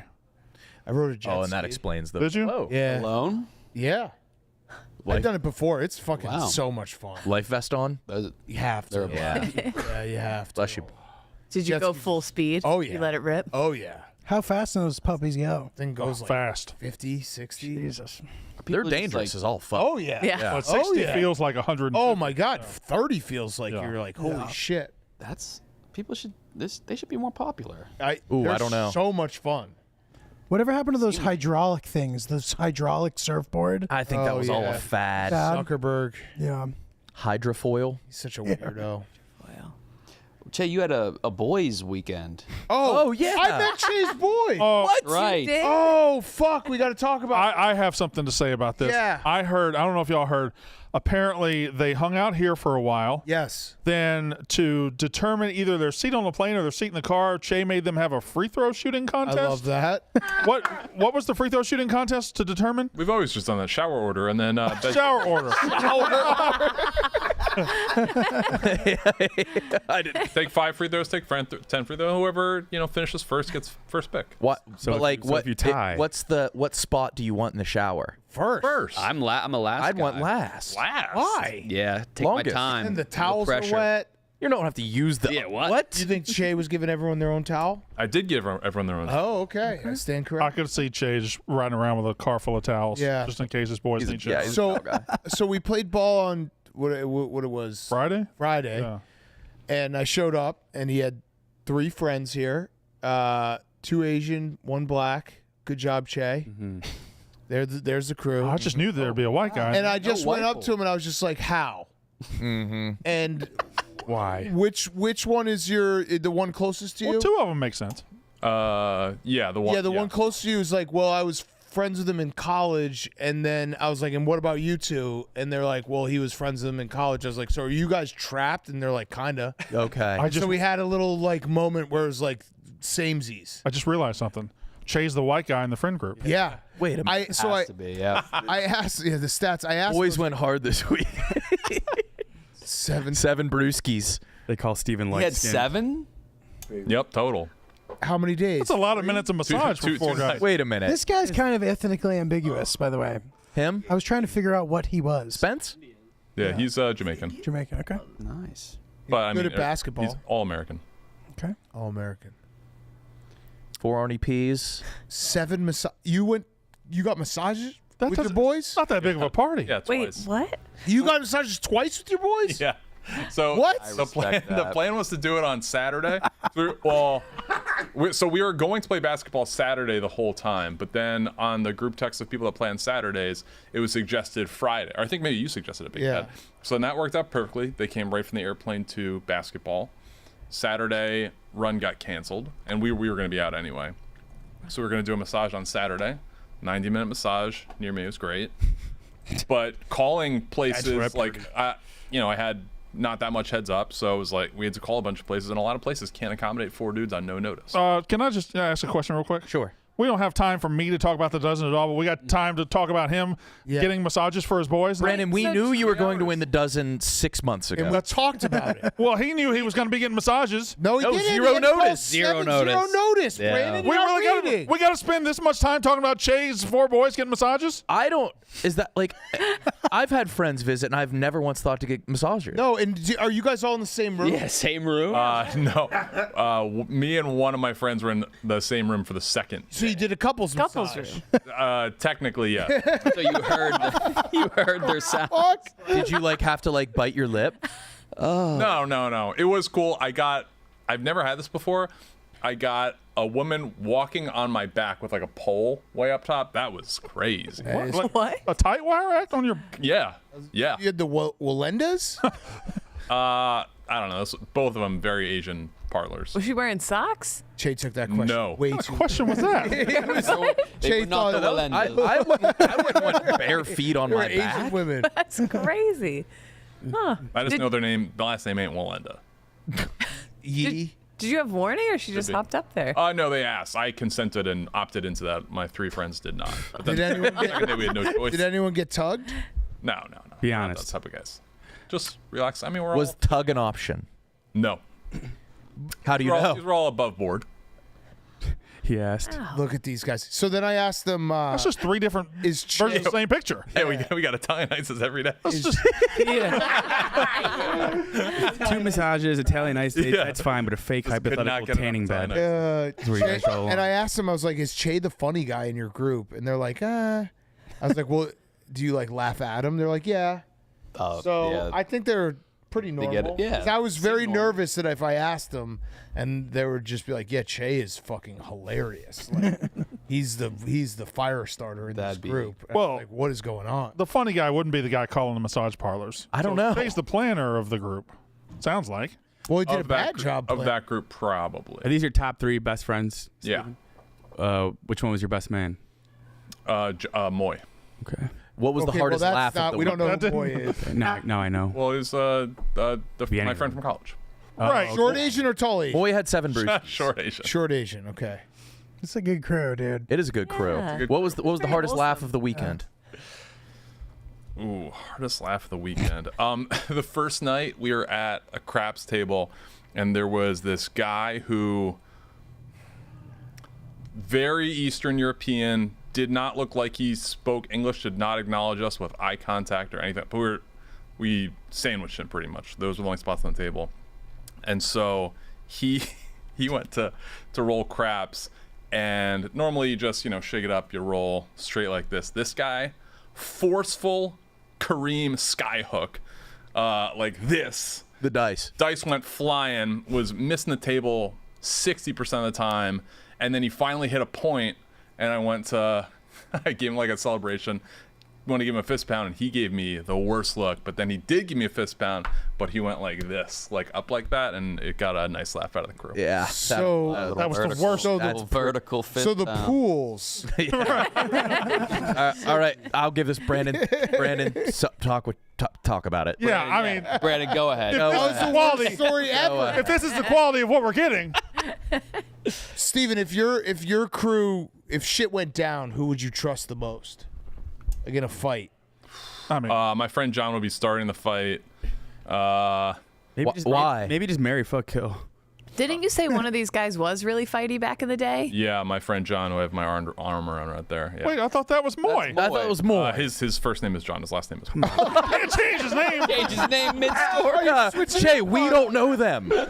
I rode a jet
Oh, and that
ski.
explains the.
Did you?
Oh,
Yeah.
Alone?
Yeah.
Life-
I've done it before. It's fucking
Wow.
so much fun.
life vest on.
Those-
You have to.
They're a blast.
Yeah, you have to.
Bless you.
Did you
Jet
go
skis.
full speed?
Oh, yeah.
You let it rip?
Oh, yeah.
How fast do those puppies go?
Thing goes like
Fast.
50, 60.
Jesus.
They're
People just,
dangerous
like-
as all fuck.
Oh, yeah.
Yeah.
But 60
yeah.
feels like 100.
Oh, my God. 30 feels like
Yeah.
you're like, holy shit.
That's people should they should be more popular.
Ooh,
they're
I don't know.
So much fun.
Whatever happened to those hydraulic things? Those hydraulic surfboard?
I think that
Oh,
was all
yeah.
a fad.
Fad.
Zuckerberg.
Yeah.
Hydrofoil.
He's such a weirdo.
Wow.
Che, you had a boys' weekend.
Oh,
yeah.
I met Shay's boy.
Oh,
What?
right.
You did?
Oh, fuck. We got to talk about
I have something to say about this.
Yeah.
I don't know if y'all heard, apparently they hung out here for a while.
Yes.
Then to determine either their seat on the plane or their seat in the car, Che made them have a free throw shooting
I
contest.
love that.
What was the free throw shooting contest to determine?
We've always just done that shower order, and then
Shower order.
I didn't.
take 5 free throws, take 10 free throws. Whoever finishes first gets first pick.
What?
So
but
if
like,
you- so if you tie-
what spot do you want in the shower?
First.
I'm a last
I'd
guy.
want last.
Last.
Why?
Yeah, take
Longest.
my time.
And the
No
towels are
pressure.
wet.
You don't have to use the.
Yeah, what?
Do you think Shay was giving everyone their own towel?
I did give everyone their own.
Oh, okay. I stand
I
correct.
could see Che just riding around with a car full of towels,
Yeah.
just in case his boys
He's a-
need
yeah,
showers.
he's-
So,
towel guy.
so we played ball on what it was
Friday?
Friday,
Yeah.
and I showed up, and he had 3 friends here, 2 Asian, 1 black. Good job, Che. There's the crew.
I just knew there'd be a white guy.
And I just went up
white
to him, and I was just like, "How?" And
Why?
which one is the one closest to you?
well, 2 of them make sense.
Yeah, the one.
Yeah, the one close to you is like, well, I was friends with him in college, and then I was like, and what about you two? And they're like, well, he was friends with him in college. I was like, so are you guys trapped? And they're like, kinda.
Okay.
So we had a little like moment where it was like samesies.
I just realized something. Che's the white guy in the friend group.
Yeah.
Wait a minute.
Has to be, yeah.
I asked the stats. I asked
Boys
them,
went hard this week.
7.
7 brewskis.
They call Steven
He
light
had
skin.
7?
Yep, total.
How many days?
That's a lot of minutes of massage
two-
for 4
two
guys.
nights.
Wait a minute.
This guy's kind of ethnically ambiguous, by the way.
Him?
I was trying to figure out what he was.
Spence?
Yeah, he's Jamaican,
Jamaican, okay.
Nice.
but I
good
mean,
at basketball.
He's all American.
Okay.
All American.
4 Arnie P's.
7 massage. You got massages
That
with your
doesn't-
boys?
It's not that big of a party.
Yeah,
Wait,
twice.
what?
You got massages twice with your boys?
Yeah. So
What?
The plan,
respect
the
that.
plan was to do it on Saturday. So we were going to play basketball Saturday the whole time, but then on the group text of people that play on Saturdays, it was suggested Friday. Or I think maybe you suggested it, Big
Yeah.
Ted. So then that worked out perfectly. They came right from the airplane to basketball. Saturday run got canceled, and we were going to be out anyway. So we were going to do a massage on Saturday, 90-minute massage near me. It was great. But calling places like I had not that much heads up, so it was like we had to call a bunch of places, and a lot of places can't accommodate 4 dudes on no notice.
Can I just ask a question real quick?
Sure.
We don't have time for me to talk about the dozen at all, but we got time to talk about him getting massages for his boys.
Brandon, we knew you were going to win the dozen 6 months ago.
And we talked about it.
Well, he knew he was going to be getting massages.
No, he
No,
didn't.
zero
He had to call
notice.
7
Zero
Zero
notice.
notice,
Yeah.
Brandon.
We
You're
really
not reading.
got to spend this much time talking about Che's 4 boys getting massages?
I don't. Is that like? I've had friends visit, and I've never once thought to get massagers.
No, and are you guys all in the same room?
Yeah, same room.
No. Me and one of my friends were in the same room for the second.
So you did a couples
Couples
massage.
room.
Technically, yeah.
So you heard their sound.
Fuck.
Did you like have to like bite your lip?
No. It was cool. I've never had this before. I got a woman walking on my back with like a pole way up top. That was crazy.
What?
A tight wire act on your?
Yeah.
You had the Walendas?
I don't know. Both of them very Asian parlors.
Was she wearing socks?
Che took that question
No.
way
What
too.
question was that?
They were not the Walendas.
I wouldn't want bare feet on my
Asian
back.
women.
That's crazy. Huh.
I just know their name. The last name ain't Walenda.
Yee.
Did you have warning, or she just
be.
hopped up there?
No, they asked. I consented and opted into that. My 3 friends did not. But then,
Did anyone
the second day we had no choice.
Did anyone get tugged?
No.
Be
Not
honest.
that type of guys. Just relax. I mean, we're
Was
all
tug an option?
no.
How do you
These
know?
were all above board.
He asked.
Look at these guys. So then I asked them,
That's just 3 different
is
versions of the same picture.
Yeah, we got Italian ices every day.
That's just
2 massages, Italian ice dates,
Yeah.
that's fine, but a fake
Just could not
hypothetical
get enough
tanning bed.
Italian
That's where you guys draw the line.
and I asked them, I was like, is Che the funny guy in your group? And they're like, I was like, well, do you like laugh at him? They're like, yeah. So
yeah.
I think they're pretty
They
normal.
get it. Yeah.
'Cause I was very
Seem normal.
nervous that if I asked them, and they would just be like, yeah, Che is fucking hilarious. Like, he's the fire starter in this
That'd be-
group. And
Well-
I'm like, what is going on?
the funny guy wouldn't be the guy calling the massage parlors.
I don't know.
He's the planner of the group. Sounds like.
Well, he did a
Of that
bad
group-
job.
of
playing.
that group, probably.
Are these your top 3 best friends?
Yeah.
Which one was your best man?
Moy.
Okay.
What was the
Okay,
hardest
well,
laugh
that's not,
of the
we don't know
week?
who boy is.
Now I know.
Well, it was my friend from college.
Right.
Short Asian or tall Asian?
Boy had 7 bruises.
Short Asian.
Short Asian. Okay.
It's a good crew, dude.
It is a good crew.
Yeah.
What was the
Pretty
hardest laugh
wholesome.
of the weekend?
Ooh, hardest laugh of the weekend. The first night we were at a craps table, and there was this guy who, very Eastern European, did not look like he spoke English, did not acknowledge us with eye contact or anything. But we sandwiched him pretty much. Those were the only spots on the table, and so he went to roll craps, and normally you just shake it up, you roll straight like this. This guy, forceful Kareem skyhook, like this.
The dice.
Dice went flying, was missing the table 60% of the time, and then he finally hit a point, and I gave him like a celebration. Want to give him a fist pound, and he gave me the worst look, but then he did give me a fist pound, but he went like this, like up like that, and it got a nice laugh out of the crew.
Yeah.
So
That was the worst.
So
Little vertical fist
so the
down.
pools.
All right, I'll give this Brandon talk about it.
Yeah, I mean,
Brandon, go ahead.
That was the
quality.
story ever.
if this is the quality of what we're getting,
Steven, if your crew, if shit went down, who would you trust the most? Like in a fight.
I mean,
My friend John would be starting the fight.
Maybe
Why?
Maybe just marry, fuck, kill.
Didn't you say one of these guys was really fighty back in the day?
Yeah, my friend John, who I have my arm around right there. Yeah.
wait, I thought that was Moy.
I thought it was more.
His first name is John. His last name is.
He can't change his name.
Change his name mid-story.
Che, we don't know them.
That's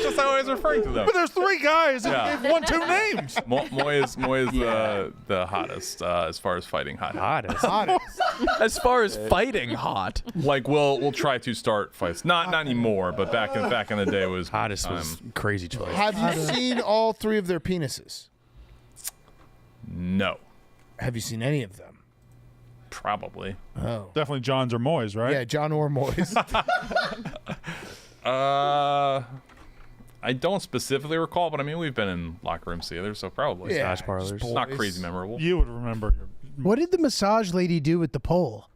just how I was referring to them.
But there's 3 guys and
Yeah.
they've won 2 names.
Moy is the hottest as far as fighting hot.
Hottest.
As far as fighting hot.
Like we'll try to start fights. Not anymore, but back in the day was
Hottest was crazy choice.
Have you seen all 3 of their penises?
no,
Have you seen any of them?
probably.
Oh.
Definitely John's or Moy's, right?
Yeah, John or Moyes.
I don't specifically recall, but I mean we've been in locker rooms together, so probably.
Yeah,
Massage parlors.
just
It's not
boys.
crazy memorable.
You would remember.
What did the massage lady do with the pole?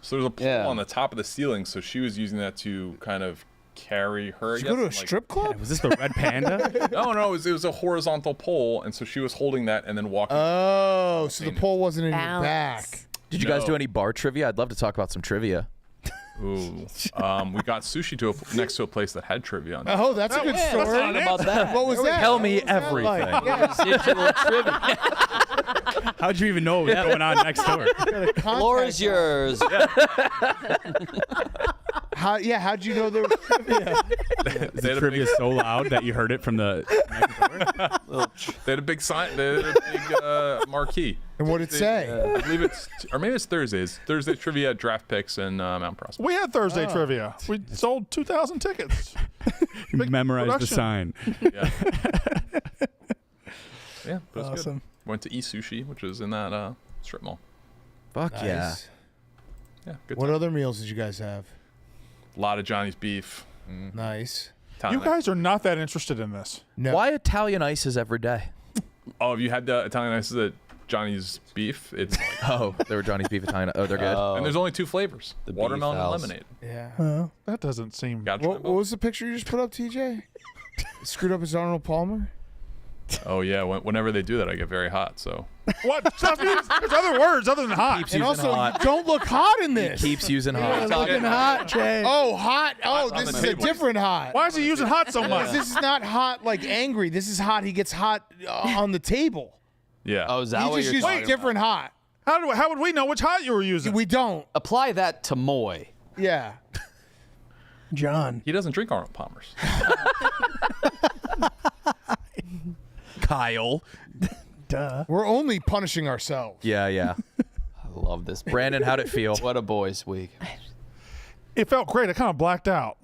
So there's a pole
Yeah.
on the top of the ceiling, so she was using that to kind of carry her. I
Did you
guess,
go to a
and, like-
strip club?
Was this the red panda?
No, it was a horizontal pole, and so she was holding that and then walking.
Oh, so the pole wasn't in your
Balance.
back.
Did you guys
No.
do any bar trivia? I'd love to talk about some trivia.
Ooh. We got sushi next to a place that had trivia on it.
Oh, that's a good
yeah, that's
story.
not an
About that.
What was that?
Tell me
What was that
everything.
like? Yeah.
Residual trivia.
How'd you even know what was going on next door?
Floor is yours.
How'd you know there was trivia?
Is the trivia so loud that you heard it from the next door?
They had a big sign. They had a big marquee.
And what did it say?
I believe or maybe it's Thursdays. Thursday trivia at Draft Picks in Mount Prospect.
We had Thursday trivia. We sold 2,000 tickets.
Memorize the sign.
Yeah. Yeah, but it was
Awesome.
good. Went to Sushi, which was in that strip mall.
Fuck yeah.
Nice.
Yeah, good
What
time.
other meals did you guys have?
A lot of Johnny's beef.
Nice.
You guys are not that interested in this.
No.
Why Italian ices every day?
Oh, have you had the Italian ices at Johnny's beef? It's like,
Oh, they were Johnny's beef Italian. Oh, they're good.
and there's only 2 flavors:
The beef
watermelon and
house.
lemonade.
Yeah.
That doesn't seem.
Gotta try
What
both.
was the picture you just put up, TJ? Screwed up his Arnold Palmer?
Oh yeah, whenever they do that, I get very hot. So
What? There's other words other than hot.
Keeps
And
using
also,
hot.
you don't look hot in this.
Keeps using
Yeah,
hot.
looking hot, Jay.
Oh, hot. Oh,
on
this
the
is a
table.
different hot.
Why is he using hot so much?
This is not hot like angry. This is hot. He gets hot on the table.
yeah.
Oh, is that
He
what
just
you're
used
talking
different hot.
How would we know which hot you were using?
We don't.
about? Apply that to Moy.
Yeah.
John.
He doesn't drink Arnold Palmers.
Kyle.
Duh.
We're only punishing ourselves.
Yeah, yeah.
I love this.
Brandon, how'd it feel?
What a boys' week.
It felt great. I kind of blacked out.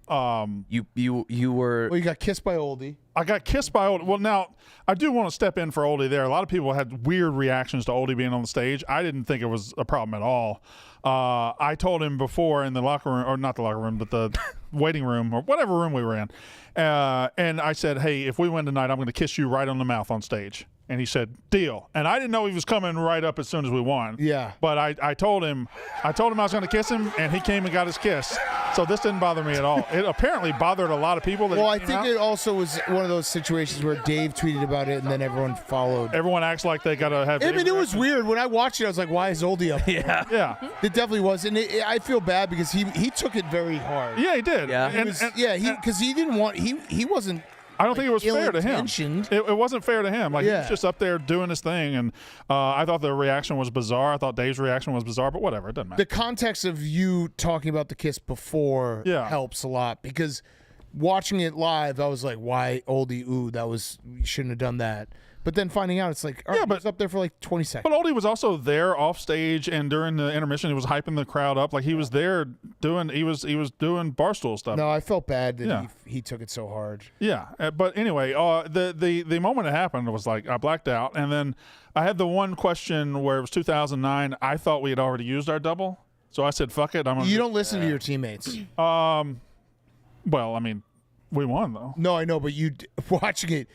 You were.
Well, you got kissed by Oldie.
I got kissed by Oldie. Well, now, I do want to step in for Oldie there. A lot of people had weird reactions to Oldie being on the stage. I didn't think it was a problem at all. I told him before in the locker room, or not the locker room, but the waiting room, or whatever room we were in. And I said, hey, if we win tonight, I'm going to kiss you right on the mouth on stage. And he said, deal. And I didn't know he was coming right up as soon as we won.
Yeah.
But I told him I was going to kiss him, and he came and got his kiss. So this didn't bother me at all. It apparently bothered a lot of people. That
Well,
he
I
came
think
out.
it also was one of those situations where Dave tweeted about it and then everyone followed.
Everyone acts like they got to have.
I mean, it was weird. When I watched it, I was like, why is Oldie up there?
Yeah.
It definitely was. And I feel bad because he took it very hard.
Yeah, he did.
Yeah.
He was, because he didn't want, he wasn't.
I don't think it was fair to him.
ill-intentioned.
It wasn't fair to him. Like, he was
Yeah.
just up there doing his thing, and I thought the reaction was bizarre. I thought Dave's reaction was bizarre, but whatever, it doesn't matter.
The context of you talking about the kiss before helps a lot because watching it live, I was like, why Oldie? Ooh, you shouldn't have done that. But then finding out, it's like, all right,
but-
he was up there for like 20 seconds.
But Oldie was also there off stage, and during the intermission, he was hyping the crowd up. Like, he was there doing doing Barstool stuff.
No, I felt bad that
Yeah.
he took it so hard.
Yeah, but anyway, the moment it happened was like I blacked out, and then I had the one question where it was 2009. I thought we had already used our double, so I said, "Fuck it."
You don't listen to your teammates.
Well, I mean, we won though.
No, I know, but watching it,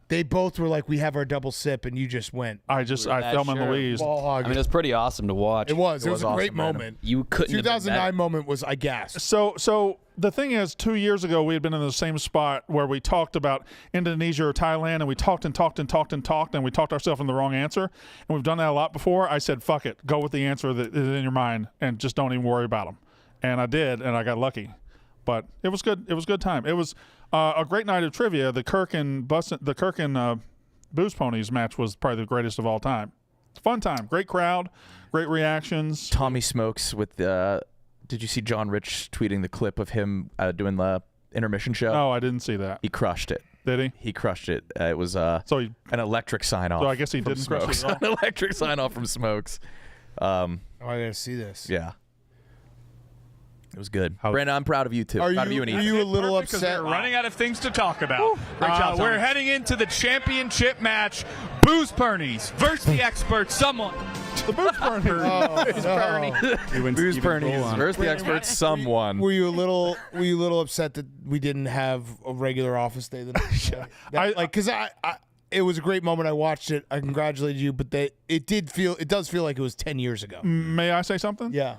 they both were like, we have our double sip, and you just went
I Thelma and Louise.
ball hog.
I mean, it was pretty awesome to watch.
it was a
awesome,
great
man.
moment.
You couldn't. have been
2009
better.
moment was, I gasped.
So the thing is, 2 years ago we had been in the same spot where we talked about Indonesia or Thailand, and we talked and talked and talked and talked, and we talked ourselves in the wrong answer. And we've done that a lot before. I said, "Fuck it, go with the answer that is in your mind, and just don't even worry about them." And I did, and I got lucky. But it was good. It was a good time. It was a great night of trivia. The Kirk and Booze Ponies match was probably the greatest of all time. Fun time, great crowd, great reactions.
Tommy Smokes with the. Did you see John Rich tweeting the clip of him doing the intermission show?
Oh, I didn't see that.
He crushed it.
Did he?
He crushed it. It was
So he,
an electric sign off.
So I guess he
from
didn't crush it
Smokes.
at all?
An electric sign off from Smokes.
Oh, I gotta see this.
Yeah. It was good. Brandon, I'm proud of you too.
Are
Proud of you
you,
and
are
Ethan.
you a little
Perfect, 'cause
upset?
We're running out of things to talk about.
Great job,
We're
Tommy.
heading into the championship match. Booze Pernies versus the expert. Someone.
the Booze Ponies.
Oh, no.
Booze Pernies versus the experts. Someone.
Were you a little upset that we didn't have a regular office day the next day? Because it was a great moment. I watched it. I congratulated you, but it does feel like it was 10 years ago.
May I say something?
Yeah,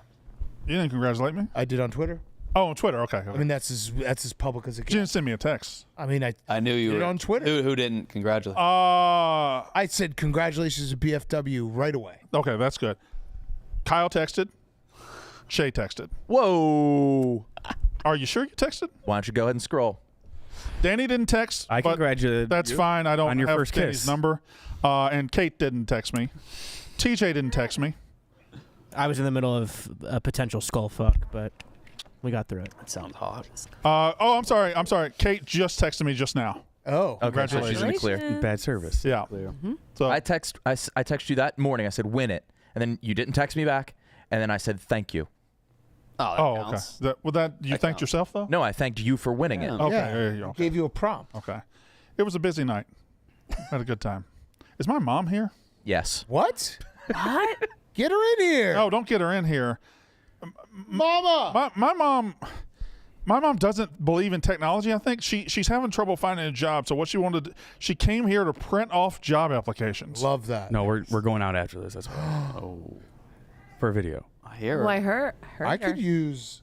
You didn't congratulate me?
I did on Twitter.
Oh, on Twitter. Okay.
I mean, that's as public as it
you
gets.
didn't send me a text.
I mean,
I knew you
did
were
it on Twitter.
Who didn't congratulate?
I said congratulations to BFW right away.
Okay, that's good. Kyle texted. Shay texted.
Whoa.
Are you sure you texted?
Why don't you go ahead and scroll?
Danny didn't text.
I
but
congratulated
That's
you
fine. I don't
on your
have
first
Danny's
kiss.
number. And Kate didn't text me. TJ didn't text me.
I was in the middle of a potential skull fuck, but we got through it.
That sounds hot.
I'm sorry. Kate just texted me just now.
Oh,
Okay, so she's in the clear.
Bad service.
Yeah. So
I text you that morning. I said win it, and then you didn't text me back, and then I said thank you.
Oh, okay.
counts.
You
That
thanked
counts.
yourself though?
No, I thanked you for winning it.
Okay,
Yeah.
there you go.
Gave you a prompt.
Okay. It was a busy night. Had a good time. Is my mom here?
Yes.
What?
What?
Get her in here.
No, don't get her in here.
Mama.
My mom doesn't believe in technology. I think she's having trouble finding a job. So what she wanted, she came here to print off job applications.
Love that.
No, we're going out after this. That's for a video.
I hear her.
Why her?
I could use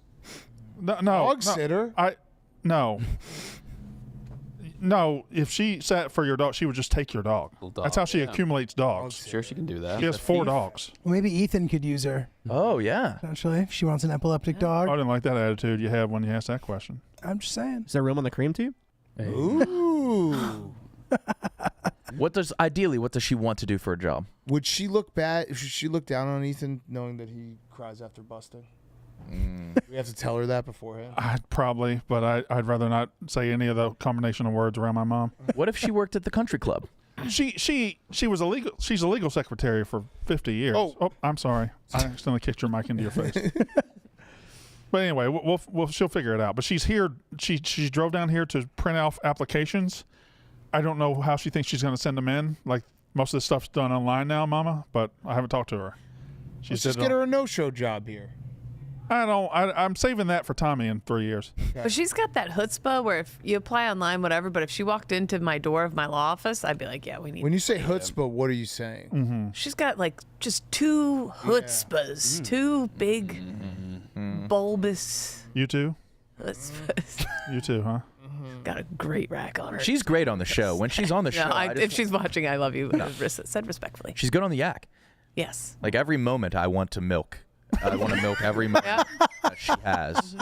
No,
dog sitter.
No, if she sat for your dog, she would just take your dog.
Little
That's how
dog,
she
yeah.
accumulates dogs.
Sure, she can do that.
She has 4 dogs.
Well, maybe Ethan could use her.
Oh, yeah.
Actually, if she wants an epileptic
I
dog.
didn't like that attitude you had when you asked that question.
I'm just saying.
Is there room on the cream tube?
Ooh.
What does she want to do for a job?
Would she look bad? Should she look down on Ethan knowing that he cries after busting? We have to tell her that beforehand.
I'd probably, but I'd rather not say any of the combination of words around my mom.
What if she worked at the country club?
She was a legal. She's a legal secretary for 50 years. Oh, I'm sorry. I accidentally kicked your mic into your face. But anyway, she'll figure it out. But she's here. She drove down here to print off applications. I don't know how she thinks she's going to send them in. Like most of the stuff's done online now, Mama. But I haven't talked to her. She
Let's
said,
just get her a no-show job here.
I'm saving that for Tommy in 3 years.
But she's got that chutzpah where if you apply online, whatever, but if she walked into my door of my law office, I'd be like, yeah, we need.
When you say chutzpah, what are you saying?
Mm-hmm.
She's got like just 2 chutzpahs, 2 big, bulbous
You too?
chutzpahs.
You too, huh?
Got a great rack on her.
She's great on the show. When she's on the show,
if she's watching, I love you. Said respectfully.
she's good on the yak.
Yes.
Like every moment I want to milk. I want to milk every moment that she has.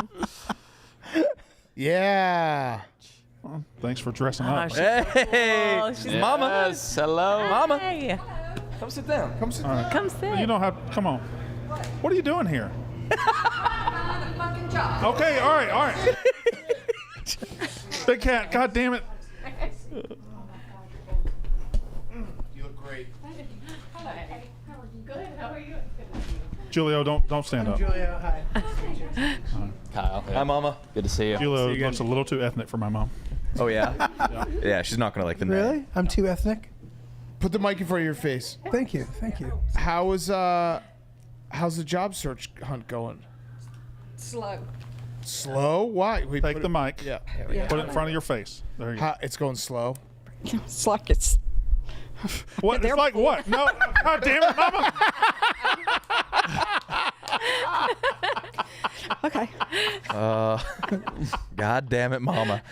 Yeah.
Well, thanks for dressing up.
Hey,
she's
Mama.
Yes, hello.
Mama.
Hey,
Come sit down.
Come sit.
come sit.
You don't have. Come on. What are you doing here? Okay, all right. Big cat, God damn it.
You look great.
Good. How are you?
Julio, don't stand up.
Julia, hi.
Kyle.
Hi, Mama.
Good to see you.
Julio looks a little too ethnic for my mom.
Oh yeah. Yeah, she's not gonna like the name.
Really? I'm too ethnic?
Put the mic in front of your face.
Thank you.
How's the job search hunt going? Slow? Why? We
Take
put
the
it-
mic.
Yeah.
Put it in front of your face. There you go.
It's going slow.
It's like it's.
What? It's like what? No. God damn it, Mama.
Okay.
God damn it, Mama.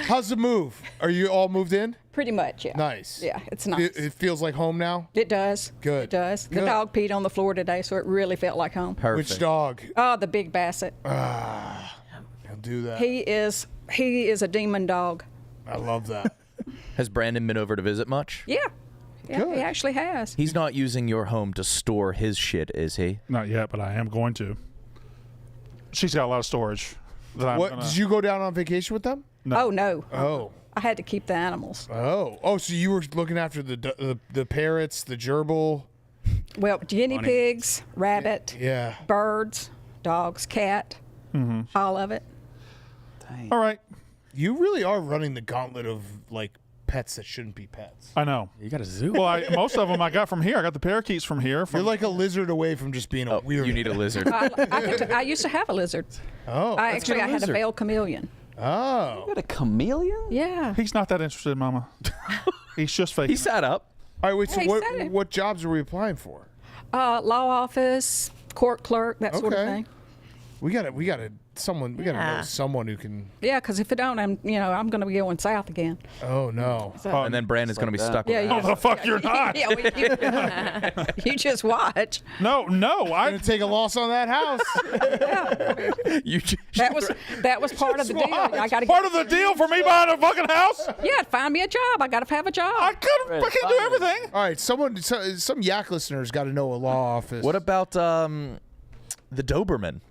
How's the move? Are you all moved in?
Pretty much, yeah.
Nice.
Yeah, it's nice.
It feels like home now?
It does.
Good.
It does. The
Good.
dog peed on the floor today, so it really felt like home.
Perfect.
Which dog?
Oh, the big Basset.
He'll do that.
He is a demon dog.
I love that.
Has Brandon been over to visit much?
Yeah. Yeah,
Good.
he actually has.
He's not using your home to store his shit, is he?
Not yet, but I am going to. She's got a lot of storage. That I'm
What?
gonna,
Did you go down on vacation with them?
Oh, no.
Oh.
I had to keep the animals.
Oh. So you were looking after the parrots, the gerbil.
Well, guinea pigs, rabbit,
Yeah.
birds, dogs, cat, all of it.
All right.
You really are running the gauntlet of like pets that shouldn't be pets.
I know.
You got a zoo?
Well, most of them I got from here. I got the parakeets from here.
You're like a lizard away from just being a weird.
You need a lizard.
I used to have a lizard.
Oh.
I
let's get a
had a
lizard.
veiled chameleon.
Oh.
Got a chameleon?
Yeah.
He's not that interested, Mama. He's just fake.
He sat up.
All right. Wait. So
Hey, said it.
what jobs are we applying for?
Law office, court clerk, that sort of
Okay.
thing.
We gotta know someone who can.
Yeah, because if I don't, I'm going to be going south again.
Oh no.
So,
And then Brandon's going to be stuck with
yeah,
that.
Oh, the fuck you're not.
yeah, well, you just watch.
No.
I'm gonna take a loss on that house.
That was part of the deal. I got to
Part of the deal for me buying a fucking house?
Yeah, find me a job. I got to have a job.
I can't do everything.
All right. Some yak listeners got to know a law office.
What about the Doberman?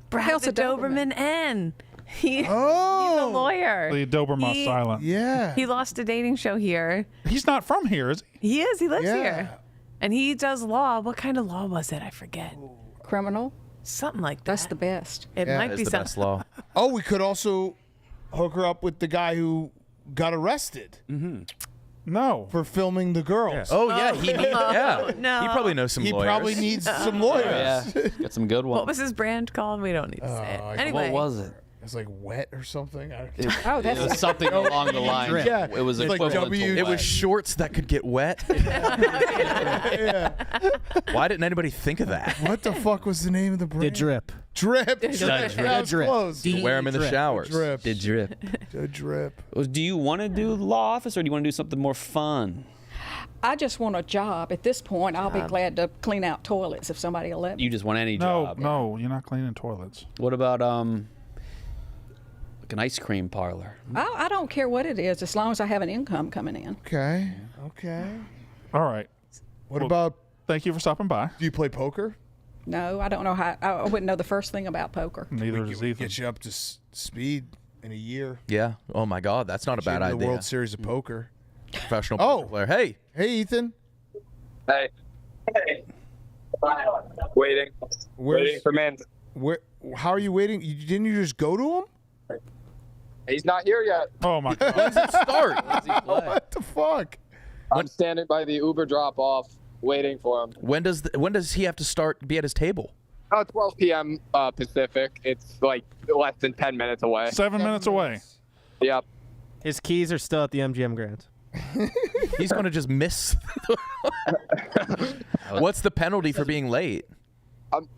Brad
hell's
the
a Doberman?
Doberman N. He's a
Oh.
lawyer.
The Doberman silent.
Yeah.
He lost a dating show here.
He's not from here, is he?
He is. He lives
Yeah.
here. And he does law. What kind of law was it? I forget.
criminal.
Something like that.
That's the best.
It
Yeah,
might
That
be
is the
something.
best law.
Oh, we could also hook her up with the guy who got arrested
No.
for filming the girls.
Oh yeah, he yeah.
no.
He probably knows some
He
lawyers.
probably needs some lawyers.
Yeah, got some good ones.
What was his brand called? We don't need to say it. Anyway.
What was it?
It's like wet or something.
Oh,
It
that's
was something along the line.
Yeah.
It was
It's like
equivalent to
W-
It was
wet.
shorts that could get wet.
Yeah.
Why didn't anybody think of that?
What the fuck was the name of the brand?
The drip.
Drip.
Drip.
That was
Drip.
close.
Wear them in the
Drip.
showers.
Drip.
The drip.
The drip.
Do you want to do law office or do you want to do something more fun?
I just want a job. At this point, I'll be glad to clean out toilets if somebody will let me.
You just want any
No,
job?
no, you're not cleaning toilets.
What about like an ice cream parlor?
I don't care what it is, as long as I have an income coming in.
Okay. Okay.
All right.
What
Well,
about?
Thank you for stopping by.
Do you play poker?
No, I don't know how. I wouldn't know the first thing about poker.
Neither does Ethan.
Get you up to speed in a year.
Yeah. Oh my God, that's not a bad
The
idea.
World Series of Poker.
Professional
Oh.
poker player. Hey.
Hey, Ethan.
Hey. Waiting. Waiting for man.
Where? How are you waiting? Didn't you just go to him?
He's not here yet.
Oh my God.
When does it start?
What the fuck?
I'm standing by the Uber drop off, waiting for him.
When does he have to start? Be at his table?
12 p.m. Pacific. It's like less than 10 minutes away.
7 minutes away.
Yep.
His keys are still at the MGM Grand.
He's gonna just miss. What's the penalty for being late?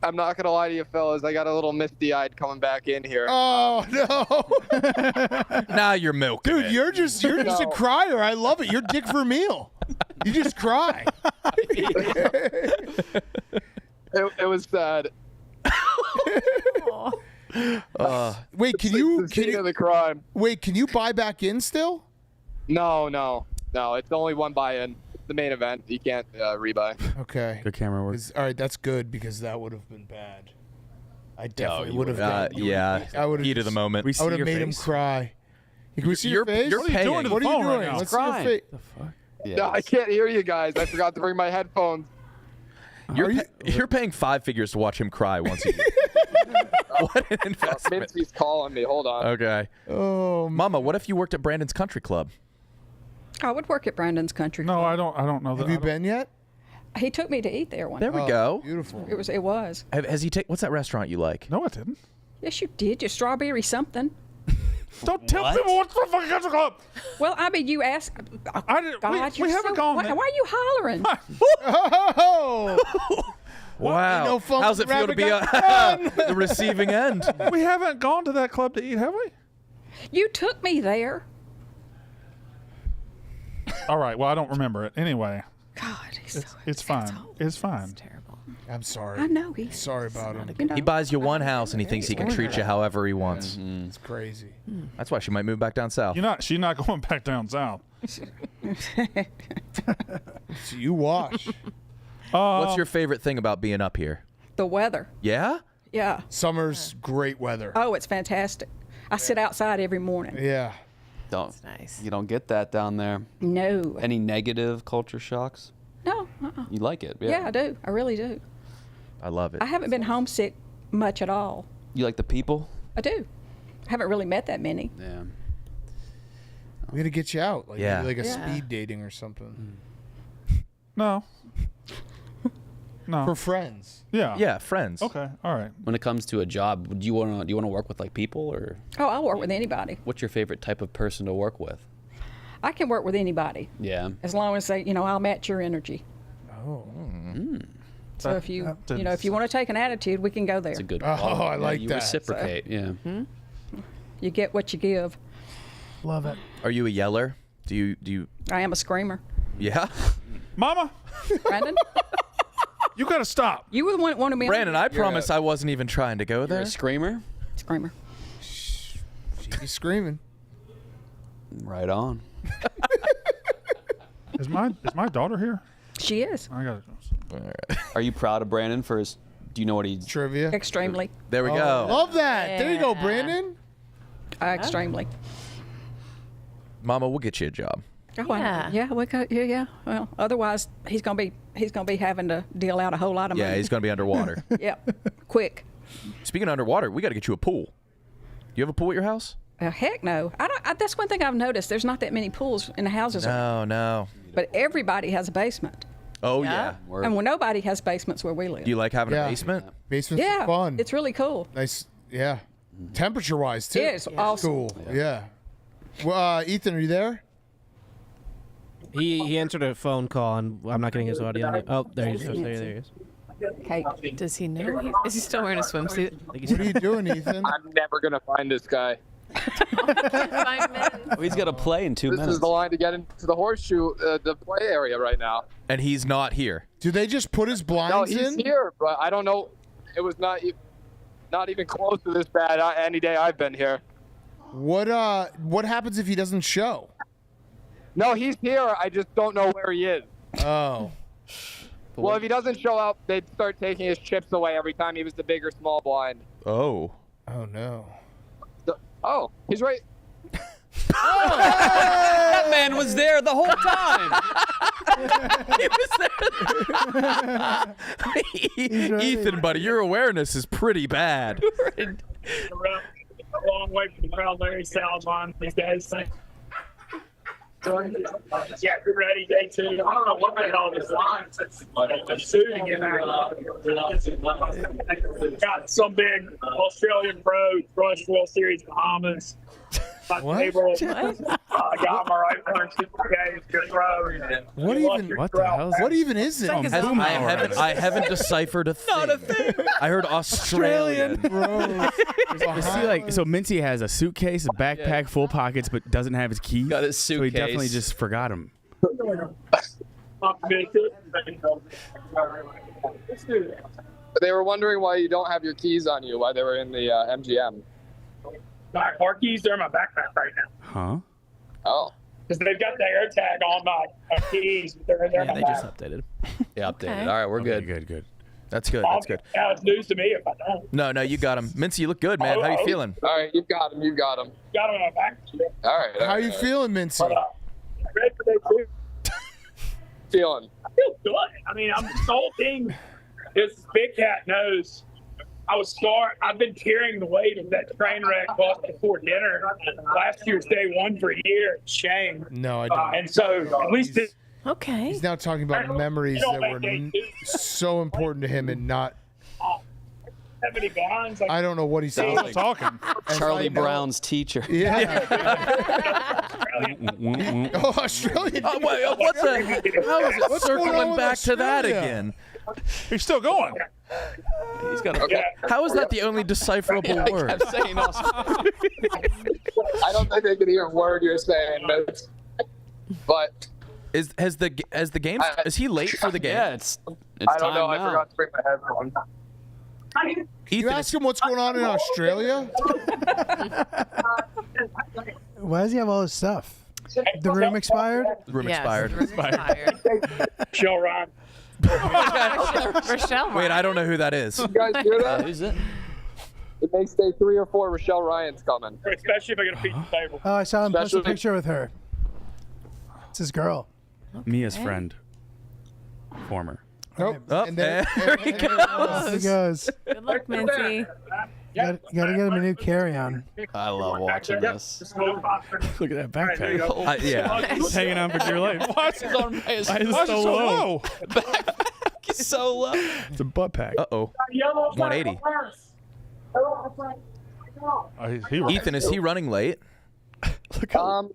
I'm not gonna lie to you, fellas. I got a little misty-eyed coming back in here.
Oh no,
Now you're milking
dude!
it.
You're just a crier. I love it. You're Dick Vermeil. You just cry.
It was sad.
Wait,
It's the scene of the crime.
Wait, can you buy back in still?
No. It's only one buy-in. It's the main event. You can't rebuy.
Okay.
Good camera work.
All right, that's good because that would have been bad. I definitely
you
would have.
yeah.
I would have.
Heat of the moment.
We
I
see
would have
your
made him
face?
cry. Can we see your face?
You're
What are you doing
paying.
to
What
the
are you
phone right
doing?
now?
Let's see your
crying.
face.
No, I can't hear you guys. I forgot to bring my headphones.
You're paying 5 figures to watch him cry once a year. What an investment.
Mincy's calling me. Hold on.
Okay.
Oh,
Mama, what if you worked at Brandon's Country Club?
I would work at Brandon's Country
No,
Club.
I don't know that.
have you been yet?
He took me to eat there one
There
time.
we go.
Beautiful.
It was.
Has he what's that restaurant you like?
No, I didn't.
Yes, you did. Your strawberry something.
Don't tell people what's the fucking country club.
Well, I mean, you asked. Oh,
I didn't.
God,
we
you're
haven't
so,
gone
why,
there.
why are you hollering?
Oh,
Wow.
no fun
How's it feel to
rabbit
be
got
the receiving end?
We haven't gone to that club to eat, have we?
You took me there.
All right. Well, I don't remember it. Anyway,
God,
it's fine. It's fine.
Terrible.
I'm sorry.
I know he's
Sorry about him.
You know,
He buys you one house and he thinks he can treat you however he wants.
It's crazy.
That's why she might move back down south.
She's not going back down south.
So you watch.
What's your favorite thing about being up here?
the weather.
Yeah?
Yeah.
Summer's great weather.
Oh, it's fantastic. I sit outside every morning.
Yeah.
Don't.
Nice.
You don't get that down there.
No.
Any negative culture shocks?
No.
You like it?
Yeah, I do. I really do.
I love it.
I haven't been homesick much at all.
You like the people?
I do. I haven't really met that many.
Yeah.
We got to get you out. Like,
Yeah.
like a
Yeah.
speed dating or something.
No. No.
For friends.
Yeah.
Yeah, friends.
Okay. All right.
When it comes to a job, do you want to work with like people, or
Oh, I'll work with anybody.
what's your favorite type of person to work with?
I can work with anybody
Yeah.
as long as they, I'll match your energy.
Oh.
So if you, if you want to take an attitude, we can go there.
It's a good.
Oh,
quality.
I like
you
that.
reciprocate. Yeah.
You get what you give.
Love it.
Are you a yeller? Do you
I am a screamer.
Yeah?
Mama,
Brandon,
you got to stop.
you were the one that wanted me.
Brandon, I promise I wasn't even trying to go
You're
there.
a screamer.
Screamer.
She's screaming.
Right on.
Is my daughter here?
She is.
I got to.
Are you proud of Brandon for his? Do you know what he's?
Trivia.
Extremely.
There we
Oh,
go.
love that. There you go,
Yeah.
Brandon.
Extremely.
Mama, we'll get you a job.
Yeah, we could. Yeah. Well, otherwise he's gonna be having to deal out a whole lot of money.
Yeah, he's going to be underwater.
Yep. Quick.
Speaking of underwater, we got to get you a pool. Do you have a pool at your house?
Heck no. That's one thing I've noticed. There's not that many pools in the houses.
No.
But everybody has a basement.
Oh, yeah.
And nobody has basements where we live.
Do you like having a basement?
Basement's
Yeah,
fun.
it's really cool.
Nice. Yeah. Temperature-wise, too.
Yeah, it's awesome.
Cool. Yeah. Well, Ethan, are you there?
He answered a phone call, and I'm not getting his audio. Oh, there he is. There he is.
Okay.
Does he know? Is he still wearing a swimsuit?
What are you doing, Ethan?
I'm never gonna find this guy.
5 minutes.
Oh, he's got to play in 2
This
minutes.
is the line to get into the horseshoe, the play area right now.
And he's not here.
Do they just put his blinds
No, he's
in?
here, but I don't know. It was not even close to this bad any day I've been here.
What happens if he doesn't show?
No, he's here. I just don't know where he is.
Oh.
Well, if he doesn't show up, they'd start taking his chips away every time he was the big or small blind.
Oh.
Oh, no.
Oh, he's right.
That man was there the whole time.
He was there. Ethan, buddy, your awareness is pretty bad.
A long way from the crowd, Larry salad line these days. Yeah, you're ready, day 2. I don't know what the hell this line is shooting in there. Got some big Australian pro, Brush World Series Bahamas.
What?
Table. Got my right punch, good throw.
What even is it?
I haven't deciphered a thing. Not a thing. I heard Australian.
So Mincy has a suitcase, a backpack, full pockets, but doesn't have his keys.
Got his
So he definitely
suitcase.
just forgot him.
They were wondering why you don't have your keys on you while they were in the MGM.
My car keys are in my backpack right now.
Huh?
Oh.
Because they've got the air tag on my keys. But they're in there.
Yeah, they just updated.
Yeah, updated.
Okay.
All right, we're good.
Good.
That's good. That's good.
Now it's news to me if I don't.
No, you got him. Mincy, you look good, man. How you feeling?
All right, you've got him.
Got them in my back.
All right.
How you feeling, Mincy?
Ready for day 2.
feeling?
I feel good. I mean, I'm this whole thing. This big cat knows. I've been carrying the weight of that train wreck before dinner. Last year's day 1 for a year. Shame.
No, I don't.
And so at least
Okay.
He's now talking about memories that were so important to him and not.
Have any bonds?
I don't know what he's saying.
Talking.
Charlie Brown's teacher.
Yeah. Oh, Australian.
What's how is it
What's going on
circling
with
back to that
Australia?
again?
He's still going.
He's got
How is that the only decipherable word?
I don't think they can hear a word you're saying, but
Has the game? Is he late for the game?
Yeah, it's
I don't
time
know.
now.
I forgot to bring my headphones.
You ask him what's going on in Australia?
Why does he have all his stuff? The room expired?
The room
Yes,
expired.
the room expired.
Michelle Ryan.
Rochelle.
Wait, I don't know who that is.
You guys hear that?
Who's it?
It makes day 3 or 4. Rochelle Ryan's coming.
Especially if I get a pizza table.
Oh, I saw him post a
Especially-
picture with her. It's his girl.
Mia's friend. Former.
Nope.
Oh,
And then-
there he
There he
goes.
goes.
Good luck, Mincy.
Gotta get him a new carry-on.
I love watching this.
Look at that backpack.
Yeah.
He's hanging on for dear life. Why is
He's on his
it
Why is it
so
so
low?
low?
He's so low.
It's a butt pack.
Uh-oh. 180. Ethan, is he running late?
Look how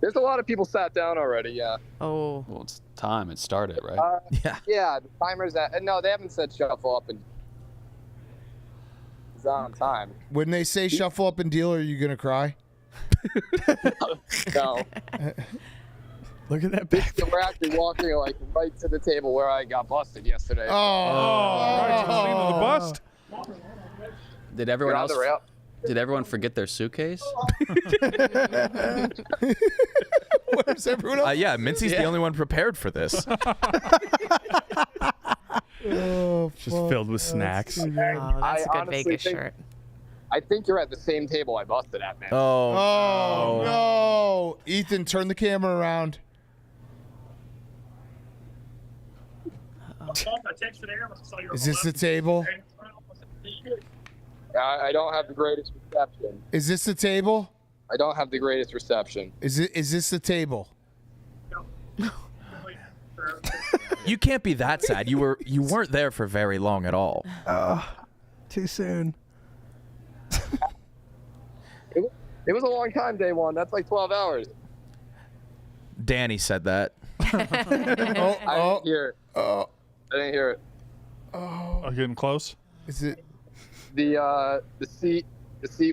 There's a lot of people sat down already. Yeah.
Oh.
Well, it's time. It started, right?
Yeah.
Yeah. The timer's at. No, they haven't said shuffle up and. It's on time.
When they say shuffle up and deal, are you gonna cry?
No.
Look at that backpack.
So we're actually walking like right to the table where I got busted yesterday.
Right to the scene of the bust.
Did everyone
You're on
else?
the rail.
Did everyone forget their suitcase?
Where's everyone else?
Yeah, Mincy's the only one prepared for this.
Oh,
Just filled with snacks.
Oh, that's a good
honestly
Vegas
think-
shirt.
I think you're at the same table I busted at, man.
Oh no! Ethan, turn the camera around.
texted Aaron. I saw you were
Is this the table?
I don't have the greatest reception.
Is this the table?
I don't have the greatest reception.
Is this the table?
You can't be that sad. You weren't there for very long at all.
Too soon.
It was a long time, day one. That's like 12 hours.
Danny said that.
I didn't hear it. I didn't hear it.
Are you getting close?
Is it
the seat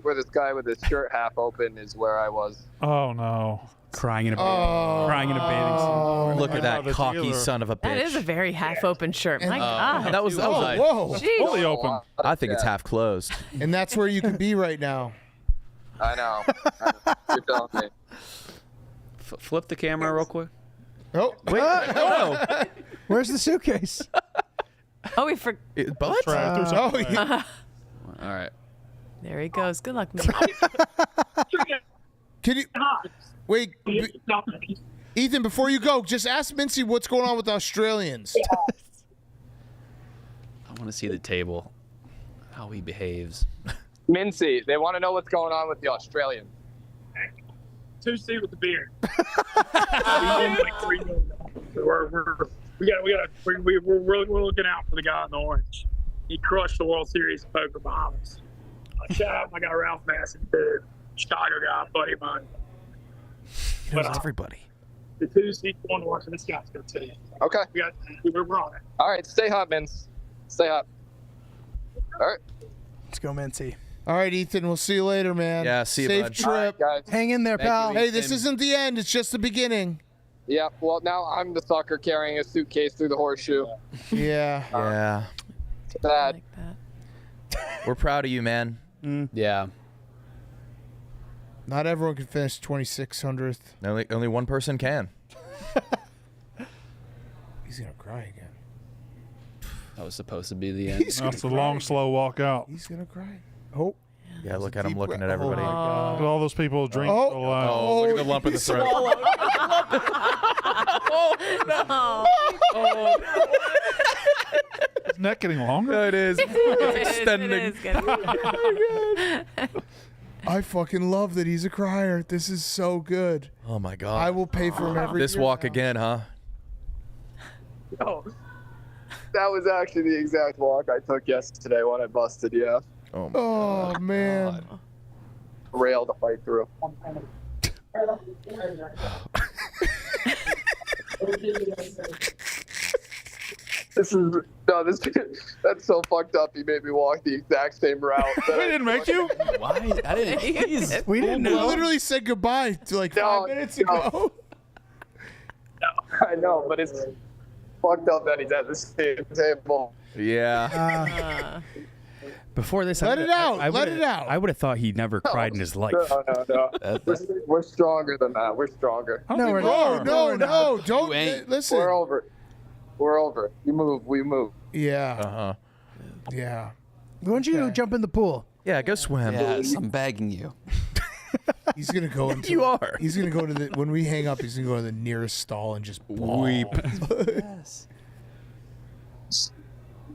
where this guy with his shirt half open is where I was.
Oh no.
Crying in a bathing suit.
Look at that cocky son of a bitch.
That is a very half-open shirt. My God.
That was
whoa.
Jeez.
Fully open.
I think it's half closed.
And that's where you could be right now.
I know. You're telling me.
Flip the camera real quick.
Oh,
wait. No.
Where's the suitcase?
Oh, we forgot.
What?
Oh, yeah.
All right.
There he goes. Good luck, man.
Can you wait, Ethan? Before you go, just ask Mincy what's going on with the Australians.
I want to see the table, how he behaves.
Mincy, they want to know what's going on with the Australians.
2C with the beer. We're looking out for the guy in the orange. He crushed the World Series of Poker Bahamas. Shout out my guy Ralph Massey, the Chicago guy, buddy of mine.
Knows everybody.
The 2C one watching this guy's good too.
Okay.
We're on it.
All right, stay hot, Mince. Stay hot. All right.
Let's go, Mincy.
All right, Ethan. We'll see you later, man.
Yeah, see you,
Safe
bud.
trip.
All right, guys.
Hang in there,
Thank
pal.
you.
Hey, this isn't the end. It's just the beginning.
Yeah, well, now I'm the sucker carrying a suitcase through the horseshoe.
Yeah.
Yeah.
Sad.
Like that.
We're proud of you, man.
Yeah.
Not everyone can finish 2600th.
Only one person can.
He's gonna cry again.
That was supposed to be the end.
That's a long, slow walk out.
He's gonna cry. Oh.
Yeah, look at him
deep
looking
breath.
at everybody.
Oh, my God.
Look at all those people drink.
Oh, look at the lump in the throat.
Is neck getting longer?
It is. It's extending.
I fucking love that he's a crier. This is so good.
Oh my God.
I will pay for him every
This
year
walk
now.
again, huh?
No. That was actually the exact walk I took yesterday when I busted, yeah.
Oh,
Oh, man.
Rail to fight through. That's so fucked up. He made me walk the exact same route.
We didn't make you.
Why? I didn't.
We didn't
We
know.
literally said goodbye to like 5 minutes ago.
I know, but it's fucked up that he's at the same table.
Yeah.
Before this,
Let it out. Let it out.
I would have thought he never cried in his life.
No. We're stronger than that. We're stronger.
No, we're
No,
not.
no. Don't
You ain't.
listen.
We're over. We're over. You move. We move.
Yeah.
Uh-huh.
Yeah.
Why don't you jump in the pool?
Yeah, go swim.
Yes, I'm begging you.
He's gonna go into.
You are.
He's gonna go to the. When we hang up, he's gonna go to the nearest stall and just bawl.
Weep.
Yes.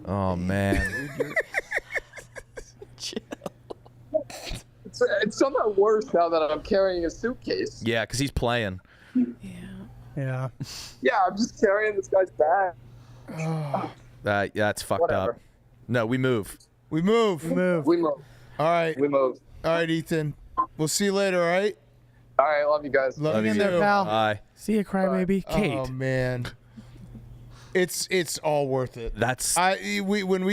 Oh, man.
It's somehow worse now that I'm carrying a suitcase.
Yeah, because he's playing.
Yeah.
Yeah, I'm just carrying this guy's bag.
That's fucked
Whatever.
up. No, we move.
We move.
We move.
All right.
We move.
All right, Ethan. We'll see you later. All right.
All right, love you guys.
Love
Hang
you
in there,
too.
pal.
Bye.
See you, crybaby. Kate.
Oh man. It's all worth it.
That's
when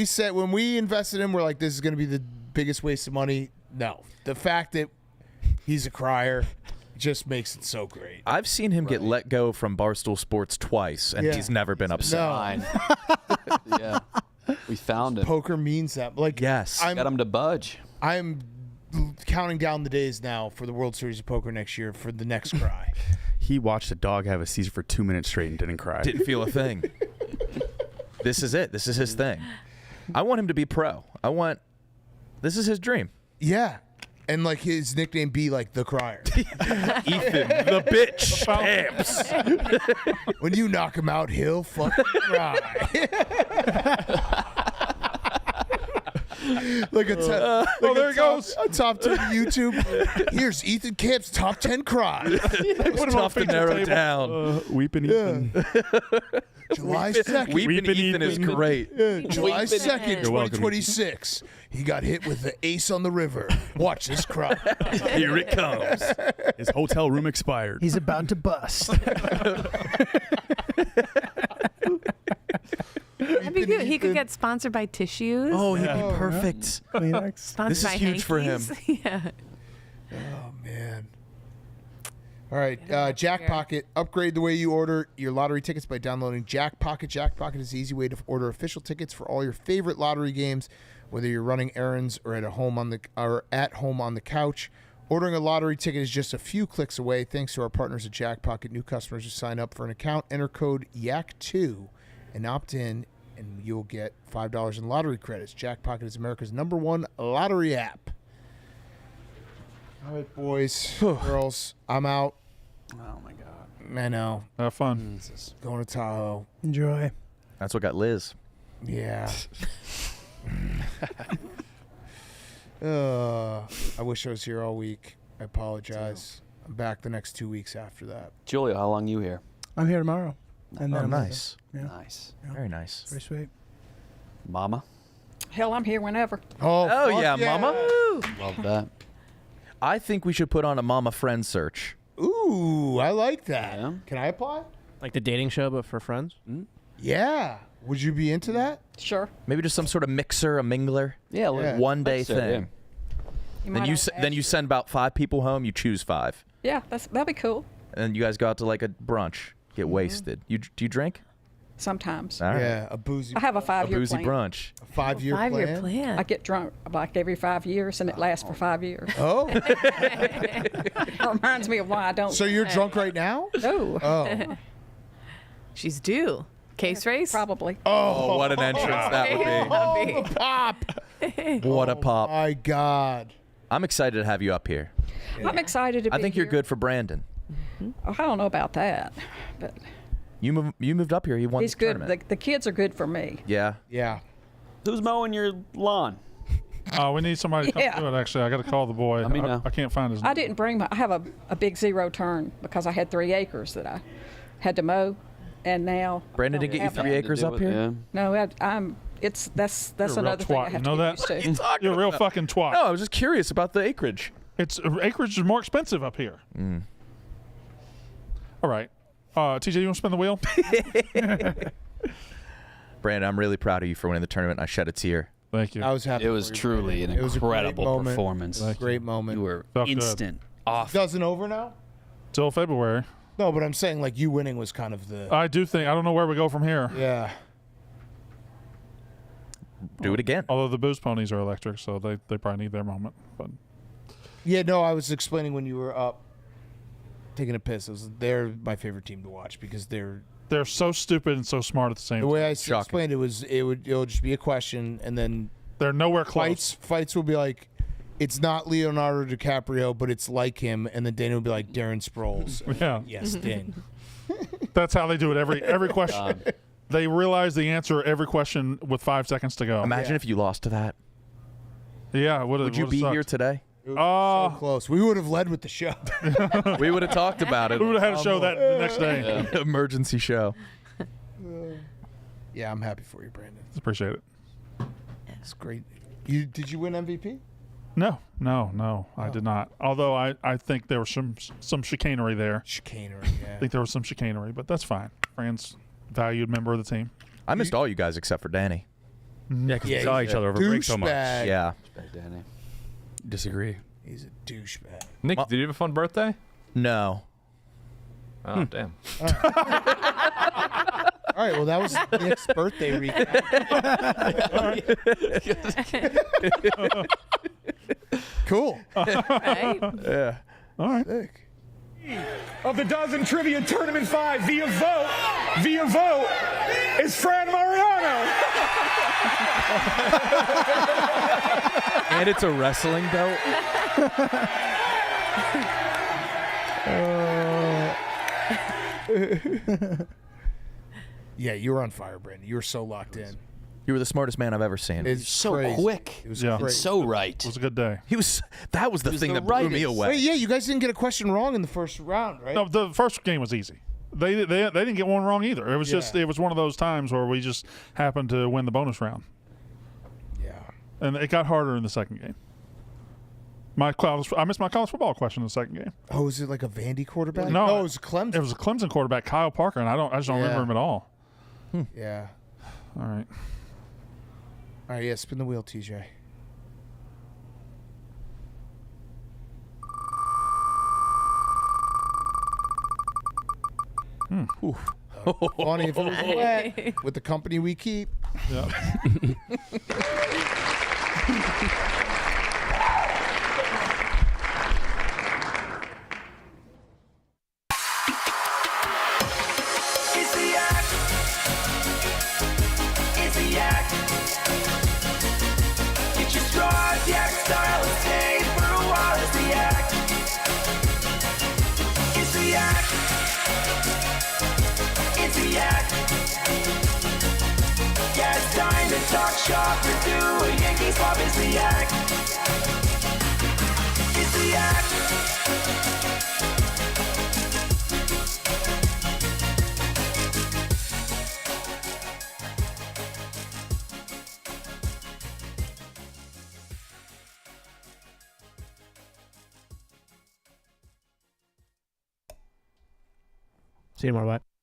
we invested in him, we're like, this is gonna be the biggest waste of money. No. The fact that he's a crier just makes it so great.
I've seen him get let go from Barstool Sports twice, and
Yeah.
he's never been upset.
No.
Fine. Yeah. We found him.
Poker means that. Like,
Yes.
Got him to budge.
I'm counting down the days now for the World Series of Poker next year for the next cry.
He watched a dog have a seizure for 2 minutes straight and didn't cry.
Didn't feel a thing. This is it. This is his thing. I want him to be pro. This is his dream.
Yeah. And like his nickname be like the crier.
Ethan, the bitch. Amps.
When you knock him out, he'll fucking cry. Like
there he goes.
A top 10 YouTube. Here's Ethan Camp's top 10 cries.
It's tough to narrow down.
Weeping Ethan.
July 2nd.
Weeping Ethan is great.
July 2nd,
You're welcome.
2026. He got hit with the ace on the river. Watch this cry.
Here it comes.
His hotel room expired.
He's about to bust.
That'd be good. He could get sponsored by tissues.
Oh, he'd be perfect.
Sponsored
This is
by
huge for him.
hankies. Yeah.
Oh, man. All right, JackPocket. Upgrade the way you order your lottery tickets by downloading JackPocket. JackPocket is the easy way to order official tickets for all your favorite lottery games, whether you're running errands or at home on the couch. Ordering a lottery ticket is just a few clicks away. Thanks to our partners at JackPocket, new customers who sign up for an account, enter code YAK2 and opt in, and you'll get $5 in lottery credits. JackPocket is America's #1 lottery app. All right, boys, girls, I'm out.
Oh my God.
I know.
Have fun.
Going to Tahoe.
Enjoy.
That's what got Liz.
Yeah. I wish I was here all week. I apologize. I'm back the next 2 weeks after that.
Julia, how long you here?
I'm here tomorrow. And then
Oh,
I'm
nice.
leaving. Yeah.
Nice.
Very nice.
Very sweet.
Mama?
Hell, I'm here whenever.
Oh,
Oh, yeah, Mama.
Love that.
I think we should put on a Mama friend search.
Ooh, I like that.
Yeah.
Can I apply?
Like the dating show, but for friends.
Yeah. Would you be into that?
Sure.
Maybe just some sort of mixer, a mingler.
Yeah,
Yeah.
One day
That's it,
thing. Then you send about 5 people home. You choose 5,
Yeah, that'd be cool.
and you guys go out to like a brunch, get wasted. Do you drink?
Sometimes.
All right.
Yeah, a boozy.
I have a
A
5-year
boozy
plan.
brunch.
A 5-year plan.
5-year plan.
I get drunk like every 5 years, and it lasts for 5 years.
Oh,
It reminds me of why I don't.
so you're drunk right now?
No,
Oh,
She's due. Case race?
probably.
Oh, what an entrance that would
oh, the pop!
be! What a pop!
My God.
I'm excited to have you up here.
I'm excited to be
I think you're
here.
good for Brandon.
Oh, I don't know about that, but
You moved up here. He won
he's
the
good.
tournament.
The kids are good for me.
Yeah.
Yeah.
Who's mowing your lawn?
We need somebody to come
Yeah.
do it, actually. I got to call the boy.
Let me know.
I can't find his
I didn't bring I have a big 0 turn because I had 3 acres that I had to mow, and now
Brandon didn't get you 3 acres up here?
Yeah.
No, that's
You're a real
another thing I
twat.
have
You know
to
that?
get used to.
You're a real fucking twat.
No, I was just curious about the acreage.
It's acreage is more expensive up here. All right. TJ, you want to spin the wheel?
Brandon, I'm really proud of you for winning the tournament. I shed a tear.
Thank you.
I was happy.
It was
for you,
truly
Brandon.
an
It was a great
incredible
moment.
performance.
Great moment.
You were
Felt good.
instant off.
Doesn't over now?
Till February.
No, but I'm saying like you winning was kind of the.
I do think, I don't know where we go from here.
Yeah.
Do it again.
Although the booze ponies are electric, so they probably need their moment. But
Yeah, no, I was explaining when you were up taking a piss. They're my favorite team to watch because they're
so stupid and so smart at the same
the
time.
way I explained it was it'll just be a question and then
They're nowhere close.
fights will be like it's not Leonardo DiCaprio, but it's like him, and then Dana will be like Darren Sproles.
Yeah.
Yes, Dan.
That's how they do it every question. They realize the answer every question with 5 seconds to go.
Imagine if you lost to that.
Yeah,
Would you be here today?
So close. We would have led with the show.
We would have talked about it.
We would have had a show that the next day.
Yeah. Emergency show.
Yeah, I'm happy for you, Brandon.
Appreciate it.
It's great. Did you win MVP?
No, I did not. Although I think there was some chicanery there.
Chicanery, yeah.
I think there was some chicanery, but that's fine. Fran's valued member of the team.
I missed all you guys except for Danny.
Yeah, because we saw each other over break so much.
Douchebag.
Yeah.
Danny.
Disagree.
He's a douchebag.
Nick, did you have a fun birthday?
No.
Oh, damn.
All right, well, that was Nick's birthday recap. Cool.
Right?
Yeah.
All right.
Sick.
Of the Dozen Trivia Tournament 5 via vote is Fran Mariano.
And it's a wrestling belt.
Yeah, you were on fire, Brandon. You were so locked in.
You were the smartest man I've ever seen.
It's
So
crazy.
quick.
It was
Yeah.
crazy.
So right.
It was a good day.
That was the
was
thing
the
that blew me
rightest.
away.
Wait, yeah, you guys didn't get a question wrong in the first round, right?
No, the first game was easy. They didn't get one wrong either. It was just it was one of those times where we just happened to win the bonus round.
Yeah.
And it got harder in the second game. I missed my college football question in the second game.
Oh, is it like a Vandy quarterback?
No,
it was Clemson.
It was a Clemson quarterback, Kyle Parker, and I just don't remember him at all.
Yeah.
All right.
All right, yeah, spin the wheel, TJ. Funny if it was wet with the company we keep.
Yeah.
Talk shop or do a Yankees pop is the yak. It's the yak.
See you tomorrow. Bye.